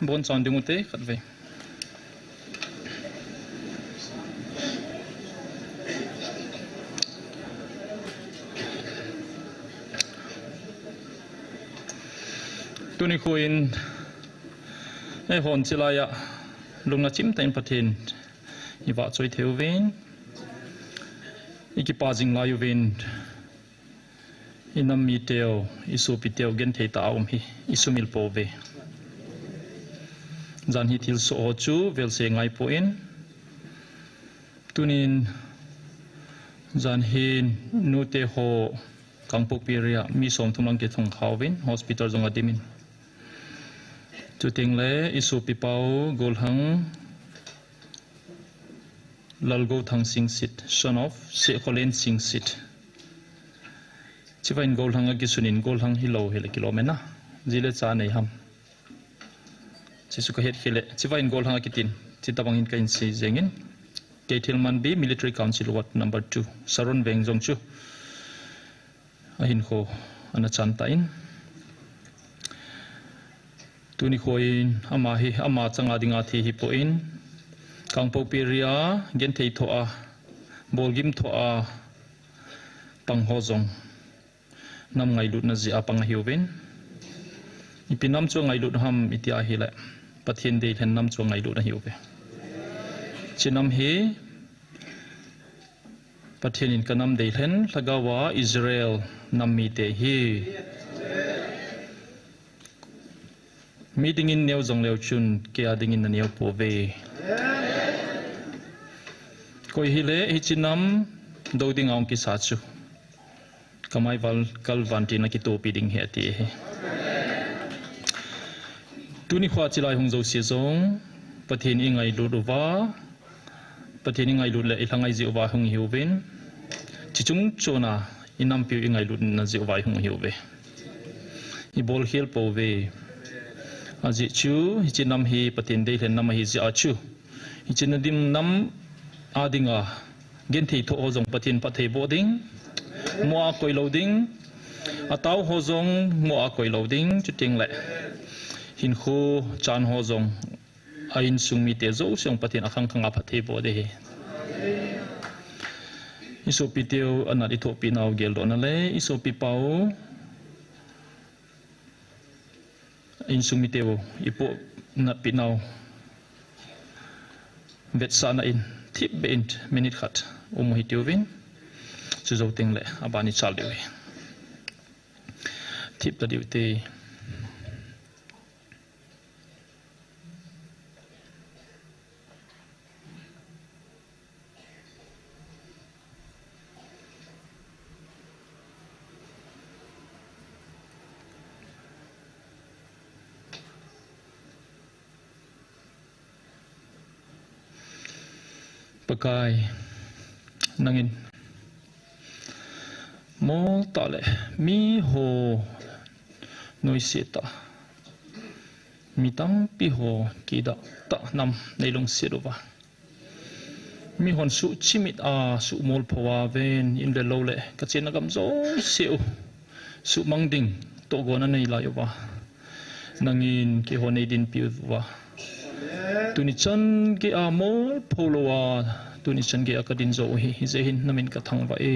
bon sounding ute khat ve tuni khoin ai hon chilaya lungna chim tain pathin iwa choi theuven ikipazing layu ven inam mi teo isu piteo gen theita om hi isumil pove jan hi thil so chu vel se ngai po in tunin jan hin nu te ho kangpok piria mi som thumlang ke thong khawin hospital zonga dimin chu tingle isu pipau golhang lalgo thang sing sit son of se kholen sing sit chivain golhang agi sunin golhang hilo hele kilomena jile cha nei ham chisu ka het khile chivain golhang akitin chitabang in kain si jengin keithilman bi military council wat number 2 saron bengjong chu ahin kho ana chanta in tuni khoin ama changa dinga thi hi po in kangpo piria gen thei thoa bolgim thoa panghozong nam ngai lut na ji apang hiuven ipinam chu ngai lut ham itia hile pathin dei than nam chu ngai lut na hiuve chinam he pathin in kanam dei than lagawa Israel nammi te hi meeting in neu jong leu chun ke ading in neu po ve koi hile hichinam doding aung ki sa chu kamai val kalvanti na ki to piding he ti he tuni khwa chilai hung zo si zong pathin ingai lu ruwa pathin ingai lu le ilangai ji wa hung hiuven chichung chona inam pi ingai lu na ji wa hung hiuve i bol hil po ve aji chu hichinam hi pathin dei len nam hi ji a chu hichinadim nam adinga gen thei tho ozong pathin pathei boding moa koi loading ataw hozong moa koi loading chuting le hin khu chan hozong ain sungmi te zo song pathin akhang khanga pathei bode he iso piteu anadi tho pinaw gel dona le iso pipau in sungmi teu ipo na pinaw vet sana in tip beint minute khat hi teuwin chu zo ting le abani chal dewe tip ta diute pakai nangin mo tale mi ho noiseta mitang pi ho kida ta nam neilong siruwa mi hon su chimit a su mol phawa ven in le lole ka chena gam zo seu su mangding to gona nei la yowa nangin ki ho nei din pi wa tuni chan ge a mol pholowa tuni chan ge akadin zo hi zehin namin ka thangwa e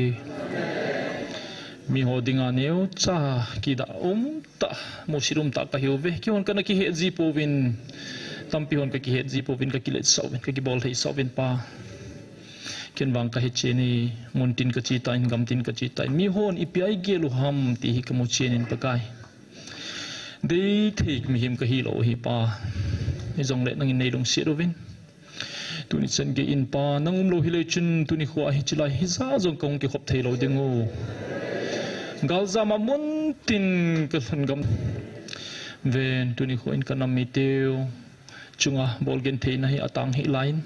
mi hodinga neu cha kida ta musirum ta ka hiuve ki hon kana ki he ji povin tampi hon ka ki he ji povin ka kilet sawin ka ki bol thei sawin pa ken wang ka he cheni montin ka chi tain gamtin ka chi tain mi hon ipi gelu ham ti hi ka mo chenin pakai dei thik mi him ka hi lo hi pa izong le nang nei dong si rovin tuni chen ge in pa nangum lo hi le chun tuni khwa hi chilai hi za jong kong ki khop thei lo dingo galza ma mun tin ka than gam ven tuni kho in kanam mi teu chunga bolgen thei na hi atang hi line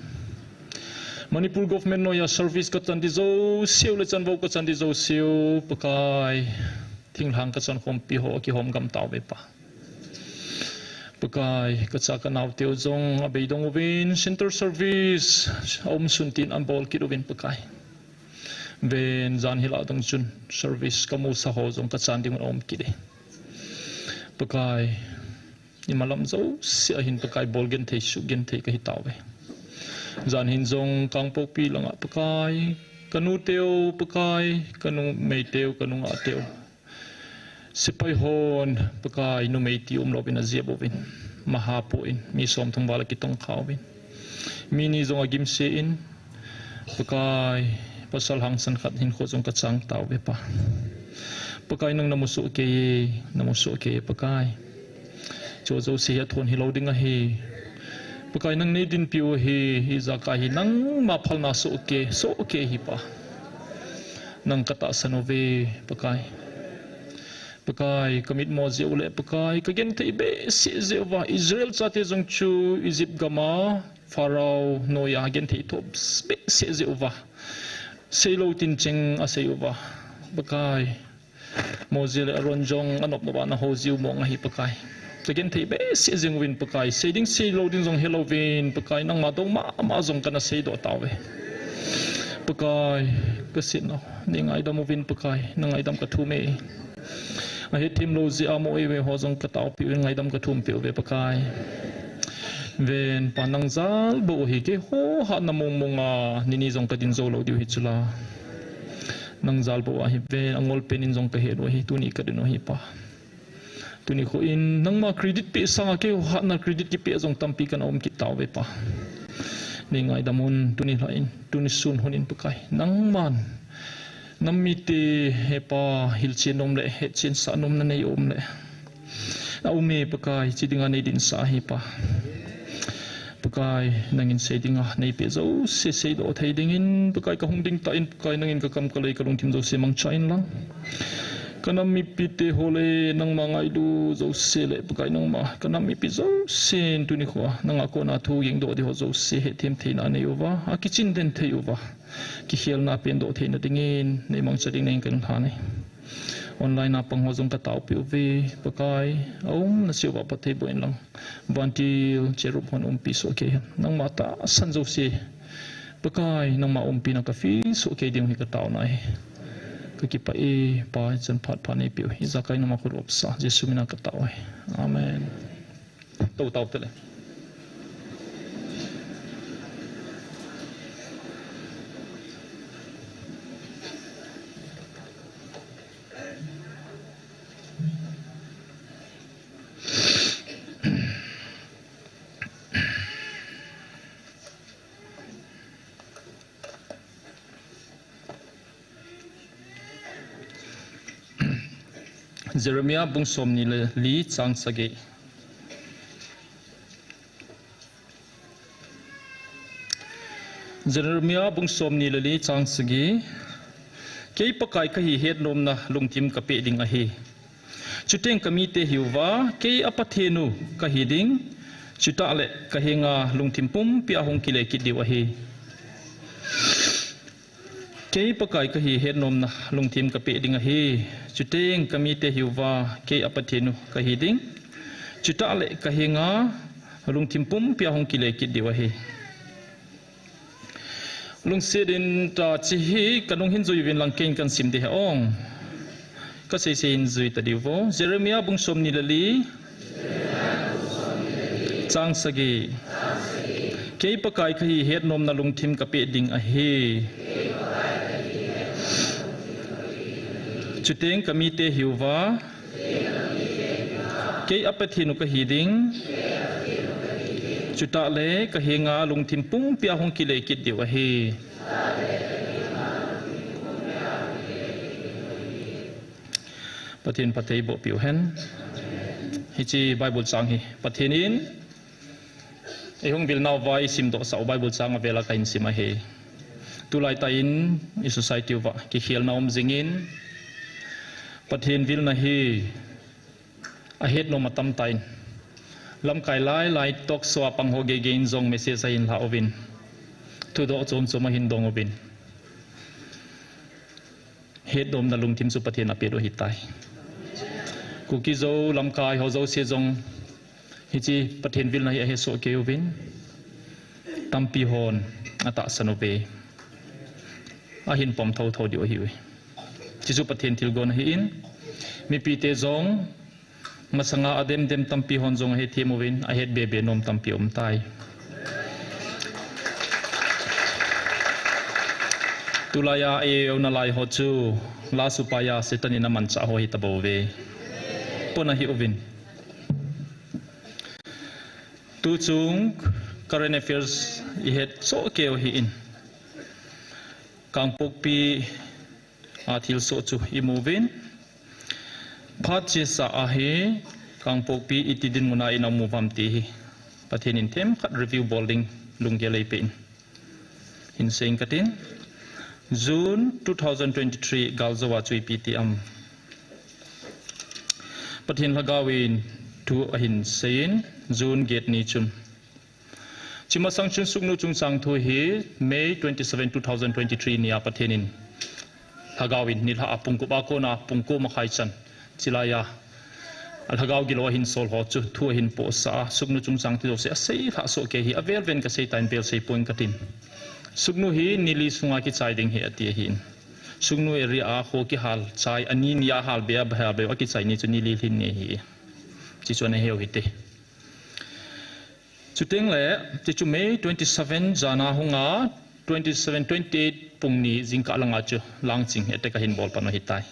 manipur government no ya service ka chan di zo seu le chan vo ka chan di zo seu pakai thinghang ka chan khom pi ho ki hom gam taw be pa pakai ka cha ka naw teu jong abeidong win center service om suntin an bol ki win pakai ven zan hila dong chun service kamu sa ho jong ka chan ding om ki de pakai ni malam zo sia hin pakai bolgen thei su gen thei ka hi taw ve zan hin zong kang pok pi langa pakai kanu teu pakai kanu mei teu kanu nga teu sipai hon pakai no mei ti lobin azia bovin mahapo in mi som thong wala ki tong khawin mi ni zong agim se in pakai pasal hang san khat hin kho zong ka chang taw ve pa pakai nang namusu ke pakai cho zo se ya thon hi loading a hi pakai nang nei din piu hi za ka hi nang ma phalna so ke hi pa nang kata sanove pakai kamit mo je ule pakai ka gen thei be se zewa Israel chate jong chu Egypt gama Pharaoh noya gen thei top be se zewa seilo tin cheng a sewa pakai mozil ronjong anop no na hoziu mo nga hi pakai again thei be se jing win pakai seding se loading jong halloween pakai nang ma dong ma jong kana se do tawe pakai kasin no ningai dam win pakai nangai dam ka thu me a he tim lo ji amo e we ho jong ka taw pi ngai dam ka thum pi we pakai ven panang zal bo hi ke ho ha namong monga nini jong ka din zo lo diu hi chula nang zal bo hi ve angol penin jong ka he do hi tuni ka din hi pa tuni ko in nang ma credit pe sanga ke ha na credit ki pe jong tampi kan om ki taw ve pa ningai damun tuni lain tuni sun honin pakai nang man nammi te he pa hilchin nom le he chin sa nom na nei om le au me pakai chidinga nei din sa hi pa pakai nangin sedinga nei pe zo se do thai dingin pakai ka hungding ta in pakai nangin ka kam kalai ka lungtim zo se mang chain lang kanam mi pite hole nang mangai du zo se le pakai nang ma kanam mi pi zo sen tu ni khwa nang ako na thu yeng do di ho zo se he them theina nei uwa a kitchen den thei uwa ki khel na pen do theina dingin nei mang chading nei kan tha nei online apang ho jong ka taw pi ve pakai om na siwa pa thei boin lang vantil cherup hon pi so ke nang mata san zo se pakai nang ma pi na ka fi so ke ding hi ka taw nai ka ki pa e pa chan phat pha nei pi hi zakai na ma khur op sa jesu mina ka taw amen to taw tele Jeremiah bungsom ni li chang sage Jeremiah bungsom ni li chang sage ke pakai ka hi het nom na lungtim ka pe ding a hi chuteng kami te hiwa ke apathenu ka hi ding chuta le ka henga lungtim pum pi ahong kile ki diwa hi ke pakai ka hi het nom na lungtim ka pe ding a hi chuteng kami te hiwa ke apathenu ka hi ding chuta le ka henga lungtim pum pi ahong kile ki diwa hi lung sedin ta chi hi kanong hin zui win lang ken kan sim de ong ka se in zui ta divo Jeremiah bungsom ni lali chang sagi ke pakai ka hi het nom na lungtim ka pe ding a hi chuteng kami te hiwa ke apathinu ka hi ding chuta le ka henga lungthim pung pia hong kile kit diwa he pathin pathei bo piu hen hi chi bible chang hi pathinin e hong bil naw vai sim do sa bible chang avela kain sima he tulai ta in i society wa ki khial naum jingin pathin vil na hi a het no matam tain lam kai lai tok so pang ho ge gein zong message in la ovin tu do chom choma hin dong ovin het dom na lung tim su pathin a pe do hitai ku ki zo lam kai ho zo se zong hi chi pathin vil na hi he so ke ovin tampi hon ata sanope a hin pom tho dio hi we chi su pathin til gon hi in mi pi te zong masanga adem dem tampi honjong he themovin a het bebe nom tampi tai tulaya e onalai hochu la supaya setanina mancha ho hi tabove pona hi ovin tu chung current affairs I het so keo hi in kangpok pi athil so chu imovin phache sa ahe kangpok pi itidin muna ina muvam ti hi pathenin them khat review boarding lungge leipin in saying katin June 2023 galzawa chui PTM pathin lagawin tu ahin sein June gate ni chun chima sanction suknu chung sang thu hi May 27 2023 nia pathenin lagawin nilha apungku ba ko na pungku makhai chan chilaya alhagaw gilo hin sol ho chu thu hin po sa suknu chung sang thu se sei tha so ke hi avel ven ka sei tain bel sei point katin suknu hi nili sunga ki chai ding he ati hin suknu area a ho ki hal chai ani nia hal be ba be ki chai ni chu nili hin ne hi chi chone heu hi te chuteng le chi chu May 27 jana hunga 27 28 pungni jingka langa chu langching ete ka hin bol pano hitai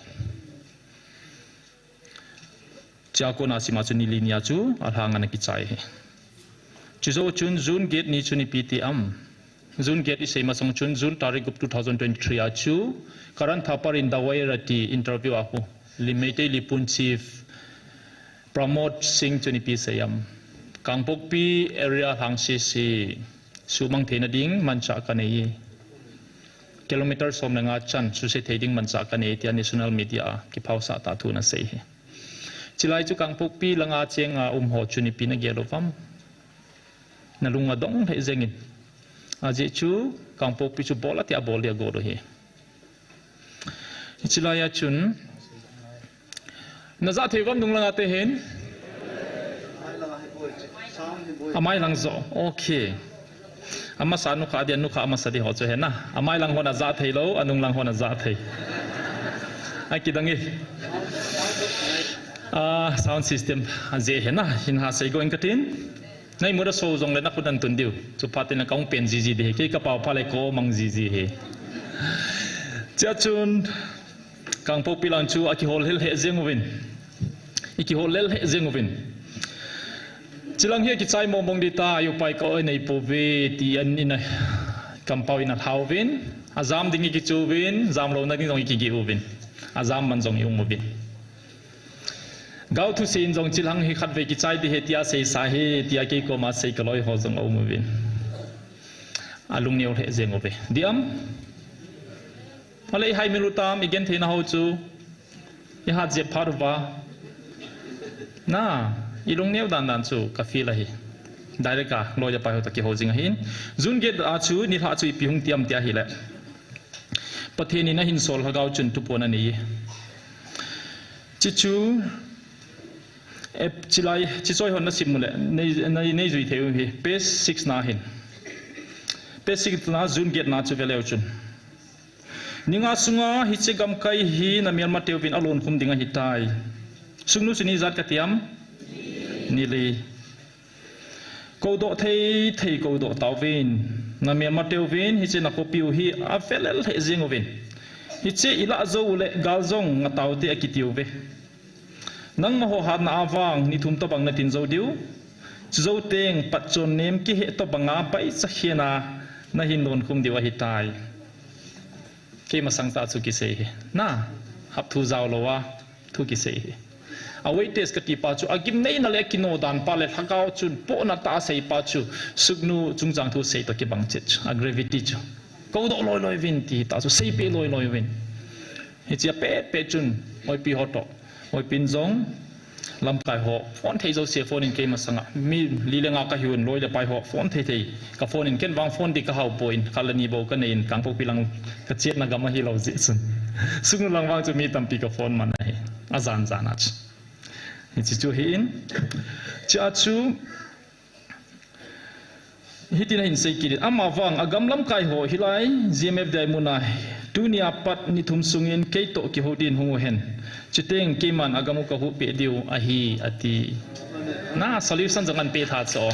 chako na sima chu nili nia chu alhanga na ki chai he chi zo chun June gate ni chu ni PTM June gate is same song chun June tarik 2023 achu current thapar in the way rati interview aku limite lipun chief promote sing chuni pi sayam kangpok pi area hangsi si sumang thena ding mancha kanei kilometer som nga chan su se theding mancha kanei tia national media ki phausa ta thu na sei chilai chu kangpok pi langa chenga ho chuni pi na gelovam nalunga dong he zengin aje chu kangpok pi chu bola ti abol dia go do he chilaya chun naza thegam nunglanga te hen amai lang zo okay ama sanu kha dia nu kha ama sadi ho chu he na amai lang hona za theilo anung lang hona za thei ai kidangi sound system aje he na hin ha sei going katin nai mura so jong le na kudan tun diu chu patin kaung pen ji ji de ke ka paw pha le ko mang ji ji he cha chun kangpok pilan chu aki hol hel he zengovin iki hol lel he zengovin chilang he ki chai momong di ta ayu pai ko nei po ve ti an ina kampau ina hawin azam dingi ki chuwin zam lo na ding jong ki gi uvin azam man jong yung movin gau thu sin jong chilang hi khat ve ki chai di he tia sei sa he tia ke ko ma sei kaloi ho jong o movin alung neu he zengove diam Malay hai milutam igen thena ho chu I ha je pharwa na ilung neu dan dan chu ka fi la hi direct ka lo ja pa ho ta ki ho jing hin June gate a chu ni ha chu pi hung tiam tia hi la patheni na hin sol ha gau chun tu pon ani chi chu ep chilai chi choi hon na sim le nei zui theu hi page 6 na hin page 6 na June gate na chu veleu chun ninga sunga hi chegam kai hi na Myanmar tewin alon khum dinga hitai sungnu sini zat katiam nili kodo thei kodo tawin na Myanmar tewin hi chena ko piu hi a felel he zingovin hi che ila zo le galzong nga tawte akitiuve nang ma ho han na awang ni thum to bang na tin zo diu zo teng patchon nem ki he to banga pai cha hiana na hin don khum diwa hitai ke masang ta chu ki sei na hap thu zaw lowa thu ki sei awai test ka ti pa chu agim nei na le kino dan pa le thakau chun po na ta sei pa chu sugnu chungchang thu sei to ki bang chet a gravity chu ko do loi vin ti ta chu sei pe loi vin he chia pe chun oi pi ho to oi pin zong lam kai ho phone thei zo se phone in ke masanga mi li lenga ka hiun loi da pai ho phone thei ka phone in ken wang phone di ka hau point khalani bo ka nein kang po pilang ka chet na gama hi lo ji sun sung lang wang chu mi tampi ka phone man hai azan zanach hi chu hi in cha chu hitin hin sei kidit amawang agam lam kai ho hilai gmf dai munai dunia pat ni thum sungin keito ki hodin hungu hen chiteng keman agamu ka hu pe diu ahi ati na solution jangan pe tha cho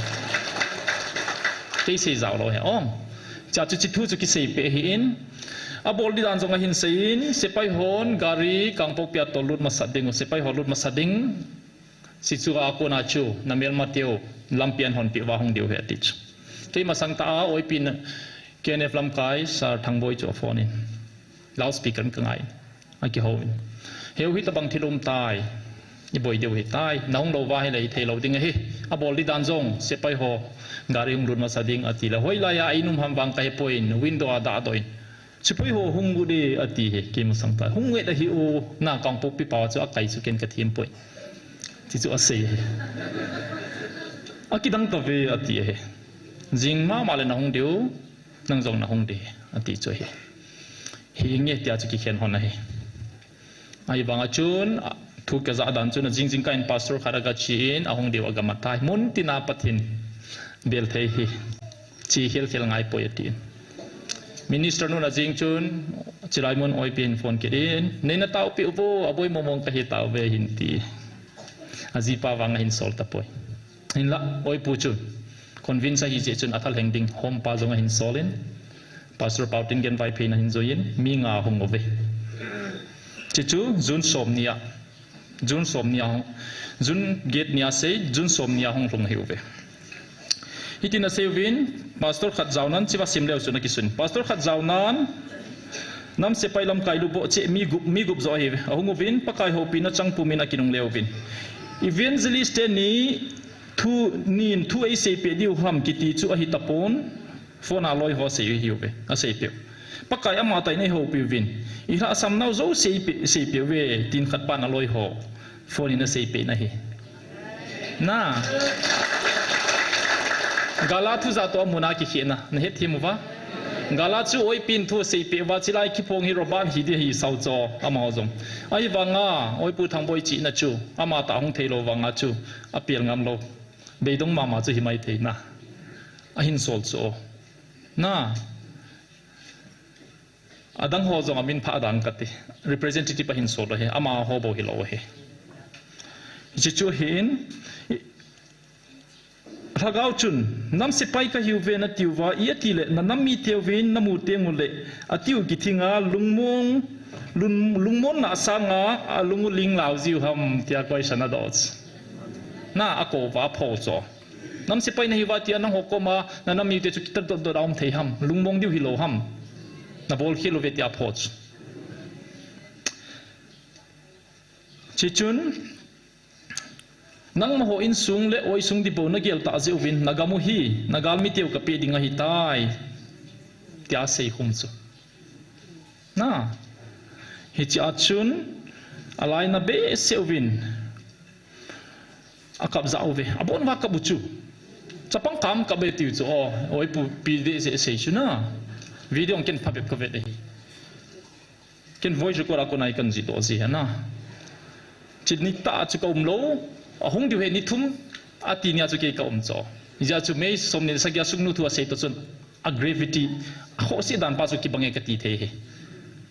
ke sei jaw lo he om cha chu chi thu chu ki sei pe hi in abol di dan zonga hin sein sepai hon gari kangpok pia tolut masading sepai holut masading si chu a ko na chu namel mateo lampian hon pi wa hong diu he tich ke masang ta oi pin kenef lam kai sar thangboi cho phone in loudspeaker kangai a ki hoin heu hi tabang thilum tai ni boi deu hi tai naung lo wa he lei thei lo ding he abol di dan zong sepai ho gari hong lut masading atila hoila ya inum ham wang kai poin window da doin chupoi ho hungu de ati he ke masang ta hungue da hi o na kang pok pi pa chu akai chu ken ka thim poi chi chu ase he akidang ka ve ati he jing ma ma le na hong deu nang jong na hong de ati chu he hi nge tia chu ki khen hon na he ai banga chun thu ka za dan chun jing jing kain pastor kharaga chin a hong deu aga matai mun tina pathin bel thei hi chi hel khel ngai poi ati minister nu na jing chun chilaimon oi pin phone ke din neina tau pi upo aboi momong ka hi tau ve hin ti aji pa wang hin sol ta poi hin la oi pu chun convince hi je chun athal hengding hom pa zonga hin solin pastor pautin gen vai pin hin join mi nga hong ove chi chu jun somnia jun gate nia sei jun somnia hong rong hi ove hitina sevin pastor khat jaunan chiwa simleu chuna kisun pastor khat jaunan nam se pailam kailu bo che mi gup zo hi ahungovin pakai hopi na changpumin akinung leovin evangelist ni thu ai se pe diu ham kiti chu a hitapon phone aloi ho se hiuve a se pe pakai ama tai nei ho pi vin I ha sam nau zo se pe we tin khat pan aloi ho phone ina se pe na hi na gala thu za to muna ki khina na he thimuwa gala chu oi pin thu sei pe wa chilai ki phong hi roban hi de hi sau cho ama zong ai wanga oi pu thangboi chi na chu ama ta hong theilo wanga chu apial ngam lo beidong mama chu hi mai theina a hin sol cho na adang ho zong amin pha dang kati representative hin sol he ama ho bo hi lo he chi chu hin Hagau chun nam sipai ka hiuve na tiwa iati le na nammi tewin namu tengule atiu githinga lungmon na sanga alungu ling lau jiu ham tia koi sana dots na ako wa pho cho nam sipai na hiwa tia nang hokoma na nammi te chu kitar do daum thei ham lungmong diu hilo ham na bol khilo ve tia phoch chichun nang maho in sung le oi sung di bo na gel ta je win nagamu hi nagal mi teu ka pe dinga hi tai tia sei khum chu na hi chi achun alai na be se win akap za ove abon wa ka buchu chapang kam ka be tiu chu oi pu pi de se chu na video ken pha be ka ve de ken voice ko ra ko nai kan ji do ji na chidni ta chu ka lo ahong diu he ni thum ati nya chu ke ka cho ja chu me somne sagya sungnu thu ase to chun a gravity a ho si dan pa chu ki bange ka ti the he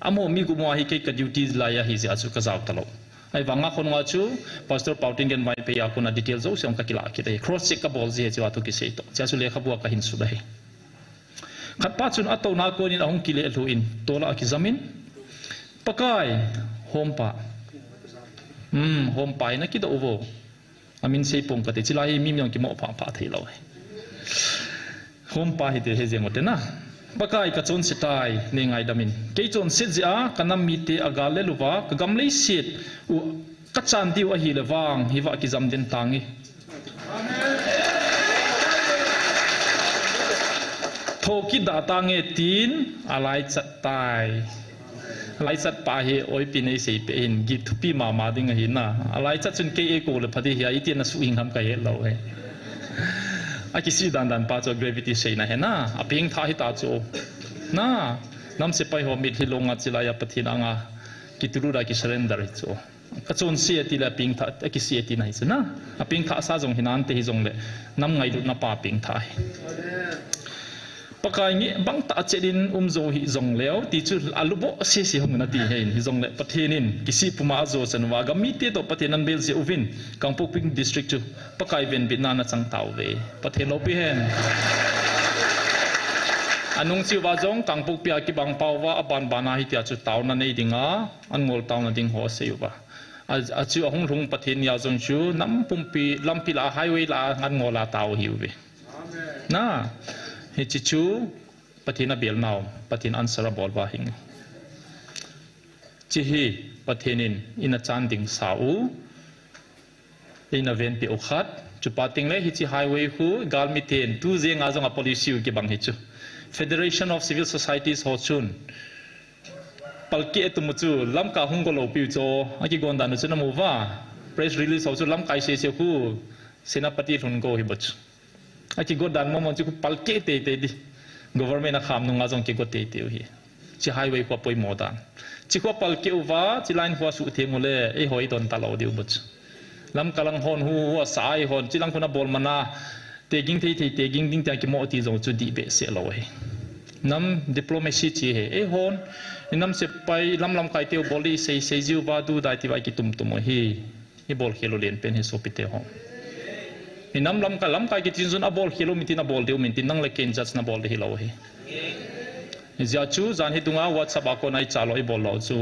amo mi gu mo hi ke ka duties la ya hi ja chu ka zaw talo ai wanga khon nga chu pastor pauting gen mai pe ya ko na detail zo se ka kila ki de cross check ka bol je chu atu ki se to cha chu le khabua ka hin su da he khat pa chun ato na ko ni ahong ki le lu in tola ki zamin pakai hompa hompa na ki do wo amin sei pong ka te chilai mi myong ki mo pha thei lo hompa hi te he je ngote na bakai ka chon sitai ne ngai damin ke chon sit ja kanam mi te aga le luwa ka gam lei sit u ka chan diu a hi le wang hi wa ki zam den tangi thoki da tange tin alai chat tai alai chat pa he oi pi nei sei pe in gi thupi ma ding hi na alai chat chun ke e ko le phadi hi iti na su ing ham ka he lo he a ki si dan pa cho gravity sei na he na a ping tha hi ta cho na nam se pai ho mi thi longa chilaya pathina nga ki turu da ki surrender hi cho ka chon si ati la ping tha ki si ati nai chu na a ping tha sa jong hinan te hi jong le nam ngai lu na pa ping tha ปกายงี้บังตาเจดินโซหิจงแล้วที่จุอาลุโบเสียสิหงนาทีเห็นฮิจงเลประเทศนินกิสิปุมาโซสันวากามีเตโตประเทศนั้นเบลเซอุวินกังปุกปิงดิสตริกจูปกายเวนบินานาจังเตาเวประเทศโลปีเห็นอันนงสิวาจงกังปุกปีอากิบังเปาว่าบันบานาฮิตยาจุเตานันเอดิงาอันงอลเตานันดิงหัวเสียวบะอาจูหงหงประเทศยาจงจูน้ำปุ่มปีลำปีลาไฮเวย์ลาอันงอลาเตาหิวเวน่าเฮจิจูปฏินาเบลนาวปฏินันสระบอลวาหิงจิฮีปฏินินอินาจันดิงสาวอินาเวนปิโอขัดจุปาติงเลฮิจิไฮเวย์ฮูกาลมิเทนตูเซงอาจงอ policy กิบังฮิจู Federation of Civil Societies ฮอชุนปัลเกตุมุจูลำกาฮุงกโลปิวโจอากิกอนดานุจุนามูวา press release ฮอชุลำกายเสียคูเซนาปฏิทุนโกฮิบัจอากิกอนดานมอมจุคุปัลเกเตเตดิgovernment ขามนุงอาจงเกกเตเตวฮีจิไฮเวย์กว่าปอยโมดันจิขวปัลเกอวาจิไลน์หัวสุเทงุเลไอหอยตอนตลอดเดียวบัจลำกาลังฮอนหัวสายฮอนจิลังคนบอลมานาเตกิงเตกิงดิ้งแต่กิโมติจงจุดีเบเสลอยน้ำ diplomacy จีเฮไอฮอนน้ำเสไปลำไกเตียวบอลีเซจิวบาดูได้ที่ไว้กิตุมตุมฮีไอบอลเฮโลเลียนเป็นเฮโซปิเตฮอนน้ำลำไกกิจินซุนอบอลเฮโลมิตินาบอลเดียวมิตินังเลเกนจัสนาบอลเฮโลฮีจะจูจานฮิตุงาวัดสบากอนไอจาลอยบอลเราจู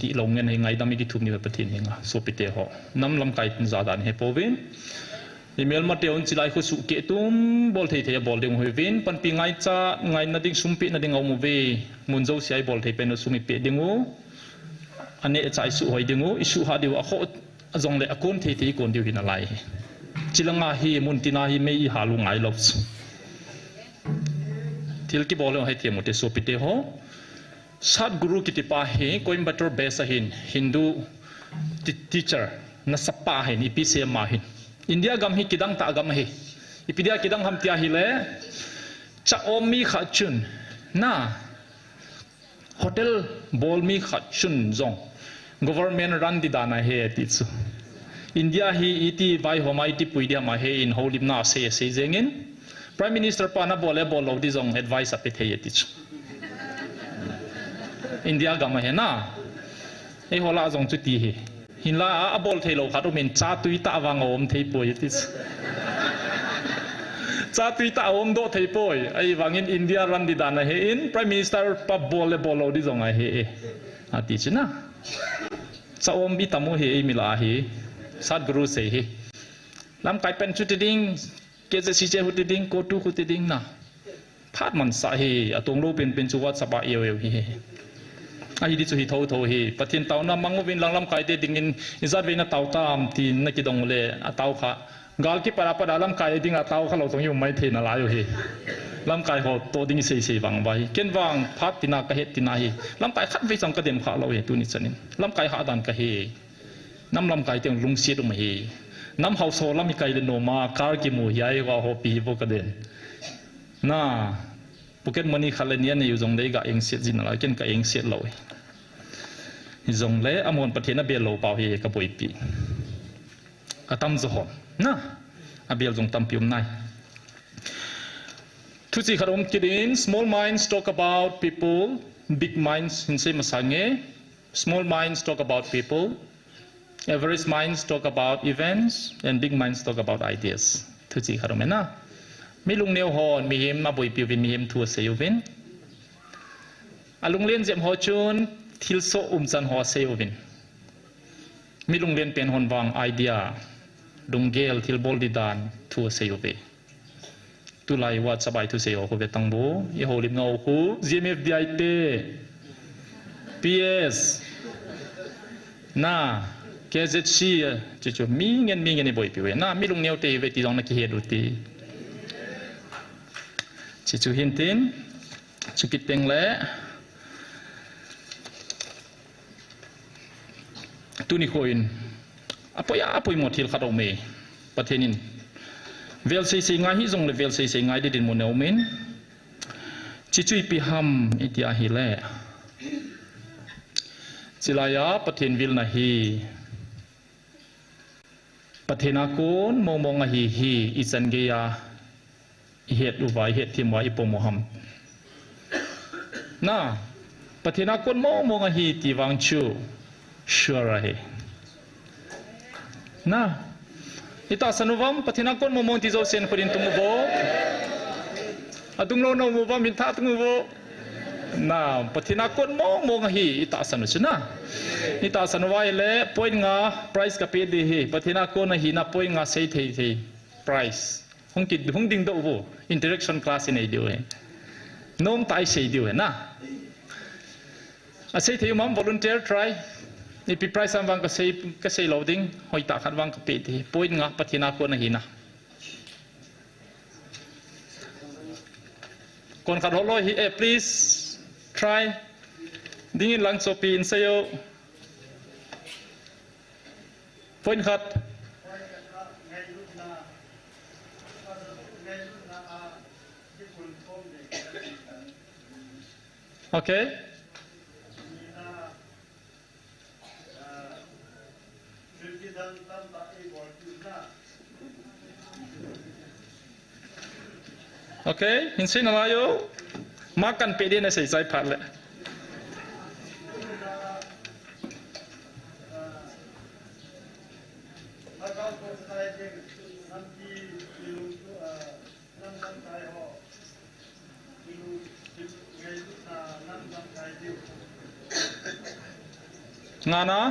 ดีลงเงินให้ไงดามิกิทุมนี่แบบทิ้งเองโซปิเตฮอน้ำลำไกตินจาดานเฮโปวินอีเมลมาเตียวจิไลคุสุเกตุมบอลเทียบอลเดียวหัววินปันปีไงจ้าไงนัดดิ้งซุมปีนัดดิ้งเอามูเวมุนเจ้าเสียบอลเทียเป็นซุมิเปดิ้งอูอันนี้จะไอสุหอยดิ้งอูอิสุหาเดียวอ่ะเขาจงเลยอ่ะคนเทียคนเดียวหินอะไรจิลังอาฮีมุนตินาฮีไม่หาลุงไงลบที่เราคิดบอลเราให้เทียมหมดเลยโซปิเตฮอสัตว์กุรุกิติปาฮีโคอิมบัตเตอร์เบสหินฮินดูทีเชอร์นัสปาหินอีพีเซียมาหินอินเดียกำฮิกิดังตากำฮิอีพีเดียกิดังทำเตียฮิเลจะอมมีขัดชุนน่าโฮเทลบอลมีขัดชุนจง government รันดิดานาเฮติสุอินเดียฮีอีทีไวหอมาอีทีปุยเดียมาเฮอินโฮลิมนาเซเซเงิน Prime Minister ปานาบอลบอลเราดิจง advice อภิเทยติสุอินเดียกำมาเฮน่าไอฮอลาจงจุดที่หินลาอับบอลเทโลขาดมินจ้าตุยตาวางอมเทปอยติสจ้าตุยตาอมโดเทปอยไอวางินอินเดียรันดิดานะเฮอิน Prime Minister ปับบอลบอลเราดิจงไอเฮอาติชนะจ้าอมบิตามุเฮมิลาเฮสัตกรุเซเฮลำไก่เป็นชุดดิ้งเกจสิเจหุดดิ้งโกตุหุดดิ้งนะพาดมันสาเฮอตรงโลเป็นจุวัดสบายเอวเฮไอ้ดิจุฮิโตเฮปะทินเตานะมังวินลังลำไก่เตดิ้งอินจัดเวนะเตาตามที่นักกิดงเลเตาค่ะกาลกิปะราปะดาลำไก่ดิ้งเตาเขาเราต้องอยู่ไม่เทนอะไรอยู่เฮลำไก่เขาโตดิ้งเซวังไว้เก่งวังพัดตินากะเฮตินาเฮลำไก่ขัดไว้จังกระเด็มขาเราเฮตุนิสันินลำไก่หาดันกะเฮน้ำลำไก่เตียงลุงเสียดมาเฮน้ำเฮาโซลำมีไก่เดนโนมาคาร์กิมูยายว่าฮอปีโบกระเด็นน่าปุกเก็ตมันนี่ขัดเลยเนี่ยอยู่ตรงเด็กเองเสียจินอะไรเก่งกับเองเสียเลยตรงเล่อมวนประเทศน่ะเบียโลเปล่าเฮกับปุยปีอาตั้มจะหอมน่ะอาเบียลจงตั้มพิมพ์นายทุกสิ่งขนมกิน small minds talk about people big minds เห็นใช่ไหมสังเกต small minds talk about people average minds talk about events and big minds talk about ideas ทุกสิ่งขนมนะมีลุงเนียวหอนมีเฮมมาบุยปิววินมีเฮมทัวเซยวินลุงเลียนเจ็บหัวจุนทิลโซจันหัวเซยวินมีลุงเลียนเป็นหอนวางไอเดียลุงเกลทิลบอลดิดานทัวเซยวิตุไลวัดสบายทุเซยโอคุเวตังโบยโฮลิมเงาคู GMFDIT PS น่าแกเจ็ดชีจู่ๆมีเงินในบ่อยปิวน่ามีลุงเนียวเตเวติดองนักเฮดุตีจู่ๆเห็นตินจุกิตเต็งเล่ตุนิโคอินอภัยหมดที่ขัดเอาเมย์ประเทศนี้เวลซีซีง่ายที่ส่งเลยเวลซีซีง่ายได้ดินโมเนลเมนจู่ๆปีฮัมอิติอาฮิเล่จิลายาประเทศวิลนาฮีประเทศนักโกนมองฮีอิจันเกีย เหตุอุบายเหตุที่มวยปมุฮัมน่ะปฏินักคนมองฮีที่วังชูชัวร์ให้น่ะอิตาสนุวัมปฏินักคนมองที่โจเซนคนอินตุมุโบอาตุงโลนมุบามินทาตุงมุโบน่ะปฏินักคนมองฮีอิตาสนุชนะอิตาสนุวัยเล่พอยงา price กับปีดีฮีปฏินักคนฮีน่ะพอยงาเซทฮี priceหงกิดหงดิ่งโตโบ interaction class ในเดียวน้องตายเสียเดียวนะอาศัยที่มัม volunteer try นี่ปี price วังก็เสีย loading หอยตาขัดวังก็ปีดีพอยงาปฏินักคนฮีน่ะคนขัดหัวลอยฮีplease try ดิ้งหลังโซปีนเสียวพอยขัดโอเคโอเคเห็นสินะมาอยู่มากันเปลี่ยนในใส่ใจผ่านเลยงานนะ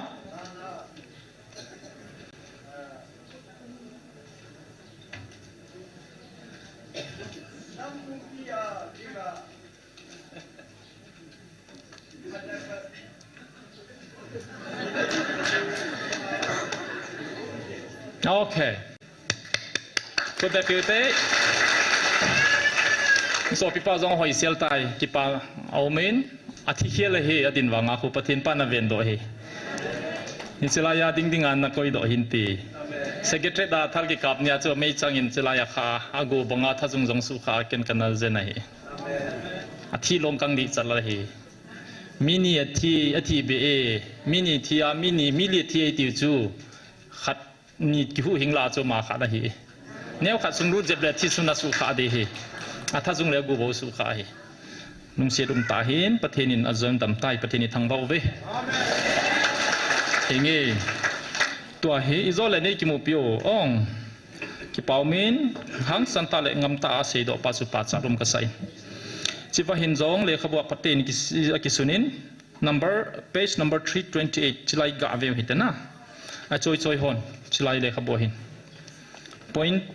โอเคก็แต่พิวเต้สอบพิพาจงหอยเสียลไตกิปาเอาเมนอาทิเขียเลยอดินวังอาคุปทินปานาเวนโดเฮนิสลายาดิงดิงอันนักก็ยดหินตีเซกเตรดาทัลกิกับเนี่ยจะไม่จังอินสลายาคาอากูบังอาทัจงจงสุขาเกนกันนั่นเจนะเฮอาทิลงกังดิจัลละเฮมินีอาทิเบเอมินีที่อามินีมิลิที่ไอติวจูขัดนี่กิหูหิงลาจูมาขัดละเฮเนี่ยขัดสุนรูเจ็บเลยที่สุนัสุขาดีเฮอาทัจงเลยกูบ่สุขาเฮนุ่งเสียดุมตาเห็นประเทศนินอาจจะดำใต้ประเทศนิทางเบาเวเฮงตัวเฮอิโซเลนี่กิมุปิโออ่องกิปาวมินหังสันตาเลงำตาเสดอปัสสุปัสสารุมกษัยจิวะหินจงเลขบวกประเทศนิกิสุนิน page number 328จิไลกะเวหิตนะอาจอยฮอนจิไลเลขบวหิน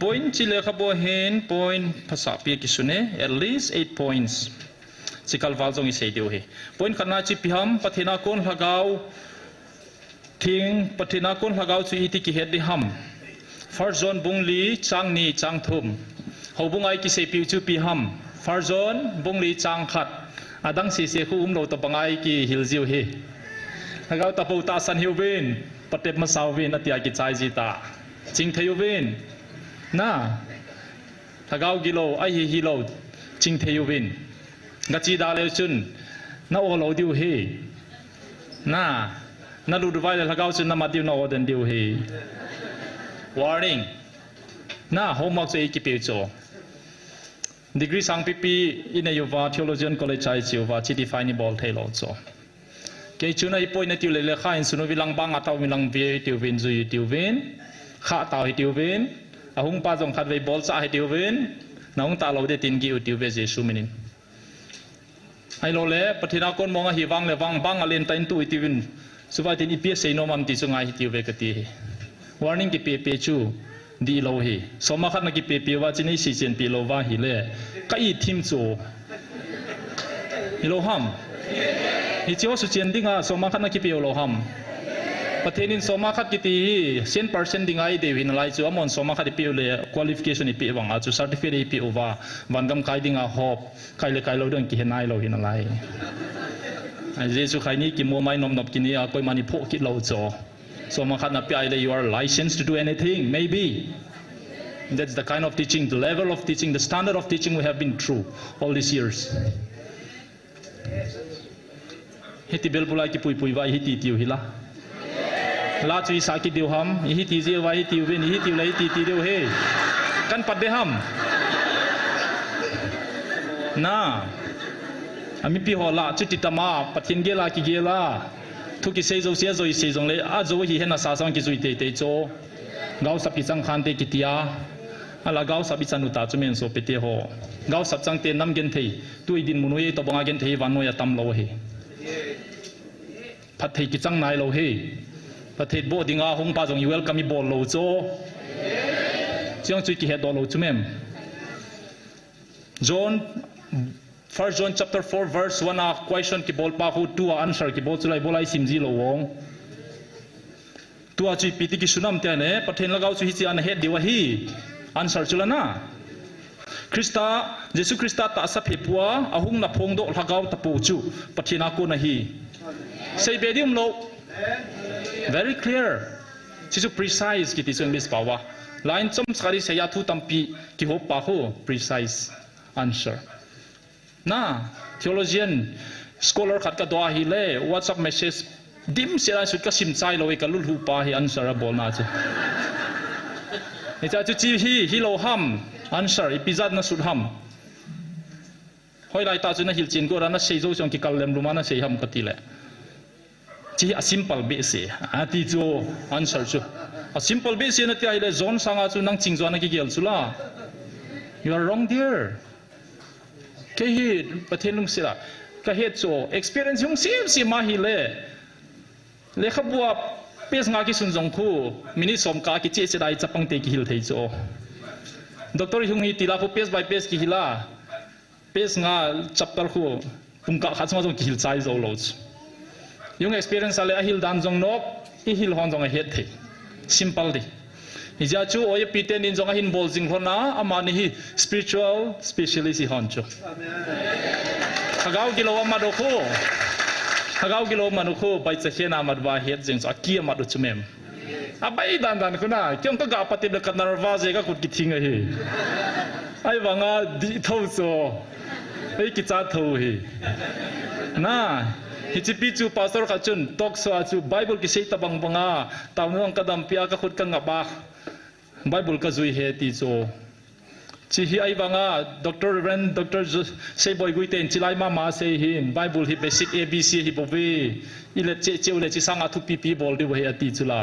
point จิเลขบวหิน point ภาษาปีกิสุเน at least 8 pointsสิกัลวาลจงอิเสดิวเฮปอยน์ขณะจิพิฮัมปฏินักคนหากาวทิ้งปฏินักคนหากาวจุอิติกิเฮดดิฮัมฟาร์จอนบุงลีจังนีจังทุมเขาบุงไอกิเสปิวจูพิฮัมฟาร์จอนบุงลีจังขัดอาดังสีเสคูอุมโลตบังไอกิฮิลจิวเฮหากาวตะปูตาสันฮิวเวนปฏิมาสาวเวนอติอากิใจจิตาจิงเทยูเวนน่าหากาวกิโลไอฮิโลจิงเทยูเวนกัจจิดาเลชุนน่าโอโลดิวเฮน่าดูดูไว้เลยถ้าเขาชุนน่ามาดิวน่าโอเดนดิวเฮ warning น่าโฮมออกจะอีกปีโจดีกรีสังปีปีอินเนยูวา theologian college ใจจิววาจิติไฟนิบอลเทโลโจเกจุนไอปอยนติวเลเลข้าอินสุนวิลังบังอัตาวิลังเวียติวเวนจุยติวเวนข้าตาหิติวเวนอาหุงป้าจงขัดไว้บอลซ่าหิติวเวนน้องตาเราได้ตินกิวติวเวเจสุมินินไอ้โลเล่ปฏินักคนมองหิวังเลวังบังอเลนตันตุอิติวินสุภาพที่อีพีเซโนมัมติจงไอฮิติวเวกตีวาร์นิ่งกิเปเปจูดีโลฮีสมัครนักกิเปเปว่าจีนี่ซีเจนปีโลวาฮิเล่ก็อีทีมโจฮิโลฮัมฮิจิโอสุเจนดิ้งอ่ะสมัครนักกิเปโลฮัมประเทศนี้สมัครกิตี10% ดิ้งไอเดวินไลจูอมอนสมัครที่ปีเลควอลิฟิเคชันที่ปีวังอ่ะจูเซอร์ติฟิเคทที่ปีอุวาวันกำไกดิ้งอ่ะฮอบใครเลยใครเราเรื่องกิเฮนไอเราหินอะไรไอ้เจสุใครนี่กิมัวไม่นมนบกินนี่อ่ะก็มันนี่พกกิเราโจสมัครนับปีเลย you are licensed to do anything maybe that's the kind of teaching the level of teaching the standard of teaching we have been through all these years hiti bel pulai ki pui pui vai hiti tiu hila la chui sa ki diu ham hiti je vai hiti wen hiti lai hiti ti diu he kan pat de ham na ami pi hola chuti tama pathin gela ki gela thu ki sei zo sia zo i sei jong le a zo hi hena sa sang ki zui te te cho gau sap ki chang khan te ki tia ala gau sap i chanu ta chumen so pe te ho gau sap chang te nam gen thei tui din munoi to banga gen thei wan noya tam lo he phat thei ki chang nai lo he phat thei bo dinga hong pa jong welcome i bol lo cho chiang chui ki he do lo chumem John 1 John chapter 4 verse 1 a question ki bol pa khu tu answer ki bol chulai bolai simji lo wong tu a chui piti ki sunam te ne pathen lagau chu hi chi an he diwa hi answer chulana Krista Jesu Krista ta sa phepua ahung na phong do lagau ta pu chu pathina ko na hi sei bedium lo very clear chisu precise ki ti chung bis pawa line chom sari se ya thu tampi ki ho pa ho precise answer na theologian scholar khat ka do hi le whatsapp message dim sera sut ka sim chai lo ka lul hu pa hi answer a bol na chu ni cha chu chi hi lo ham answer episode na sut ham hoi lai ta chu na hil chin ko ra na sei zo chong ki kal lem ruma na sei ham ka ti le chi a simple be se a ti chu answer chu a simple be se na ti ai le zon sanga chu nang ching zona ki gel chu la you are wrong there ke hi pathen lung sira ka he cho experience yung sim ma hi le khabua pes nga ki sun jong khu mini som ka ki che che dai chapang te ki hil thei cho doctor hung hi tila khu pes by pes ki hila pes nga chapter khu pumka kha chma jong ki hil chai zo lo yung experience ale a hil dan jong nok hi hil hon jong a het thei simple di ija chu oye piten in jong a hin bol jing hona amani hi spiritual specialist hi hon chu hagau kilo ma do khu hagau kilo manu khu bai cha hena madwa het jing cha kia madu chumem abai dan kuna kyong ka ga pati de kanarwa je ka kut ki thinga hi ai wanga di thau so ei ki cha thau hi na hi chi pi chu pastor kha chun tok so chu bible ki sei tabang banga tawnong kadam pia ka khut ka ngaba bible ka zui he ti cho chi hi ai wanga dr ren dr sei boy guiten chilai ma sei hin bible hi basic abc hi bobe ile che le chi sanga thu pp bol di we ati chula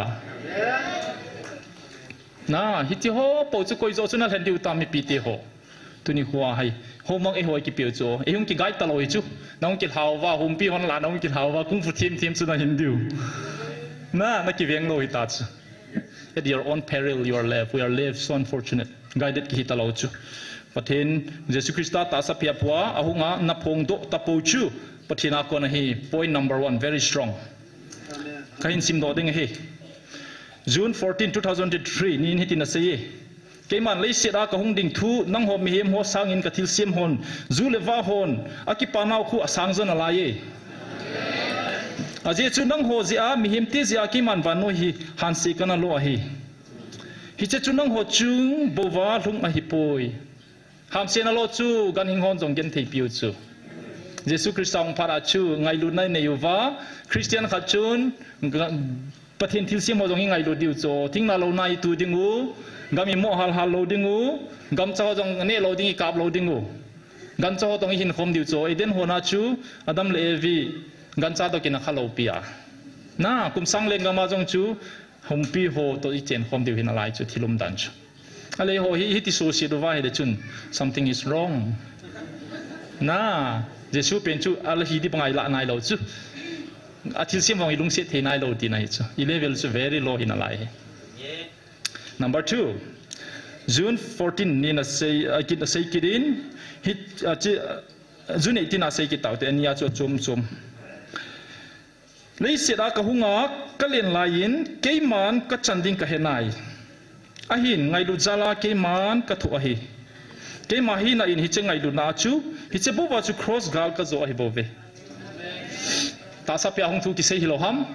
na hi ti ho po chu koi zo chuna hlen diu ta mi pi ti ho tuni huwa hai homang e hoi ki pio cho e hung ki gai ta loi chu nong ki hawa hum pi hon la nong ki hawa kung fu tim chu na hindu na ki veng lo hi ta chu at your own peril you are left we are left so unfortunate guided ki ta lo chu pathen Jesu Krista ta sa pia pua ahunga na phong do ta po chu pathina ko na hi point number 1 very strong kahin sim do ding he June 14 2003 nin hitina sei keiman lei sira ka hung ding thu nang ho mi hem ho sang in ka thil sim hon zu lewa hon akipa nau khu asang zon ala ye aje chu nang ho zia mi hem te zia ki man van no hi han se kana lo hi hi che chu nang ho chung bowa lung a hi poi ham se na lo chu gan hing hon jong gen thei piu chu Jesu Christ ong para chu ngai lu nai ne yuwa Christian kha chun pathin thil sim ho jong hi ngai lu diu cho thing na lo nai tu dingu gami mo hal lo dingu gam chaw jong ne lo ding kap lo dingu gan chaw tong hin khom diu cho eden hona chu adam le evi gan cha to kin khalo pia na kum sang len gama jong chu hompi ho to I chen khom diu hin alai chu thilum dan chu ale ho hi ti so si do wa he de chun something is wrong na Jesu pen chu al hi di pangai la nai lo chu athil sim wang ilung se the nai lo ti nai chu I level chu very low hin alai Number 2, June 14 nina say kita say kidin hit June 18 na say kita te ania chu chum lei sira ka hunga kalen lain keiman ka chanding ka henai ahin ngai lu jala keiman ka thu ahi keima hi na in hi che ngai lu na chu hi che bowa chu cross gal ka zo ahi bove ta sa pya hung thu ki sei hiloham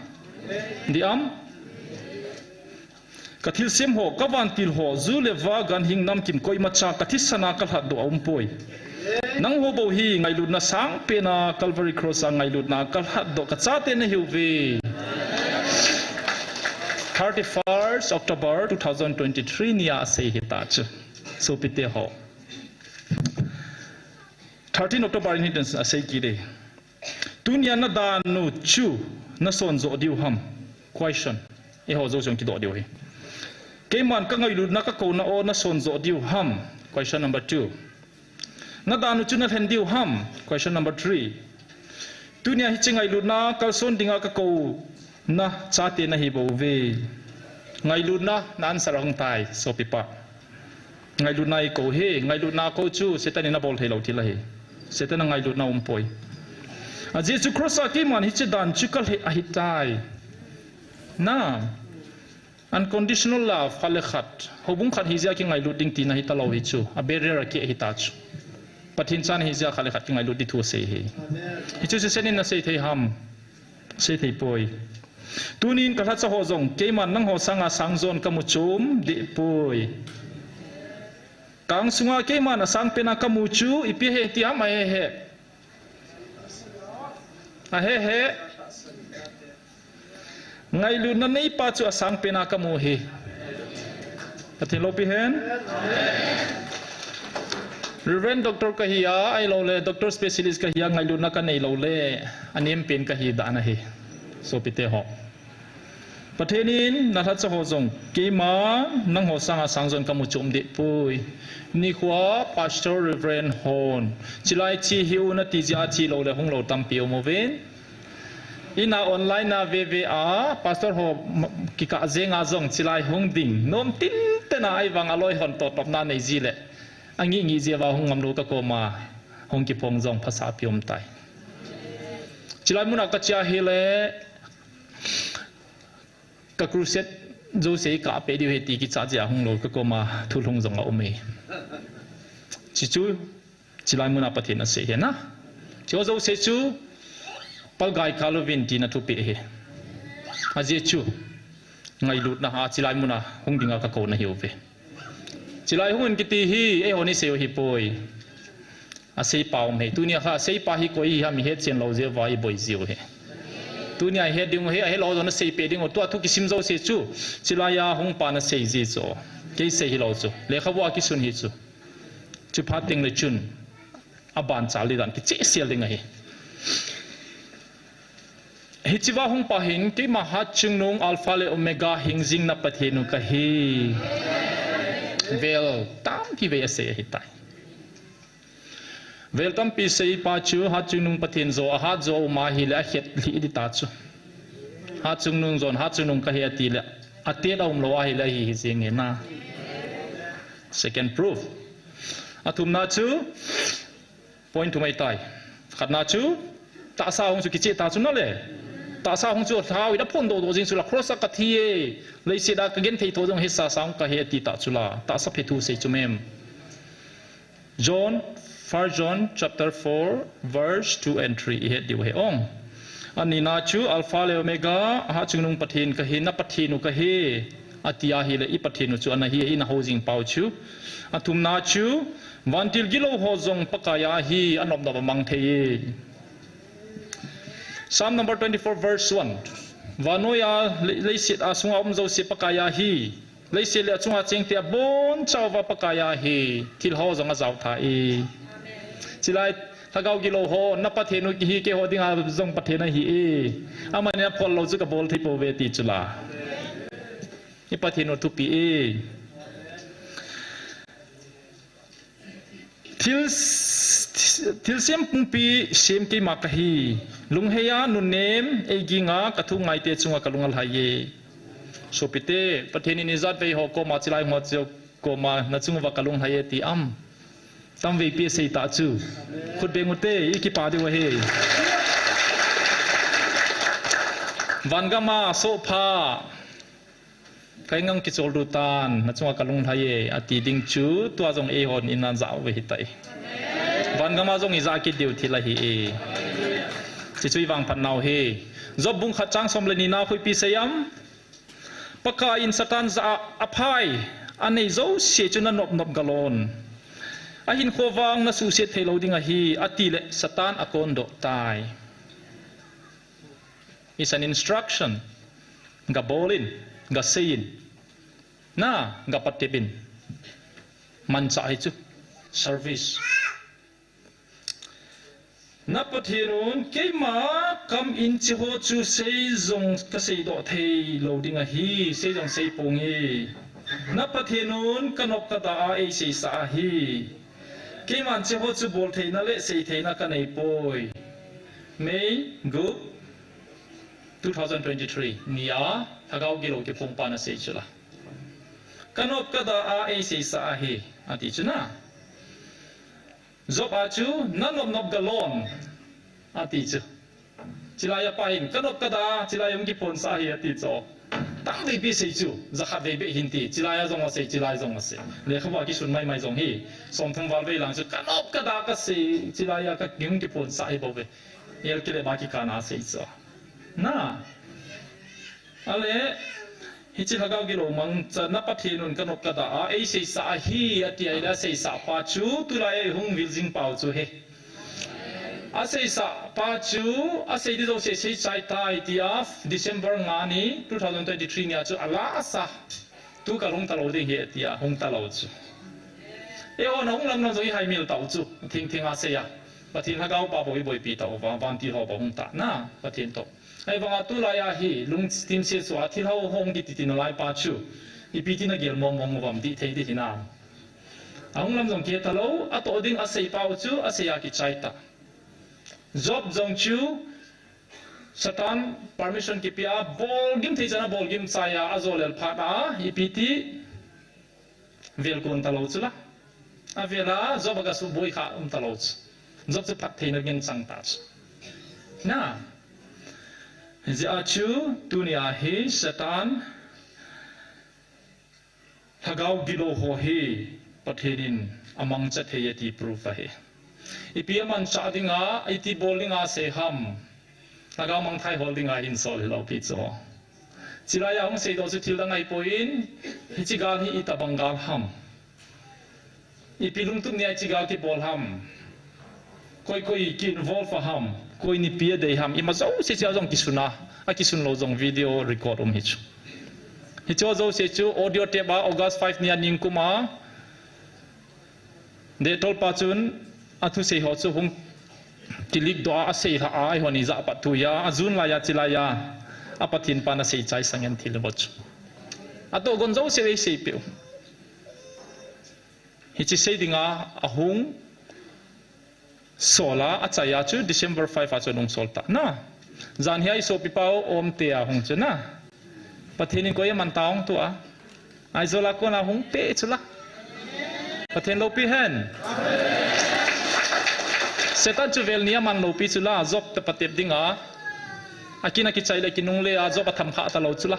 diam kathil sem ho kawan til ho zu lewa gan hing nam kim koi macha kathisana kal hat do umpoi nang ho bo hi ngai lut na sang pe na Calvary cross ang ngai lut na kal hat do ka cha te na hiuve 31st October 2023 nia se hitach so pite ho 13 October in hidden asay kide tunia na danu chu na son zo diu ham question e ho zo jong ki do diu he keman ka ngai lu na ka ko na o na son zo diu ham question number 2 na danu chu na hen diu ham question number 3 tunia hi chingai lu na kal son dinga ka ko na cha te na hi bo ve ngai lu na nan sarang tai so pipa ngai lu nai ko he ngai lu na ko chu setan na bol thelo thila he setan ngai lu na poi a jesu cross a ki man hi che dan chikal he a hi tai na unconditional love khale khat hobung khat hi ja ki ngai lu ding ti na hi talo hi chu a barrier ki hi ta chu pathin chan hi ja khale khat ki ngai lu di thu se he hi chu se senin na se thei ham se thei poi tunin ka cha ho jong ke man nang ho sanga sangzon kamu chum de poi kang sunga ke man sang pena kamu chu ipi he ti am he a he ngai lu na nei pa chu asang pena kamu he pathin lo pi hen Reverend Doctor Kahia ai lo le doctor specialist Kahia ngai lu na ka nei lo le anem pen ka hi da na he so pite ho pathenin na tha cha ho jong ke ma nang ho sanga sangjon kamu chom de pui ni khwa pastor Reverend Hon chilai chi hiu na ti ja chi lo le hong lo tam piu mo ven ina online na VVA pastor ho ki ka zenga jong chilai hong ding nom tin te na ai wang aloi hon to top na nei ji le angi ngi je wa hong ngam lo ka ko ma hong ki phong jong phasa piom tai chilai muna ka cha he le ka cruset zo se ka pe di he ti ki cha ja hong lo ka ko ma thu long jong a ome chi chu chilai muna pathe na se he na cho zo se chu pal gai kalovin ti na thu pe he a je chu ngai lut na ha chilai muna hong dinga ka ko na hiu ve chilai hong ki ti hi e honi se hi poi a sei pau me tu nia kha sei pa hi ko hi ha mi he chen lo je vai boi ziu he tu nia he ding he lo zo na sei pe ding o tu ki sim zo se chu chilaya hong pa na sei ji zo ke sei hi lo chu le kha wa ki sun hi chu chu pha ting le chun a ban cha li dan ki che sel ding he hi chiwa hong pa hin ke ma ha chung nong alpha le omega hing jing na pathenu ka hi vel tam ki ve se hi tai vel tam pi sei pa chu ha chung nong pathen zo a ha zo ma hi la het li di ta chu ha chung nong zon ha chung nong ka he ti le a te la lo a hi la hi jing na second proof atum na chu point to mai tai khat na chu ta sa hong chu ki che ta chu na le ta sa hong chu thau ida phon do do jing chu la cross ka thi e le se da ka gen thei tho jong he sa sang ka he ti ta chu la ta sa phe thu se chu mem John 1 John chapter 4 verse 2 and 3 he diu he ong ani na chu alpha le omega ha chungnung pathin ka he na pathinu ka he atia hi le I pathinu chu ana hi ina ho jing pau chu athum na chu wantil gilo ho jong pakaya hi anom da mang thei Psalm number 24 verse 1 Vanoya leisit asunga umzo se pakaya hi leise le chunga chengte bon chawa pakaya hi thil ho zonga zaw tha e chilai thagau gilo ho na pathenu ki hi ke ho dinga zong pathena hi e amane phol lo chu ka bol thei po ve ti chula ni pathenu tu pi e thil sem pumpi sem ki makahi lungheya nunem eginga kathu ngai te chunga kalungal haye sopite patheni ni zat ve ho ko ma chilai mo chu ko ma na chunga wa kalung haye ti am tam ve pi sei ta chu khut be ngute iki pa de wa he vangama sofa kai ngang ki chol du tan na chunga kalung haye ati ding chu tua jong e hon in na zaw ve hi tai vangama jong i za ki deu thila hi e chi chui wang phan nau he job bung kha chang som le ni na khoi pi sayam paka in satan za aphai anei zo se chuna nop nop galon a hin khowang na su se thelo ding a hi ati le satan akon do tai is an instruction ga bolin ga sein na ga patebin man cha hi chu service นับประเทศนู้นเกี่ยมากำอินจิโฮจูเซจงกษตรดอกเทโลดิงะฮีเซจงเซปงฮีนับประเทศนู้นกนกกระดาเอเซสาฮีเกี่ยมันจิโฮจูบอลเทนั่นแหละเซเทนักกันไอปอยเมย์กุ๊2023นี่อ่ะถ้าเขาเกี่ยวกับพงปานาเซจุละกนกกระดาเอเซสาฮีอันที่จุนะจบอาจูนั่นนบกะลอนอาทิตย์จิลายาไปกันนบกะดาจิลายมกิปนสาเหตุจอตั้งได้ปีเสจูจะขัดได้เบหินตีจิลายาจงมาเสจิลายจงมาเสเลยเขาบอกกิสุนไม่จงฮีส่งทั้งวันเวลาจุกันนบกะดาก็เสจิลายาก็ยิงกิปนสาเหตุบ่เวเอลกิเลบากิคานาเสจอน่าอะไรฮิจิลากากิโลมังจะนับประเทศนุนกันนบกะดาไอเสสาฮีอาทิตย์ละเสสาปาจูตุลายหงวิลจิงเป่าจูเฮอาเสสาปาจูอาเสดิโซเสเสใจตายที่December งานนี้2023เนี่ยจูอาลาสะตุกะลงตลอดที่เหตุที่หงตลอดจูวันหงลำนั้นจะให้มีลตลอดจูทิ้งอาเซียประเทศฮักเอาปาบ่อยปีตลอดวันที่เขาบอกหงตาน่าประเทศตกไอ้บางตุลายาฮีลุงทีมเสียสวะที่เขาหงตินลายปาจูอีปีที่นักเรียนมองวันที่เทที่น่าหงลำนั้นเกี่ยตลอดอัตโตดิ้งอาเซียปาจูอาเซียกิใจตาjob jong chu satan permission ki pia ball game thei jana ball game saya azol el phata ipt vel kon talo chula avela job ga su boi kha talo job se phat thei na gen sang ta na ji a chu dunia he satan thagau gilo ho he patherin amang cha theyati proof he ipiaman chadinga iti bowlinga se ham taga mang thai holdinga in sol lo picho chilaya hong se do chu thil ngai poin hichigal hi itabangal ham ipilung tum nia chigal ki bol ham koi ki involve ham koi ni pia dei ham ima zo se cha jong kisuna a kisun lo jong video record hichu hicho zo se chu audio tape August 5 nia ning kuma de tol pa chun atu sei ho chu hung kilik do a sei ha ai honi za patuya azun la ya chilaya apathin pana sei chai sangen thil boch ato gonzo sei pe hichi sei dinga ahung sola achaya chu December 5 a chu nong solta na jan hiai so pipao om te a hung chu na pathinin ko yaman taong tu a ai zola ko na hung pe chula pathin lo pi hen setan chu vel nia man lo pi chula job te patep dinga akina ki chaile kinung le a job atham kha ta lo chula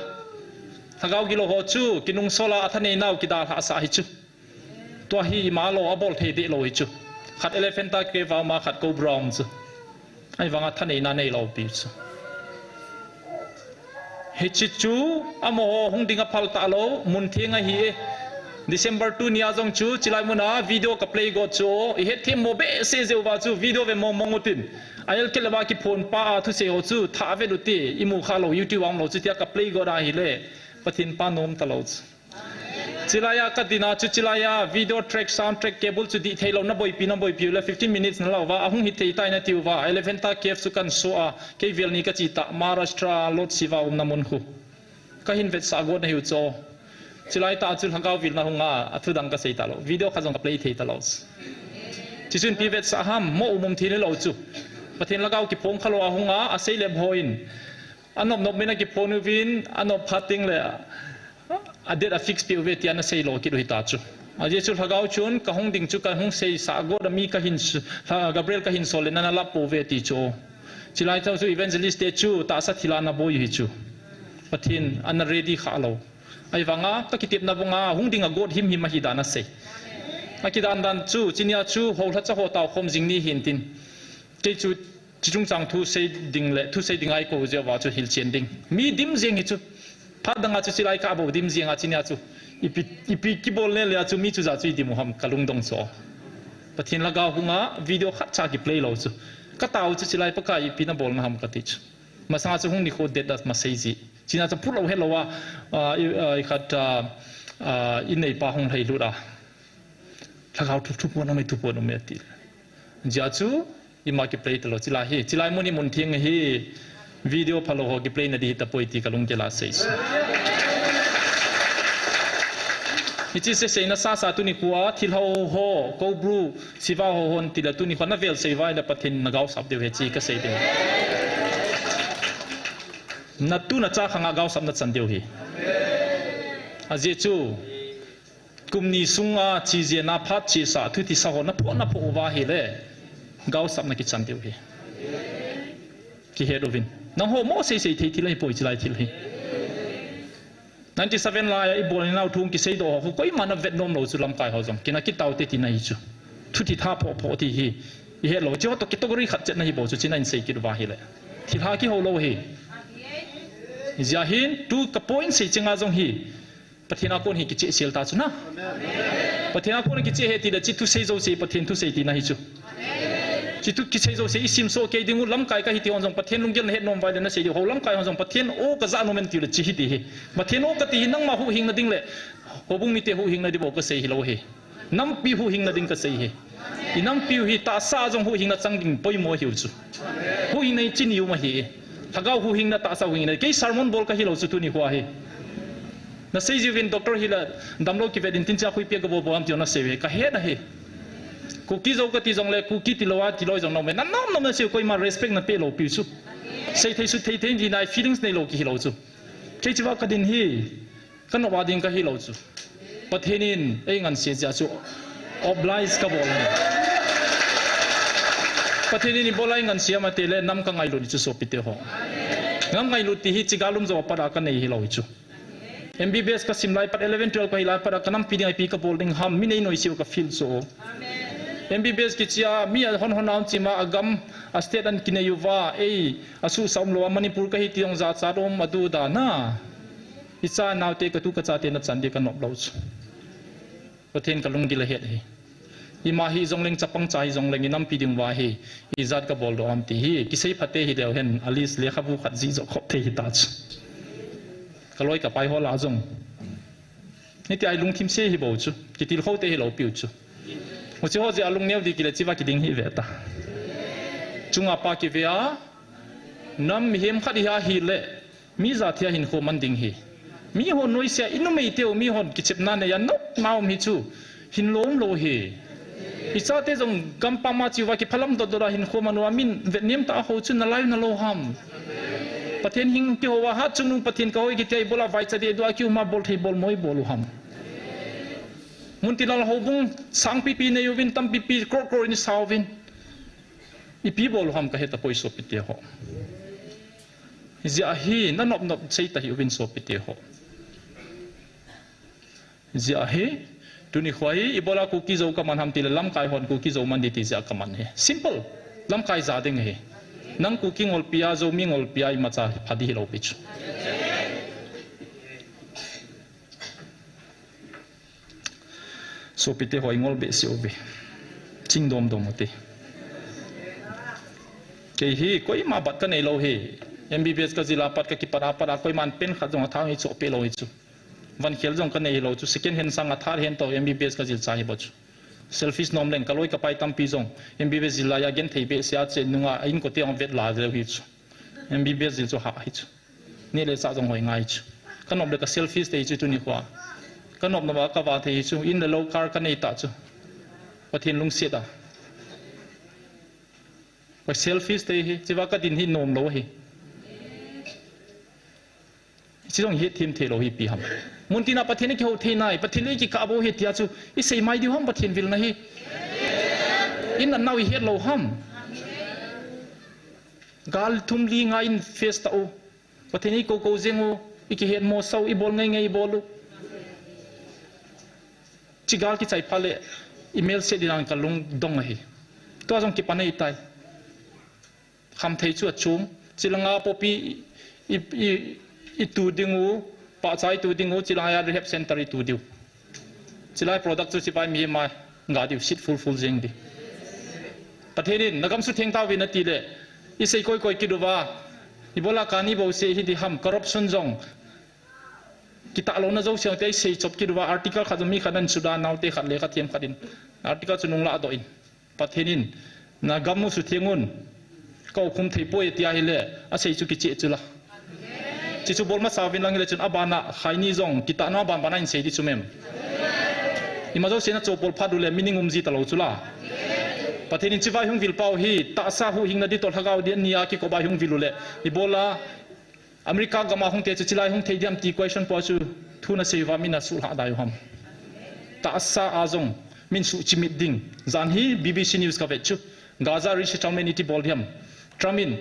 thagau gilo ho chu kinung sola athane nau ki da ha sa hi chu to hi ma lo abol the de lo hi chu khat elephant ta ke wa ma khat ko brown chu ai wanga thane na nei lo pi chu he chi chu amo hung dinga phal ta lo mun thinga hi December 2 nia jong chu chilai muna video ka play go chu I het them mo be se zeu wa chu video ve mong utin ayel kelaba ki phone pa thu se ho chu tha ve luti imu kha lo YouTube ang lo chu tia ka play go da hi le pathin pa nom ta lo chilaya ka dina chu chilaya video track sound track cable chu di thailo na boi pi la 15 minutes na lawa ahung hi thei tai na tiu wa 11 ta kf chu kan so a ke vel ni ka chi ta Maharashtra lot siwa na mun khu ka hin vet sa go na hiu cho chilai ta chul hangau vil na hunga athu dang ka sei ta lo video kha jong ka play thei ta lo chi chun pi vet sa ham mo umum thi le lo chu pathin lagau ki phong khalo ahunga a sei le bhoin anop nop mena ki phone win anop phating le a det a fix pi ve ti ana sei lo ki ro ta chu a je chul hagau chun ka hong ding chu ka hong sei sa go da mi ka hin Gabriel ka hin sol le na la po ve ti chu chilai ta chu evangelist te chu ta sa thilana boy hi chu pathin an ready kha lo ai wanga ka kitip na bunga hungdinga god him hi dana sei akidan dan chu chinia chu ho hla cha ho taw khom jingni hintin ke chu chichung chang thu sei ding le thu sei ding ai ko je wa chu hil chen ding mi dim jeng hi chu phadanga chu chilai ka bo dim jeng a chinia chu ipi ki bol le le chu mi chu za chu di muham kalung dong so pathin laga hunga video khat cha ki play lo chu ka taw chu chilai pa ka ipi na bol na ham ka ti chu masanga chu hung ni kho det das ma sei ji china cha phut lo hello wa I khat in nei pa hong thei lu da thakau thu pon na mai thu pon me ti ja chu i marketplace talo chila hi chilai moni mun thing hi video phalo ho ki play na di ta poiti kalung kela seis ichi se seina sa sa tu ni kwa thil ho ho ko bru siwa ho hon tila tu ni khona vel sevai da pathin nagaw sap de chi ka sei de na tu na cha khanga gaw sap na chan deu hi aje chu kumni sunga chi je na phat chi sa thu ti sa ho na pho wa hi le gaw sap na ki chan deu hi ki he dovin na ho mo sei sei thei thilai poi chilai thil hi 97 la i bol ni nau thung ki sei do ho koi mana Vietnam lo chu lam kai ho jong kina ki tau te ti nai chu thu ti tha pho ti hi i he lo jo to category khat chet na hi bo chu china in sei ki wa hi le thil ha ki ho lo hi ja hin tu ka point sei chinga jong hi pathina kon hi ki che sel ta chu na pathina kon ki che he ti da chi tu sei zo sei pathin tu sei ti na hi chu chi tu ki sei zo sei sim so ke dingu lam kai ka hi ti on jong pathin lung gel he nom vai na sei ho lam kai on jong pathin o ka za no men ti le chi hi ti hi pathin o ka ti nang ma hu hing na ding le ho bung mi te hu hing na di bo ka sei hi lo he nam pi hu hing na ding ka sei he i nam pi hi ta sa jong hu hing na chang ding poi mo hiu chu hu hing nei chin yu ma hi thagau hu hing na ta sa hu hing na ke sermon bol ka hi lo chu tu ni hwa hi na sei ji vin doctor hi la damlo ki vedin tin cha khui pe ga bo bo am ti na se we ka he na he ku ki zo ka ti jong le ku ki ti lowa ti loi jong no me na nom na se koi ma respect na pe lo pi chu sei thei su thei thei di nai feelings nei lo ki hi lo chu ke chi wa ka din hi kan wa din ka hi lo chu pathenin ei ngan se ja chu oblige ka bol ni pathenin ni bolai ngan sia ma te le nam ka ngai lo ni chu so pi te ho ngam ngai lu ti hi chi galum zo pa ra ka nei hi lo chu MBBS ka simlai pat 11 12 ka hilai para kanam pi ding pi ka bowling ham mi nei noi siu ka feel so MBBS ki chia mi hon hon naum chima agam a state an kine yuwa ei asu samlo manipur ka hi tiong za cha rom adu da na icha naw te ka tu ka cha te na chan de ka nop lo chu pathen ka lung gi la het hi i ma hi jongleng chapang chai jongleng inam pi ding wa hi i zat ka bol do am ti hi ki sei phate hi deu hen alis le khabu khat ji zo khop the hi ta chu kaloi ka pai ho la jong ni ti ai lung thim se hi bo chu ki til kho te hi lo piu chu mo chi ho je alung neu di ki le chiwa ki ding hi ve ta chunga pa ki ve a nam hem khat hi hi le mi za thia hin kho man ding hi mi ho noi sia inu mei teu mi hon ki chep na ne ya nok naw mi chu hin lom lo hi isa te jong gam pa ma chi wa ki phalam do do ra hin kho manwa min Vietnam ta ho chu na lai na lo ham pathen hing ki ho wa ha chung pathen ka hoi ki te bola vai cha de do ki ma bol thei bol moi bolu ham mun ti lal ho bung sang pi pi ne yuvin tam pi pi kro kro ni sawin i pi bol ham ka heta poi so pi te ho zia hi na nop nop sei ta hi yuvin so pi te ho zia hi tuni khwai i bola ku ki zo ka man ham ti lam kai hon ku ki zo man di ti za ka man he simple lam kai za ding he nang ku ki ngol pia zo mi ngol pia i ma cha phadi hi lo pi chu so pite hoi ngol be si obe ching dom dom te ke hi koi ma bat ka nei lo he MBBS ka zila pat ka ki para para koi man pen kha jong thang hi cho pe lo hi chu van khel jong ka nei lo chu second hand sang athar hen to MBBS ka zil cha hi bo chu selfish nom leng kaloi ka pai tam pi jong MBBS zila ya gen thei be sia che nunga in ko te ong vet la le hi chu MBBS zil chu ha hi chu ni le sa jong hoi ngai chu kanom le ka selfish te chu tu ni kwa kanop na ba ka wa thei chu in the low car ka nei ta chu pathin lung se da pa selfies te hi chiwa ka din hi nom lo hi chi dong hi thim the lo hi pi ham muntina pathin ki ho thei nai pathin ki ka bo hi tia chu i sei mai di hom pathin vil na hi in an now hi het lo ham gal thum li nga in face ta o pathin ko ko zengo iki het mo sau i bol ngai ngai bolu chigal ki chai phale email se dinang ka lung dong hi to jong ki panai tai kham thei chu chung chilanga popi i tu dingu pa chai tu dingu chilaya rehab center i tu diu chilai product chu sipai mi ma nga diu sit full jeng di pathenin nagam su theng ta win ati le i sei koi koi ki duwa i bola kani bo se hi di ham corruption jong kita lo na zo siang te sei chop ki duwa article khadmi khadan sudan naute khat le ka thiam khadin article chunung la do in pathenin na gamu su thingun ko khum thei poi tia hi le a sei chu ki che chu la chi chu bol ma sawin lang le chun abana khaini zong kita na ban banain sei di chu mem ima zo sena cho pol phadu le miningum ji talo chu la pathin chi vai hung vil pau hi ta sa hu hing na di tol hagau di nia ki ko ba hung vilu le ni bola america gama hung te chu chilai hung thei diam ti question po chu thuna sei wa mina sul ha dai ham ta sa azong min su chimit ding zan hi bbc news ka vechu gaza resettlement iti bol diam tramin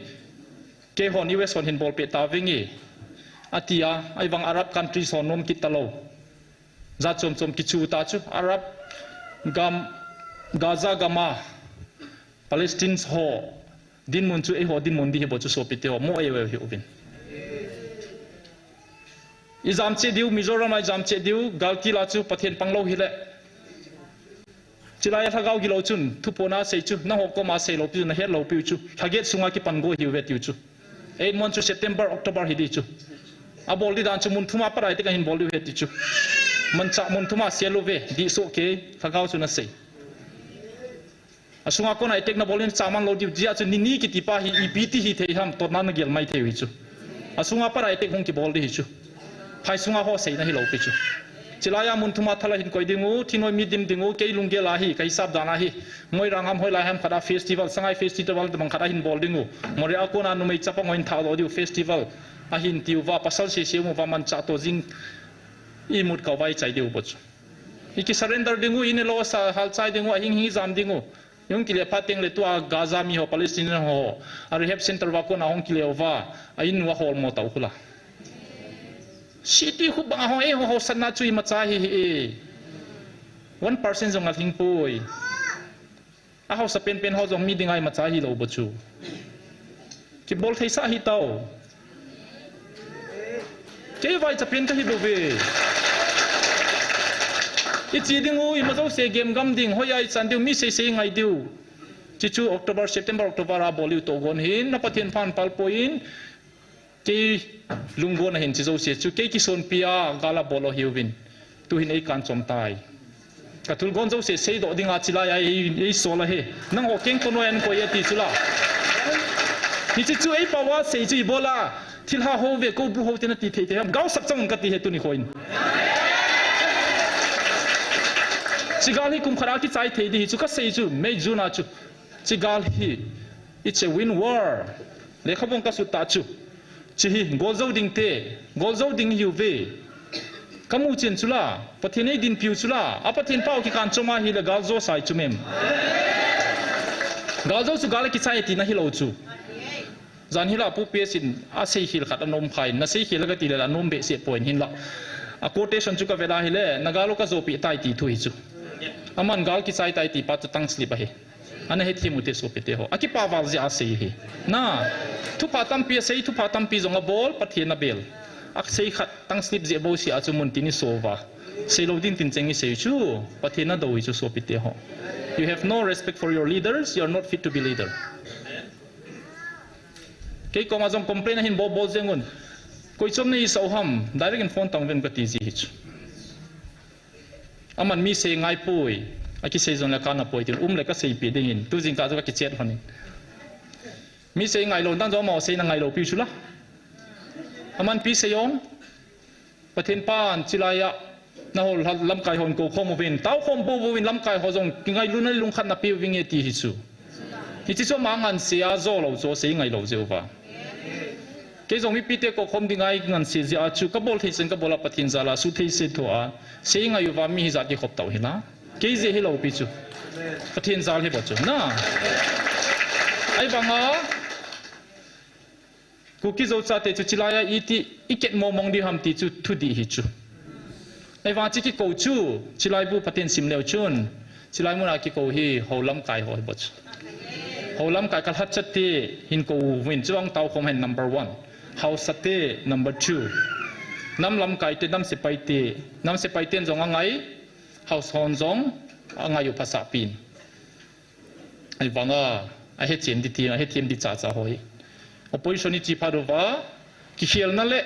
ke hon us hon hin bol pe ta wingi atia ai wang arab countries hon nom kitalo za chom chom ki chu ta chu arab gam gaza gama palestinians ho din mun chu e ho din mun di he bo chu so pe te ho mo e we hi ubin izam che diu mizoram ai jam che diu galti la chu pathen panglo hi le chilai thagau gi lo chun thupona sei chu na hok ko ma sei lo pi na he lo pi chu thaget sunga ki pango hi we tiu chu 8 months to september october hi di chu a bol di dan chu mun thuma parai te ka hin bol di he ti chu man cha mun thuma selo ve di so ke thagau chu na sei asunga ko na tek na bolin chaman lo di dia chu ni ki ti pa hi pt hi thei ham to na na gel mai thei wi chu asunga parai tek hong ki bol di hi chu phai sunga ho sei na hi lo pi chu chilaya mun thuma thala hin koi dingu thinoi mi dim dingu ke lungge la hi kai sab dana hi moi rangam hoi la ham khada festival sangai festival bang khada hin bol dingu mori akona numei chapang oin tha lo diu festival a hin tiu wa pasal se se mu wa man cha to jing I mut ka wai chai diu boch iki surrender dingu in lo sa hal chai dingu hing hi jam dingu yung kile pateng le tua gaza mi ho palestinian ho a rehab center wa ko na hong kile wa ain wa hol mo tau khula city khu bang ho e ho sanna chui ma cha hi 1% jong athing poi a ho sa pen ho jong mi dingai ma cha hi lo bochu ki bol thei sa hi tau ke vai cha pen ka hi do ve I chi dingu I ma zo se game gam ding hoyai chan diu mi se ngai diu chi chu october september october a boliu to gon hin na pathian phan pal poin ke lunggo na hin chi zo se chu ke ki son pia gala bolo hiwin tu hin ei kan chom tai ka thul gon zo se do dinga chila ya ei sola he nang ho keng kono en ko ye ti chula ni chi chu ei pawa se chu bola thil ha ho ve ko bru ho te na ti the te ham gau sak chang ka ti he tu ni khoin chigal hi kum khara ki chai thei di chu ka sei chu me juna chu chigal hi it's a win war le khabong ka su ta chu chi hi gol zo ding yu ve kamu chen chula pathinei din piu chula a pathin pau ki kan choma hi le gal zo sai chu mem gal zo chu gal ki chai ti na hi lo chu zan hi la pu pe sin a sei hil khat anom phai na sei hil ga ti le anom be se point hin la a quotation chu ka vela hi le nagalo ka zo pi tai ti thu hi chu aman gal ki chai tai ti pa chu tang slip a he ana he thimu te so pe te ho aki pa wal ji a sei he na thu pa tam pi sei thu pa tam pi zonga bol pathian na bel ak sei khat tang slip je bo si a chu mun ti ni sova sei lo din tin chengi sei chu pathian na do hi chu so pe te ho you have no respect for your leaders you are not fit to be leader ke ko ma jong complain hin bo bol jengun koi chom nei so ham direct in phone tang ven ka ti ji hi chu aman mi sei ngai poi aki sei zon la kana poi tin le ka sei pi ding in tu jing ka zo ka ki chet honin mi sei ngai lo dan zo mo sei na ngai lo pi chula aman pi sei yong pathen pan chilaya na hol lam kai hon ko khom win taw khom bu win lam kai ho jong ki ngai lu na lung khat na pi wing e ti hi chu hi chi so mangan se a zo lo zo sei ngai lo zeu wa ke jong mi pi te ko khom dingai ngan se ja chu ka bol thei sen ka bola pathin zala su thei se tho a sei ngai wa mi hi za ki khop taw hi na ke je hi lo pi chu pathin zal he bo chu na ai banga ku ki zo cha te chu chilaya iti iket mo mong di ham ti chu thu di hi chu ai wa chi ki ko chu chilai bu pathin sim leo chun chilai mu na ki ko hi holam kai ho bo chu holam kai kal hat chat ti hin ko win chuang taw khom hen number 1 house sate number 2 nam lam kai te nam se pai ten jong angai house hon jong angai u phasa pin ai banga a he chen di ti a he thiam di cha cha hoi opposition ni chi pharova ki khel na le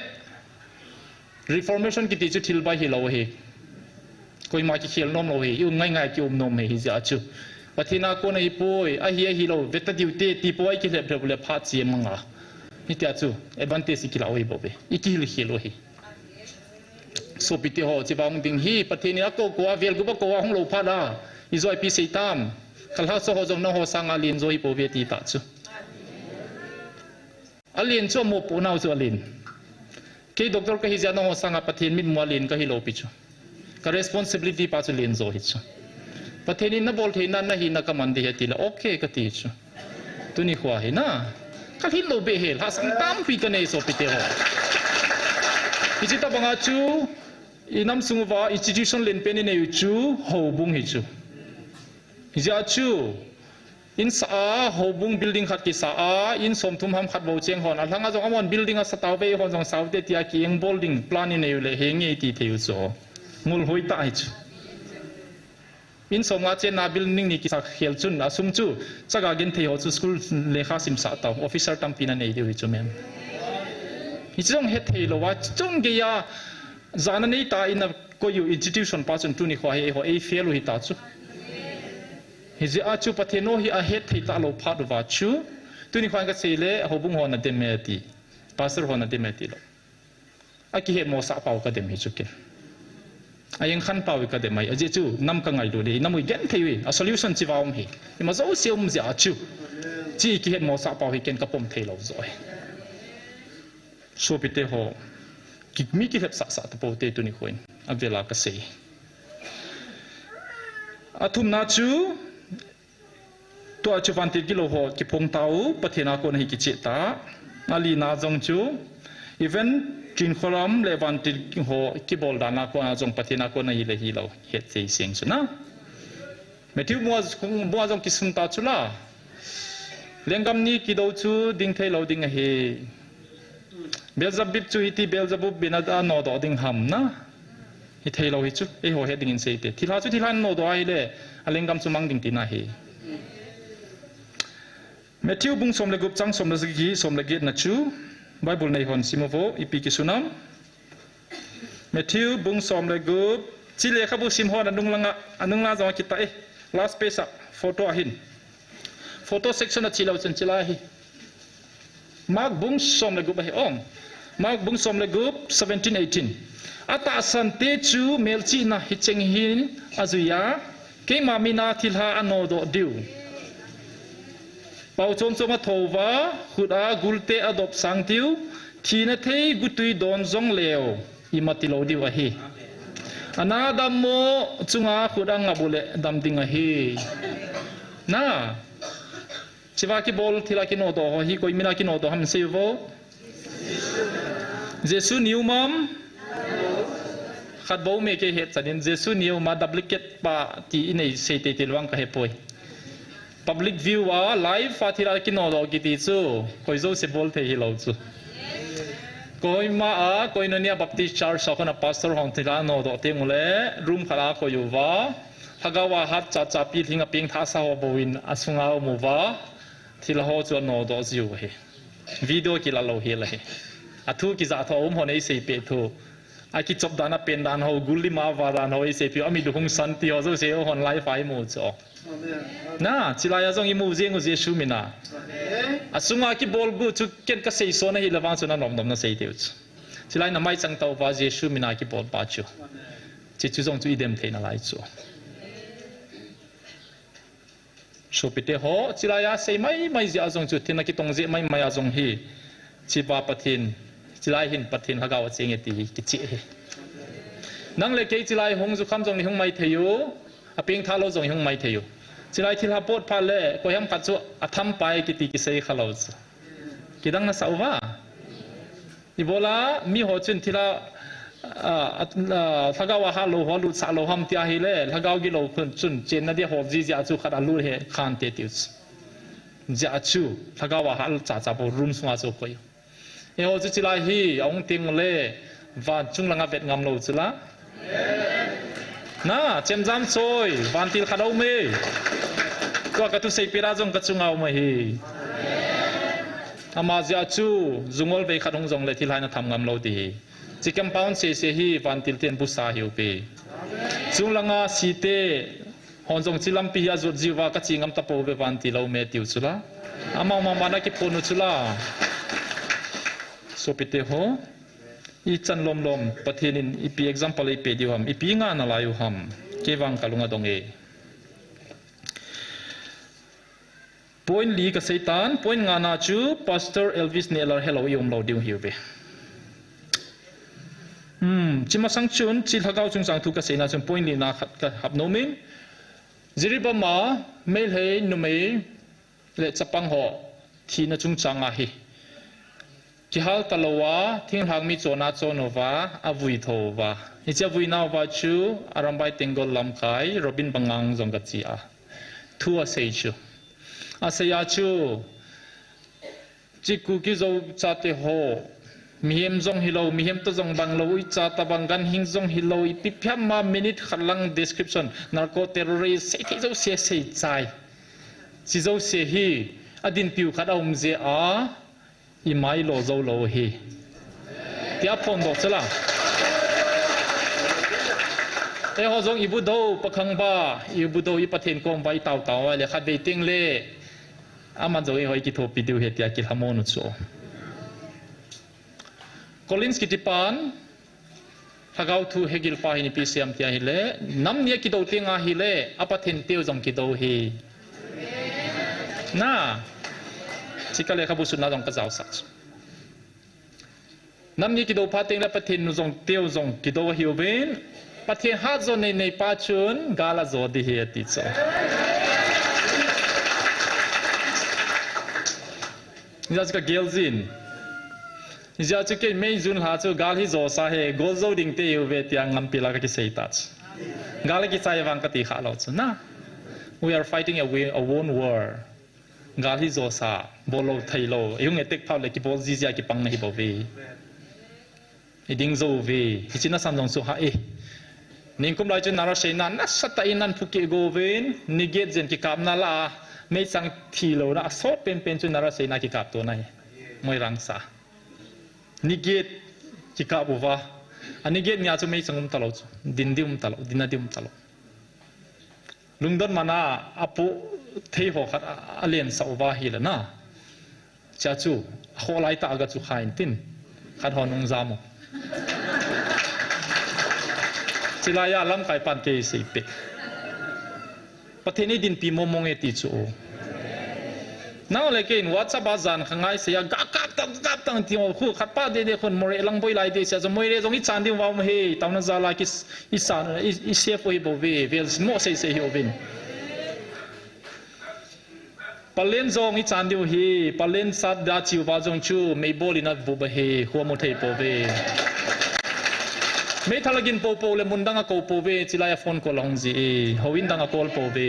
reformation ki ti chu thil bai hi lo he koi ma ki khel nom lo he yu ngai ki nom me hi ja chu ปะเทนาคนไอ้ป่วยไอ้เฮียฮิโลเวตดิวเตตีป่วยกิเลบเลพาเสียมังอ่ะนี่ที่จู่เอบันเตสิกิลาโอยบ่เบอีกิลฮิโลฮีโซปิเตโฮจิบางดิงฮีปะเทนาโกโกอาเวลกุบโกอาฮงโลพาดาอิซอยปิเซตามคัลฮาโซโฮจงนโฮสังอาลินโซฮิโปเวติตาจู่อาลินชั่วโมปูนาวจู่อาลินke doctor ka hizya no sanga pathin min mualin ka hilo pichu ka responsibility pa chu len zo hichu pathin na bol theina na hi na ka mandi hetila okay ka ti chu tuni khwa hi na ka hilo be hel ha sang tam pi ka nei so pite ho hijita banga chu inam sungwa institution len pen ne yu chu ho bung hi chu hizya chu in sa hobung building khat ki sa in somthum ham khat bo cheng hon alhanga jong amon building a sataw be hon jong saute tia ki eng building plan ni ne le hengi ti theu so mul hoi ta ich in somga che na building ni ki sa khel chun asum chu chaga gen thei ho chu school lekha sim sa taw officer tam pina nei deu chu mem hi chong he thei lo wa chong ge ya zana nei ta in ko yu institution pa chun tu ni khwa he ho e fail hi ta chu hizi achu patheno hi a het thei ta lo phat wa chu tuni khwan ka sele hobung hona demeti pastor hona demeti lo aki he mo sa pau ka dem hi chu ke ayeng khan pau ka dem ai aje chu nam ka ngai do de namui gen thei wi a solution chi waum hi ma zo seum ja chu chi ki he mo sa pau hi ken ka pom thei lo zoi so pite ho ki mi ki hep sa sa ta po te tuni khoin avela ka sei athum na chuตัวจุวันที่กิโลหกิพงเตาประเทศนาคนให้กิจตาอาลีนาจงจูอีเวนกินคลอมเลวันที่หกิบอลดานาคนจงประเทศนาคนให้เลยฮิโลเฮ็ดใจเสียงสุนะเมื่อที่มัวจงกิสุนตาจุละเลี้ยงกำนี้กิโดจูดิ่งเทลดิ่งเฮเบลซับบิบจูฮิติเบลซับบุบบินาดานอดอดิ่งหำนะฮิเทลฮิจูเอโหเฮ็ดดิ่งเสียเตที่ลาจูที่ลานนอดอไอเลยเลี้ยงกำจูมังดิ่งตีนาเฮเมทิวบุงสมเลกุบจังสมเลสกีสมเลกิดนัชูไบเบิลในหอนซิโมโวอีปีกิสุนัมเมทิวบุงสมเลกุบจิเลขับุซิมฮอนอันนุงลาจงกิตาlast page โฟโต้อาหินโฟโต้เซกชันจิเลวจันจิลาฮิมาร์กบุงสมเลกุบไปอมมาร์กบุงสมเลกุบ17-18อัตาสันเตจูเมลจีนาฮิเชงหินอาจุยาเกมามินาทิลฮาอันโนโดดิวเป่าชมสมาโทวาขุดอากุลเตอดบสังติวทีนเทกุตุยดอนจงเลวอิมาติโลดิวะเฮอนาดัมโมจุงอาขุดางาบุเลดัมดิงะเฮนะชิวากิบอลทิลากิโนโตฮิโกอิมินากิโนโตฮัมเซโวเจสุนิวมัมขัดบ่เมเกเฮตสันเจสุนิวมาดับลิเกตปาที่ในเซเตติลวังกะเฮปอยpublic view wa live fathira kinodo kiti chu koizo se bolte hi lo chu koima a koinonia baptist church sokona pastor hon thila no do te mule room khala ko yuwa hagawa hat cha cha pi thinga ping tha sa ho boin asunga mu wa thila ho chu no do ziu he video ki la lo he la he athu ki za tho hon ei sei pe thu a ki chop dana pen dan ho gulli ma wa dan ho ei sei pi ami du hung santi ho zo se hon live fai mu chu na chilaya jong imu jeng je shumina asunga ki bolgu chu ken ka sei so na hi lawang chu na nom nom na sei teu chilai na mai chang tau wa je shumina ki bol pa chu chi chu jong chu idem theina lai chu shopite ho chilaya sei mai je ajong chu thina ki tong je mai ajong hi chi ba pathin chilai hin pathin hagaw cheng eti ki chi he nang le ke chilai hong ju kham jong ni hong mai theyu aping thalo jong hong mai theyu chilai thil hapot phale ko yam khat chu atham pai ki ti ki sei khalo chu kidang na sauwa ibola mi ho chun thila thagawa ha lo ho lu sa lo ham tia hi le thagaw gi lo khun chun chen na de ho ji ja chu khat alu he khan te tiu ja chu thagawa ha cha cha bo room sunga chu ko e ho chu chilai hi ong ting le van chung langa vet ngam lo chula na chem jam choi van til khadau me ko ka tu sei pira jong ka chungau ma hi ama ja chu zungol be khadong jong le thil haina tham ngam lo ti chi compound se hi van til ten bu sa hiu pe chung langa si te hon jong chilam pi ya zut jiwa ka chingam ta po be ban ti lo me tiu chula amang mama ki ponu chula so pite ho I chan lom pathianin ipi example ipe diwam ipi nga na layu ham kewang kalunga donge point li ka satan point nga na chu pastor Elvis Neller hello yom lo diu hiu be chima sang chun chil hagau chung sang thu ka sena chun point li na khat ka hab no min ziriba ma mel he no me le chapang ho thi na chung changa hi ki hal talawa thing hang mi chona chonova avui thova icha vui na wa chu arambai tengol lam kai robin bangang jong ka chi a thu a sei chu a se ya chu chi ku ki zo cha te ho mihem jong hilo mihem to jong bang lo i cha ta bang gan hing jong hilo i pi pham ma minute khalang description narco terrorist sei thei zo se sei chai chi zo se hi adin piu khat om je a I mai lo zo lo hi tia phon do chala e ho jong ibu do pakhang ba ibu do I pathen kom vai taw taw le khat be ting le ama zo hoi ki thopi diu he tia ki hamon chu Collins ki tipan hagau thu hegil pa hi ni pcm tia hi le nam nia ki do tinga hi le apathen teu jong ki do hi na chikale khabu sunna jong ka jaw sak nam ni ki do phateng la pathin nu jong teu jong ki do hiu ben pathen ha zo nei nei pa chun gala zo di he ti cha ni ja ka gelzin ni ja ke mei jun ha chu gal hi zo sa he gol zo ding te yu ve tiang ngam pila ka ki sei tats gala ki chai wang ka ti kha lo chu na we are fighting a one war gal hi zo sa bolo thailo yung etek phau le ki bol ji ja ki pang na hi bo ve iding zo ve hi china sam jong su ha e ning kum lai chu nara seina na sata inan phuki go ven ni get jen ki kap na la me chang thilo na so pen chu nara seina ki kap to nai moi rang sa ni get ki kap wa ani get nya chu me changum talo chu din dim talo dinadim talo lungdon mana apu thei ho khat alien sauwa hi la na cha chu kholai ta ga chu khain tin khat honung zamo chilaya lam kai pan ke sei pe patheni din pi momong e ti chu now like in whatsapp azan khangai se ya ga kap tang ti khu khat pa de khon more lang boi lai de sa moi re jong I chan dim wa he taw na za la ki I san I chef oi bo ve vel mo sei sei ho vin palen zong I chan diu hi palen sat da chiu wa jong chu mei bolina bu ba he ho mo thei po ve mei thalagin po le mundanga ko po ve chilaya phone ko long ji howin danga call po ve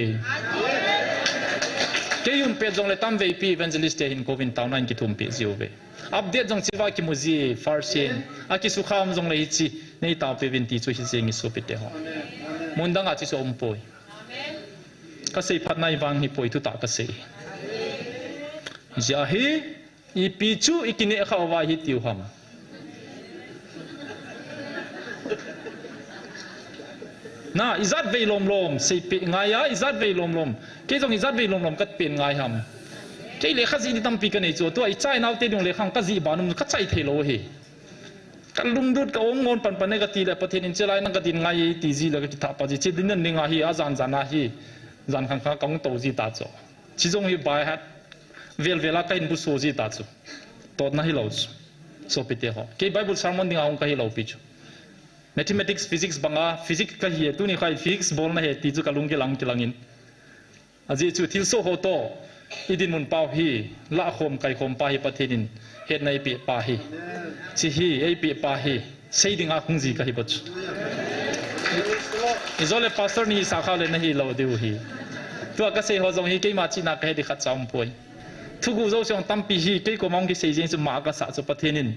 ke yun pe jong le tam ve pi evangelist hin kovin taw nan ki thum pe jiu ve update jong chiwa ki muji farsin aki su kham jong le chi nei taw pe vin ti chu hi jeng I so pe te ho mundanga chi so om poi ka sei phat nai wang hi poi tu ta ka sei ja hi I pi chu ikine kha wa hi tiu ham na izat ve lom sei pe ngaya izat ve lom ke jong izat ve lom kat pen ngai ham ke le khazi ni tam pi ka nei chu to I chai naw te ding le khang ka ji banum ka chai thelo he ka lung dut ka ong ngon pan pan ka ti le pathen in chelai nang ka din ngai ti ji la ka ki tha pa ji che din ning a hi azan jana hi zan khang kha kong to ji ta cho chi jong hi bai hat vela ka in bu so ji ta chu tot na hi lo so pe te ho ke bible sermon ding aung ka hi lo pi chu mathematics physics banga physics ka hi tu ni khai physics bol na he ti chu kalung ke lang tilangin aji chu thil so ho to idin mun pau hi la khom kai khom pa hi pathenin het nai pi pa hi chi hi ei pi pa hi sei dinga khungji ka hi boch izole pastor ni sa kha le na hi lo deu hi tu ka sei ho jong hi ke ma chi na ka he di khat cham poi thu gu zo song tam pi hi ke ko mong ki sei jeng chu ma ka sa chu pathenin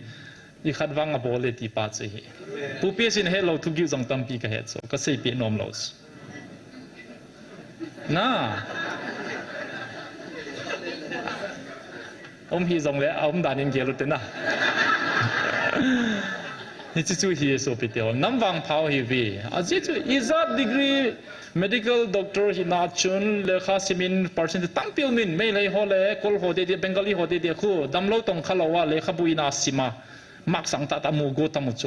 I khat wang a bol le ti pa chi hi pu pi sin he lo thu gi jong tam pi ka he so ka sei pi nom los na om hi jong le om dan in ge lu te na นี่จู่ๆฮีโซปิเตลน้ำวังเผาฮีวีจู่ๆอีซัดดีกรี medical doctor ฮีนาชุนเลขาซิมิน% ตั้งพิลมินไม่เลยฮอเลกอลโฮเดเดียเบงกาลีโฮเดเดียคู่ดำโลตรงขลาวะเลขาบุยนาซิมามักสังตาตามูโกตามุโจ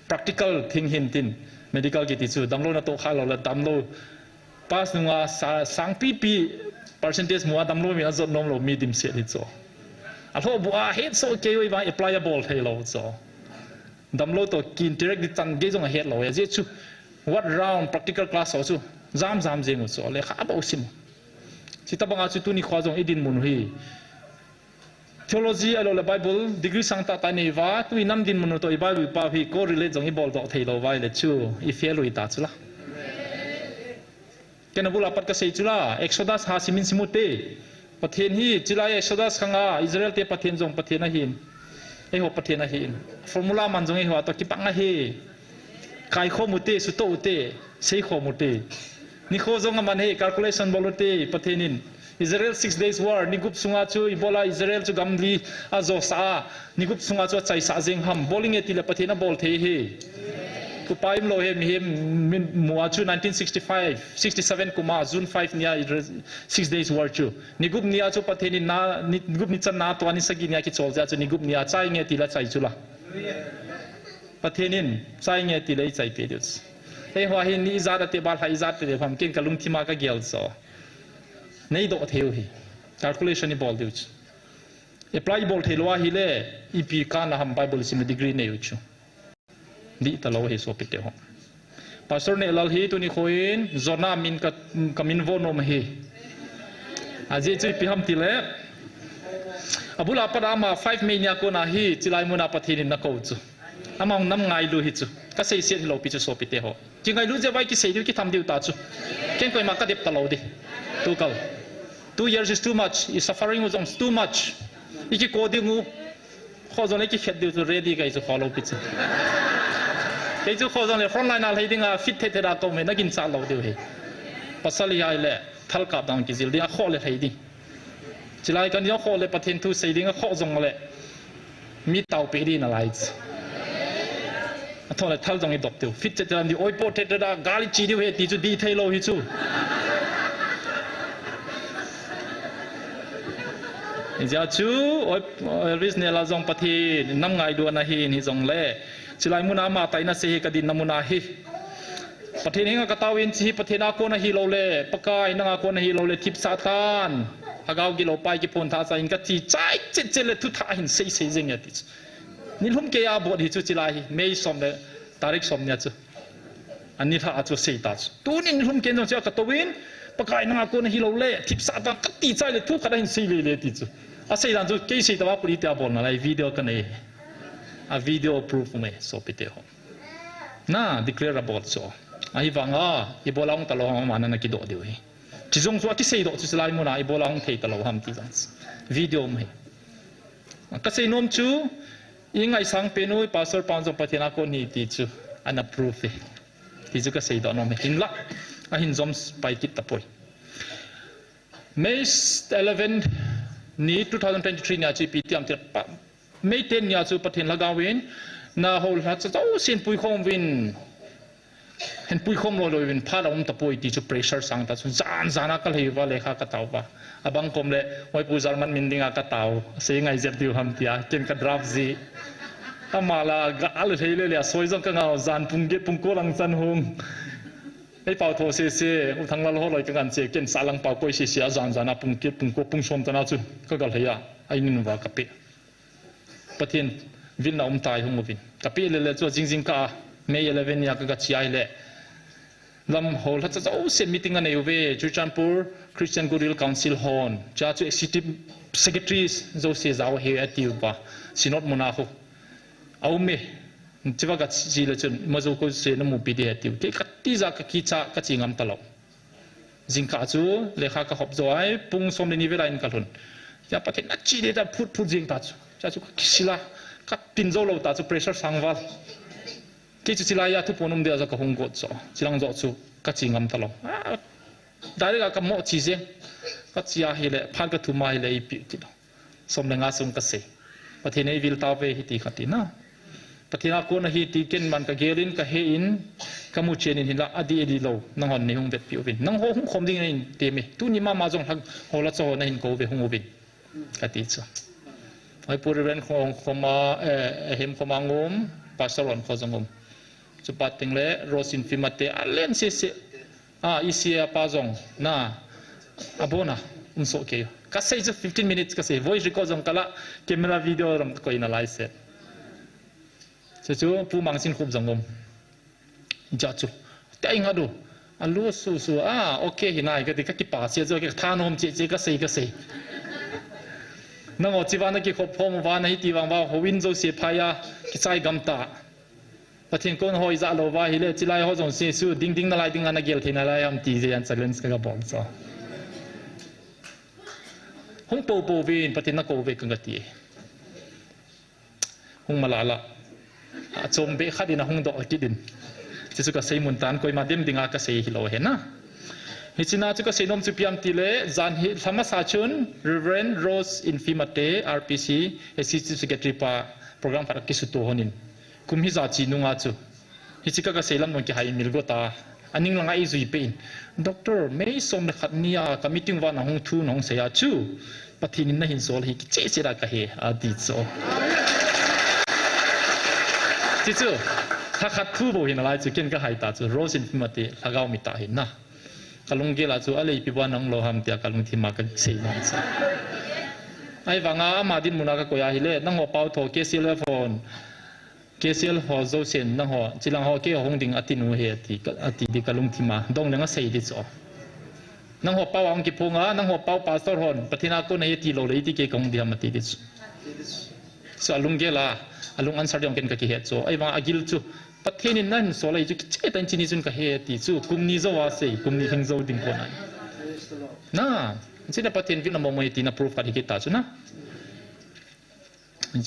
practical thing hintin medical กิติจูดำโลนาโตขลาวะดำโลpas nunga sang pp percentage mua dam lo mi azot nom lo mi dim se li cho a tho bu a het so ke oi ba applicable thei lo cho dam lo to kin direct di chan ge jong het lo ya je chu what round practical class so chu jam je mu cho le kha ba sim chi ta banga chu tu ni khwa jong edin mun hi theology alo la bible degree sang ta ta nei wa tu nam din mun to i bible pa hi ko relate jong i bol do thei lo wai le chu i fail ui ta chu la kena bula pat ka sei chula exodus ha simin simute pathen hi chilai exodus khanga israel te pathen jong pathen a hin e ho pathen a hin formula man jong e ho to ki panga he kai kho mute su to te sei kho mute ni kho jong man he calculation bolote pathenin israel 6 days war ni gup sunga chu ibola israel chu gamli azo sa ni gup sunga chu chai sa jeng ham bowling e tile pathena bol the he ku paim lo hem mua chu 1965 67 kuma June 5 nia 6 days war chu nigup nia chu patheni na nigup ni chan na to ani sagi nia ki chol ja chu nigup nia chai nge tila chai chula pathenin chai nge tilai chai pe dus ei hwa hin ni za da te bal hai za te pham kin kalung thima ka gel so nei do theu hi calculation ni bol dus apply bol thelwa hi le ep ka na ham bible sim degree nei chu di talo he so pite ho pastor ne lal hi tu ni khoin zona min ka kamin vono ma he aje chui pi ham tile abula pada ma 5 me nya ko na hi chilai muna pathin na ko chu among nam ngai lu hi chu ka sei se lo pi chu so pite ho chingai lu je bai ki sei du ki tham diu ta chu ken koi ma ka dep talo di tu kal 2 years is too much is suffering was too much iki ko di ngu kho zo le ki khet diu chu ready kai chu follow pi chu cái chú khó rằng là front line nào hay đi ngà fit thế ra câu mình nó kinh sát lâu điều hết, pasal ya ile thal cáp đằng cái gì đi khóเลยhay đi, chỉ là cáiนี้khóเลยประเทศทุกสิ่งđi khó rằng làมีเตาไปดีน่ะไรทำอะไรthal rằng cái độc điều fit thế ra đi oi po thế ra gali chỉ điều hếtที่chú detail lâu hết chú, giờ chú oi Elvisเนี่ยเราจงประเทศน้ำไงดวนนะฮินี่จงเล่chilai muna ma taina se hi kadin namuna hi pathen hinga katawin chi pathen a ko na hi lo le pakai na ko na hi lo le thip satan agaw gi lo pai ki phon tha sa in ka chi chai che le thu tha hin sei sei jeng ya ti ni lum ke ya bod hi chu chilai hi mei som le tarik som nya chu ani tha chu sei ta tu ni lum ke no cha katawin pakai na ko na hi lo le thip satan ka ti chai le thu ka hin sei le ti chu a sei dan chu ke sei ta wa puli ta bol na lai video ka nei a video proof me so pite ho na declare about so ai wanga I bolang talo mana na ki do de hi chi jong so ki sei do chu lai mo na I bolang thei talo ham ti jang video me ka sei nom chu ingai sang pe noi pastor panjo pathena ko ni ti chu an approve he ti chu ka sei do nom hin la a hin jom pai kit tapoi May 11 ni 2023 nya chi pi tiam ti May 10 nya chu pathen lagawin na hol ha cha sin pui khom win hen pui khom lo win phala tapoi ti chu pressure sang ta chu zana kal hi wa lekha ka taw ba abang kom le hoi pu zarman min dinga ka taw se ngai zep diu ham tia ken ka draft ji amala ga al thei le le soi jong ka ngao zan pung ge pung ko lang chan hung ei pau tho se u thang la ho loi ka gan che ken salang pau koi se sia zana pung ke pung ko pung som ta na chu ka gal heya ai nin wa ka pe pathen vin na tai hung vin kapi le chu jing ka May 11 ya ka chiai le lam hol ha cha se meeting ane uve Chuchanpur Christian Goodwill Council hon cha chu executive secretaries zo se zaw he atiu ba sinot mona ho au me chiwa ka chi le chun mazo ko se na mu pidi atiu ke ka ti za ka ki cha ka chingam talo jing ka chu le kha ka hop zo ai pung som le ni ve lain ka thun ya pathen na chi le da phut jing ta chu cha chu kisila ka tin zo lo ta chu pressure sangwal ki chu chila ya thu ponum de za ka hong go cho chilang zo chu ka chingam talo dai ga ka mo chi je ka chia hi le phal ka thu mai le pi ti do som le nga sum ka se pathen ei vil ta ve hi ti khati na ปฏินาคนฮีตีเกนมันกะเกลินกะเฮอินกะมุเชนินหิละอดีอดีโลนังหอนในหงเบ็ดปิวบินนังโหหงคมดิ่งในเตมิตุนิมาจงทักโหละโซในหินโกเวหงบินกะติซะไอ้ปุริเวนของคมาเห็มคมางมปาสรอนขอจงมจุปัดติงเลโรซินฟิมาเตอเลนเซเซอีเซียปาจงนาอาโบนาโซเกยก็ใช้จะ15 minutes ก็ใช้ voice record จงกะละแคมเมราวิดีโอรำก็อินาไลซ์จู่ๆผู้มังสินคุบจงมจัดจู่แต่อิงหาดูอันรู้สู้โอเคหินายก็ติกะกิปาเสียจู่ก็ทานอมเจก็ใช้นังอจิวานะกิขบพอมวานะฮิติวังว่าโหวินโจเสียพายากิใจกำตาปะเทนคนหอยจะโลวาฮิเลจิไลฮอจงเสียสู้ดิ้งนาไลดิ้งอันเกลทินาไลอัมตีเจียนเซเลนส์กะบอกซะหงโปวินปะเทนนักโกเวกังกะตีหงมาลาละจมเบขัดินะหงดอกกิดินจะสุกะเซมุนตันกอยมาเดมดิงากะเซฮิโลเห็นนะฮิจินาจุกะเซนอมจุปิยามติเลจานฮิธรรมศาชุน Reverend Rose Infimate RPC Executive Secretary pa program para kisuto honin kum hi za chi nunga chu hichika ka selam nong ki hai milgo ta aning langa i zui pein doctor mei som le khat nia ka meeting wa na hong thu nong se ya chu pathin na hin sol hi ki che che ra ka he adi so ti chu kha khat thu bo hin lai chu ken ka hai ta chu Rose Infimate lagaw mi ta hin na kalung gela chu alei piwa nang lo ham tia kalung thima ka sei non sa ai wanga ma din muna ka koya hile nang ho pau tho KCL phone KCL ho zo sen nang ho chilang ho ke hong ding atinu he ati di kalung thima dong lenga sei di cho nang ho pau ang ki phunga nang ho pau pastor hon pathina ko nei ti lo le ti ke kong di ham ati di so alung gela alung answer diong ken ka ki he cho ai wanga agil chu pathenin nan solai chu che tan chini chun ka he ti chu kumni zo wa sei kumni hing zo ding ko nai na sina pathen vi na mo mai ti na proof ka ki ta chu na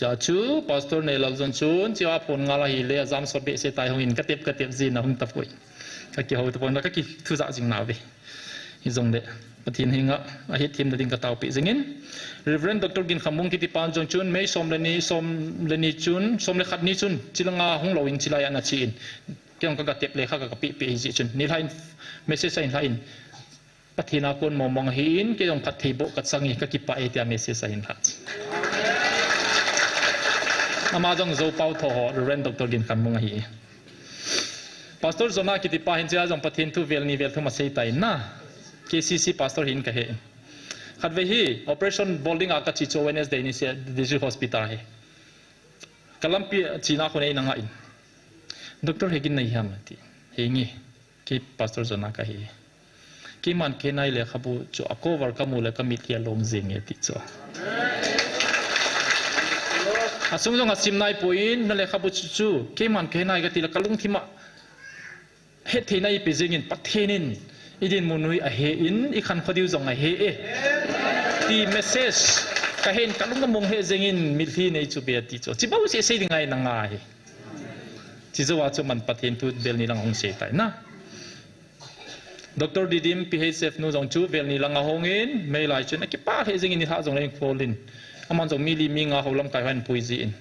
ja chu pastor ne lal zon chun chiwa phon ngala hi le azam so be se tai hongin ka tep zin na hum ta poi ka ki ho ta pon ka ki thu za jing na ve hi zong de pathin hinga a he thim da ding ka taw pe jingin Reverend Dr. Gin Khamung ki ti pan jong chun mei som le ni chun som le khat ni chun chilanga hong lo in chilai ana chin kyang ka tep le kha ka pi ji chun ni lain message sain lain pathina kon momong hin ke jong phat thei bo ka changi ka ki pa e tia message sain khat ama jong zo pau tho ho Reverend Dr. Gin Khamung hi pastor zona ki ti pa hin cha jong pathin thu vel ni vel thu ma sei tai na KCC pastor hin ka he khat ve hi operation bolding aka chi cho Wednesday ni se district hospital he kalampi china khone ina nga in doctor hegin nei ham ti hengi ki pastor zona ka hi ki man ke nai le khabu cho cover ka mu le ka mit ya lom jing e ti cho asung jong asim nai point na le khabu chu ki man ke nai ga ti la kalung thima he the nai pe jingin pathenin idin munui a he in I khan khodiu jong a he e ti message ka hen kalung mong he jengin milhi nei chu be ti cho chibau se se dingai na nga he chi zo wa chu man pathen tu bel ni lang hong se tai na Dr. Didim PHF no jong chu bel ni lang a hongin mai lai chu na ki pa he jengin ni ha jong leng folin aman jong mili mi nga holam kai han puiji in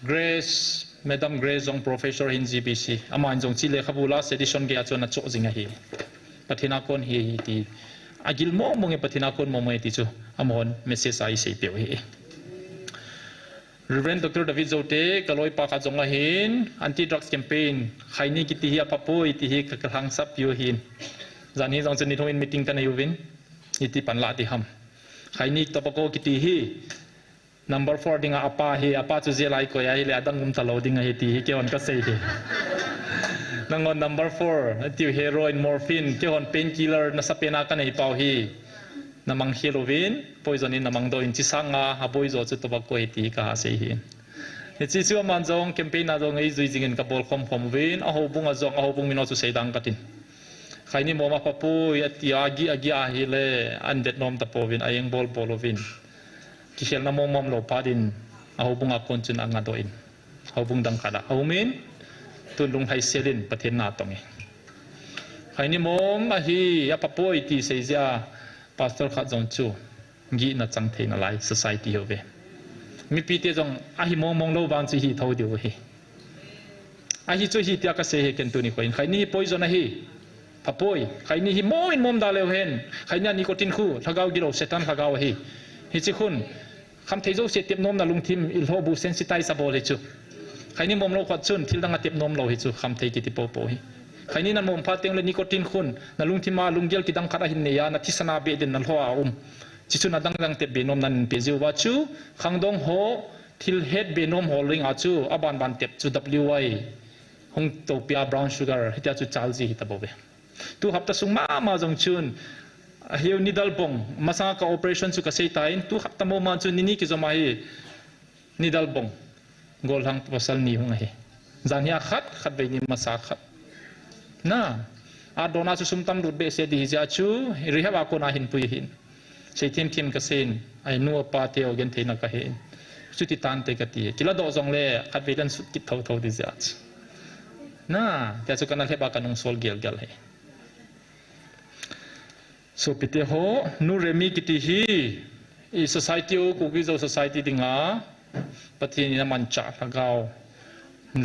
Grace Madam Grace jong professor in GBC aman jong chi le khabula sedition ge a chu na cho jinga hi pathina kon hi ti agil mo monge pathina kon mo mai ti chu amon message ai sei pe hi Reverend Dr. David Zote kaloi pa ka jonga hin anti drugs campaign khaini ki ti hi apapoi ti hi ka khang sap yu hin zani jong chen ni thoin meeting kan ayuvin iti panla ti ham khaini topako ki ti hi number 4 dinga apa chu zelai ko ya hi le adangum talo dinga hi ti hi ke on ka sei hi nangon number 4 tiu heroin morphine ke hon painkiller na sapena ka nei pau hi namang heroin poisonin namang do in chisanga haboi zo chu tobak ko ti ka se hi ni chi chu man jong campaign na jong ei zui jingin ka bol khom win a ho bunga jong a ho bung mino chu seidang katin khaini moma papu ya agi a hi le an det nom ta povin ayeng bol polovin ki khel na mom lo padin a ho bunga kon chun anga do in ho bung dang kada ho min tun lung hai selin pathen na tongi khaini mom a hi ya papoi ti seizia pastor kha jong chu ngi na chang theina lai society hove mi pi te jong a hi mong lo ban chi hi tho diu hi a hi chu hi tia ka se he ken tu ni ko in khai ni poison a hi pa poi khai ni hi mo in mom da le hen khai na nicotine khu thagau gi lo setan thagau hi chi khun kham thei zo se tep nom na lung thim il ho bu sensitize abo le chu khai ni mom lo khat chun thil dang a tep nom lo hi chu kham thei ki ti po po hi khai ni nan mom pha teng le nicotine khun na lung thima lung gel ki dang khat a hin ne ya na thisana be den na ho a chi chu na dang tep be nom nan pe jiu wa chu khang dong ho thil het be nom ho ling a chu aban ban tep chu wi hong to pia brown sugar hitia chu chal ji hi ta bo be tu hapta sung ma jong chun hiu nidal bong masa ka operation chu ka sei tain tu hapta mo ma chu nini ki zoma hi nidal bong gol hang pasal ni hung hi zania khat be ni masa khat na a dona chu sum tam lut be se di ja chu rehab ko na hin pui hin sei thim ka sen ai nu pa te ogen theina ka hin chu ti tan te ka ti kila do jong le khat be dan sut ki tho di ja na ta chu kana heba kanung sol gel he so pite ho nu remi kiti hi I society o ku gi zo society dinga pathin na man cha thagao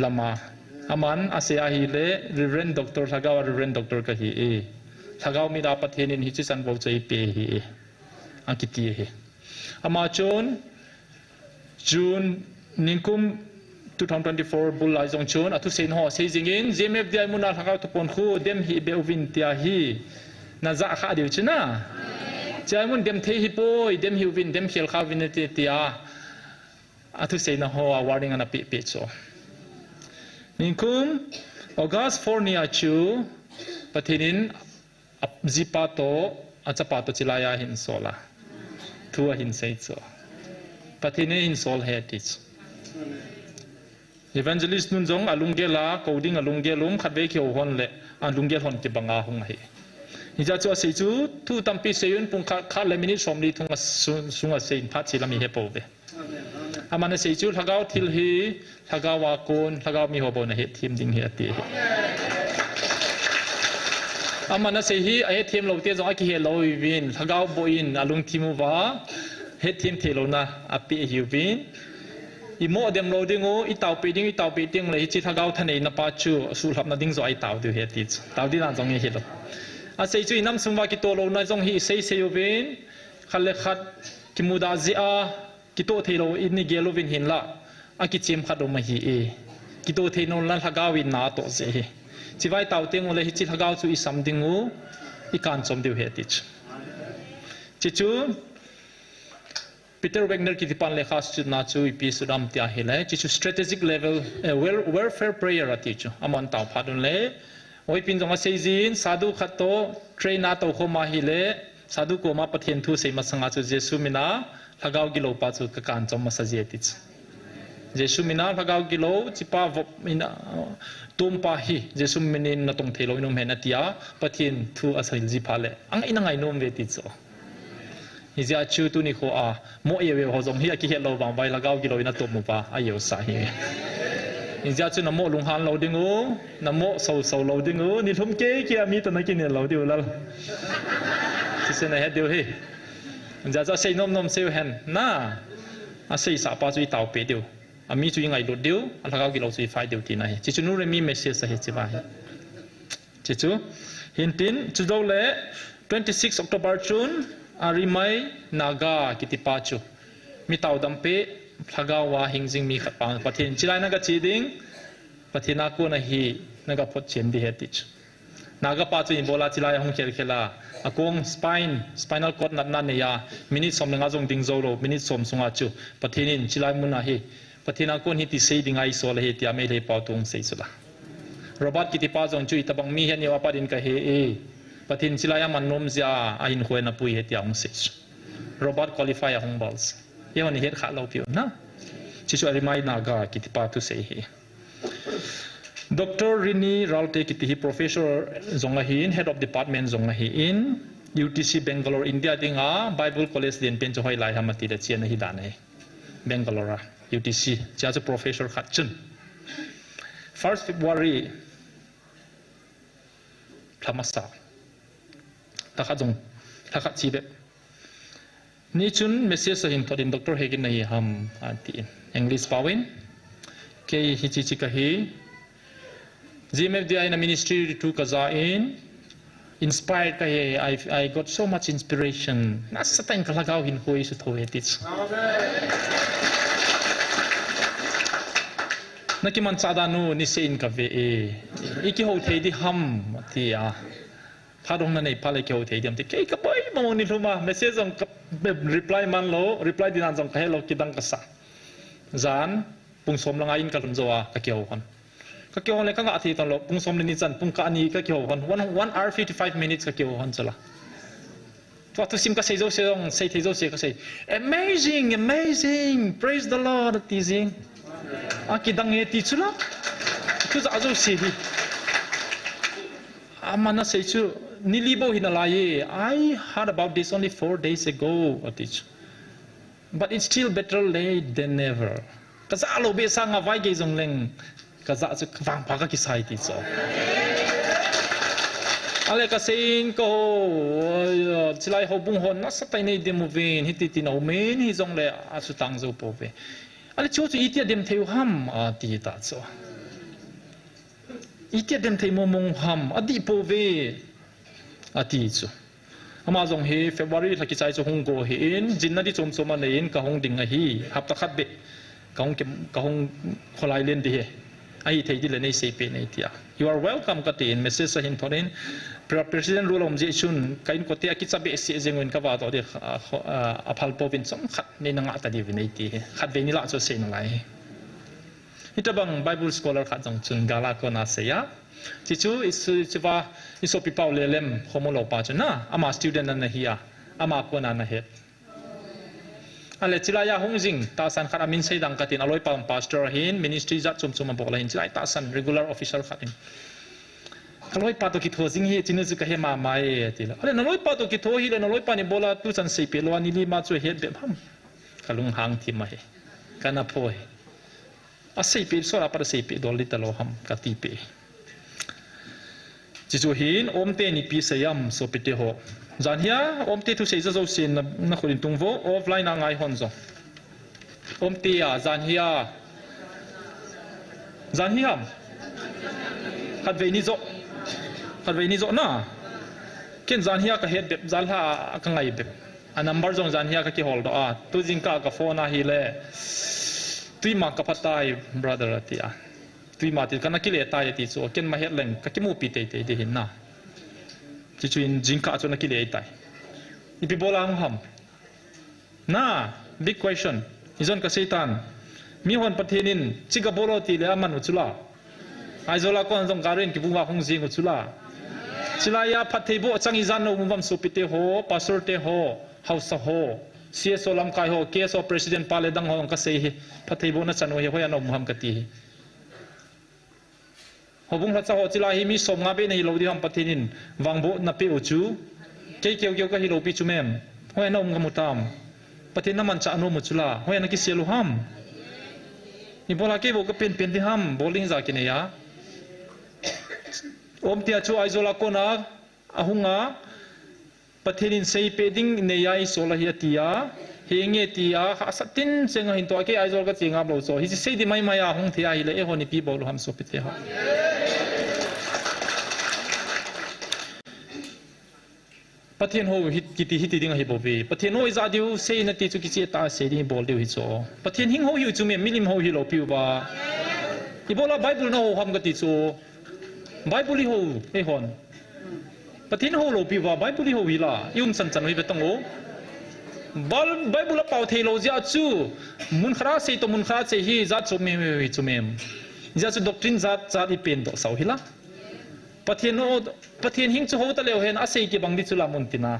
lama aman asia hi le reverend doctor thagao reverend doctor ka hi e thagao mi da pathin in hi chi san bo chei pe hi akiti hi ama chon June ningkum 2024 bul lai jong chon atu sen ho se jingin jmf dia muna thagao to pon khu dem hi be uvin tia hi na za kha diu china chai mun dem the hi poi dem hi win dem khel kha win te tia athu sei na ho awarding ana pe so ninkum August 4 nia chu pathinin zipa to achapa to chilaya hin sola thua hin sei so pathine in sol heritage evangelist nun jong alungela coding alungelung khatbe kheu hon le alungel hon ti banga hung hi Ija chu sei chu tu tampi seun pung kha le minute somli thunga sunga sein phat chi lami hepo be amana sei chu thagau thil hi thagawa kon thagau mi hobo na he thim ding he ati amana sei hi a thim lo te jong a ki he lo win thagau boin alung thimu wa he thim thelo na api hi win I mo dem lo ding o I tau pe ding le hi chi thagau thanei na pa chu sul hap na ding zo ai tau du he ti tau di na jong he lo a sei chu inam sumwa ki to lo na jong hi sei yovin khale khat ki muda zia ki to thelo inni gelovin hin la a ki chim khat ma hi e ki to theno la thagawin na to se hi chiwai taw teng ole hi chi thagaw chu I samding u I kan chom deu he tich chi chu Peter Wagner ki dipan le khas chu na chu ip sudam tia hele chi chu strategic level welfare prayer ati chu amon taw phadun le oi pin jong a seizin sadhu khato train na to khoma hi le sadhu ko ma pathen thu sei ma sanga chu jesu mina thagau gilo pa chu ka kan chom ma sa je ti jesu mina thagau gilo chipa vop mina tum pa hi jesu minin na tong thelo inom hena tia pathen thu asail ji phale ang ina ngai nom ve ti cho Izia chu tu ni kho a mo yewe ho jong hi a ki hello bang bai lagau gilo ina to mu pa ayo sa hi Inja chu namo lunghan lo ding o namo so lo ding o ni thum ke ki ami to na ki ne lo diu la chi se na he diu hi inja cha sei nom se hen na a sei sa pa chu tau pe diu ami chu ngai lo diu a la ga ki lo chu fai diu ti na hi chi chu nu re mi message sa he chi ba hi chi chu hin tin chu do le 26 October chun ari mai naga ki ti pa chu mi tau dam pe thagawa hingjing mi khat pa pathin chilai na ga chiding pathina ko na hi naga phot chen di hetich naga pa chu bola chilai hong khela akong spinal cord na ne ya minute som nga jong ding zolo minute som sunga chu pathinin chilai mun na hi pathina ko ni ti sei ding ai sol he ti ame le pa tung sei sula robot ki ti pa jong chu itabang mi hen yawa pa din ka he e pathin chilai man nom zia a hin khoena pui he ti ang sei robot qualify hong balls ye honi het kha lo piu na chi chu rimai naga ki ti pa tu sei hi Dr. Rini Ralte ki ti hi professor zonga hi in head of department zonga hi in UTC Bangalore India dinga Bible College den pen chu hoi lai hamati da chen hi dan hai Bangalore UTC cha chu professor khat chun 1st February thamasa ta kha jong ta kha chi be ni chun message hin thorin Dr. Hegin nahi ham ati English pawin ke hi chi ka hi GMFDI na ministry to kaza in inspired ka he I got so much inspiration nasa tayong kalagaw hin ko isu thoe tits nakiman sada no ni sein ka ve iki ho thei di ham ti a thadong na nei pale ke ho thei diam ti ke ka pai mo ni luma message ong reply man lo reply dinan jong ka hello kidang ka sa zan pung som langa in ka lum zo a ka ke ho hon ka ke ho le ka nga thi ton lo pung som ni chan pung ka ani ka ke ho hon 1 hour 55 minutes ka ke ho hon chala to sim ka sei zo se ong sei thei zo se ka sei amazing praise the Lord tizing akidang e ti chula tu za zo se hi amana sei chu nilibo hinalai I heard about this only 4 days ago atich but it's still better late than never kaza lo be sa nga vai ge jong leng kaza chu kwang pha ka ki sai ti so ale ka sein ko chilai ho bung hon na sa tai nei demo ven hiti ti no men hi jong le asu tang zo po ve ale chu chu itia dem theu ham ti ta so itia dem thei mo mong ham adi po ve ati chu ama jong he February la ki chai chu hong go he in jinna di chom choma nei in ka hong ding a hi hap ta khat be ka hong kholai len di he ai thei di le nei sei pe nei tia you are welcome ka tin message sa hin thorin president rulom je chun kain ko te ki chabe se jengwen ka wa to de aphal povin som khat nei na nga ta di nei ti khat ve ni la chu se na lai itabang Bible scholar khat jong chun gala ko na se ya chi chu isu chiwa iso pi paw le lem khomolo pa chuna ama student na hiya ama ko na he ale chilaya hongjing ta san khat amin sei dang katin aloi pam pastor hin ministry za chum chum bok la hin chilai ta san regular official khatin kaloi pa to ki tho jing hi chinu chu ka he ma mai ti la ale naloi pa to ki tho hi le naloi pa ni bola tu chan sei pe lo ani li ma chu he be pham kalung hang thi ma he kana pho he a sei pe so la pa sei pe dol li ta lo ham ka ti pe chi chu hin om te ni pi sayam so pe te ho zan hia om te thu sei zo sin na khurin tung vo offline a ngai hon zo om te ya zan hia khat ve ni zo na ken zan hia ka het be zal ha ka ngai be a number jong zan hia ka ki hol do a tu jing ka phone a hi le tui ma ka phatai brother atia tui ma ti kana ki le tai ti chu ken ma het leng ka ki mu pi te de hin na chi chuin jingka chu na ki le tai ipi bola ham na big question izon ka satan mi hon pathenin chiga bolo ti le aman uchula aizola kon jong garin ki bunga hong jing uchula chilaya phathebo changi jan no mum so pite ho pastor te ho house ho CSO lam kai ho KSO president pale dang ho ka sei hi phathebo na chano he hoya no muham ka ti hobung la cha ho chila hi mi som nga be nei lo di ham pathinin wangbo na pe uchu ke keu ka hi lo pi chu mem hoya no ngam mutam pathin na man cha no mu chula hoya na ki selu ham ni bola ke bo ka pen di ham bowling za ki ne ya om tia chu aizola ko na ahunga pathinin sei pe ding ne yai sola hi atia henge tia hasatin senga hin to ke aizol ka chinga bo so hi sei di mai maya hong thia hi le e honi pi bo lo ham so pite ha pathin ho hit kiti hiti ding hi bo ve pathin ho za diu sei na ti chu ki che ta sei ding bol diu hi so pathin hing ho hi chu me milim ho hi lo piu ba i bola bible no ham ka ti chu bible ho e hon pathin ho lo piu ba bible ho hi la yum san chan hi be tong o Bible pau theology chu mun khara sei to mun khara sei hi za chu me chu mem za chu doctrine za i pen to sau hila pathian hing chu ho ta leo hen a sei ki bang di chu la mun tina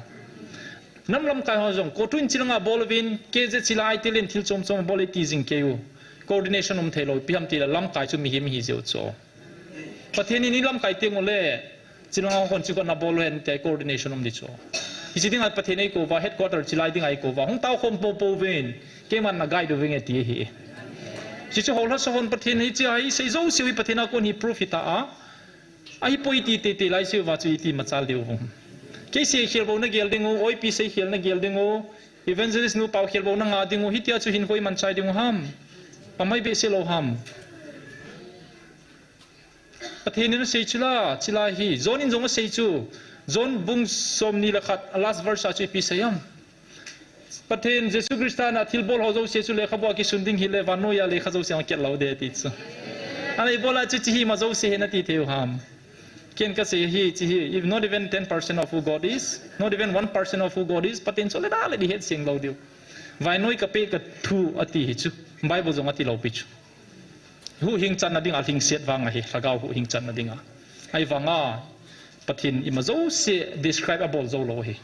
namlam kai ho jong ko twin chilanga bolvin ke je chilai tilen thil chom chom bol ti jing ke u coordination thelo piam ti la lam kai chu mi hi je cho pathian ni lam kai te ngole chilanga hon chu ko na bol hen te coordination di cho Isiding at pathinay ko ba headquarter chilai ding ai ko ba hong tao khom po ven ke man na guide wing eti hi si chu hol ha so hon pathin hi chi ai sei zo siwi pathina ko ni proof ita a ai poi ti te lai siwa chu ti ma chal deu hong ke se khel bo na gel ding o oi pi se khel na gel ding o evangelist nu pau khel bo na nga dingu hitia chu hin hoi man chai dingu ham pamai be se lo ham pathin ni sei chula chila hi zon in zong sei chu zon bung som ni la khat last verse chu pi sayam pathin jesu kristan athil bol ho zo se chu le khabo ki sunding hi le vano ya le khazo se ket lo de ti chu ani bola chu chi hi ma zo se he na ti theu ham ken ka se hi chi hi if not even 10% of who God is not even 1% of who God is pathin so le da le di het sing lo diu vai noi ka pe ka thu ati hi chu bible zong ati lo pi chu hu hing chan na ding a hing set wang a hi lagaw hu hing chan na ding a ai wanga pathin ima zo se describe about zo lo hi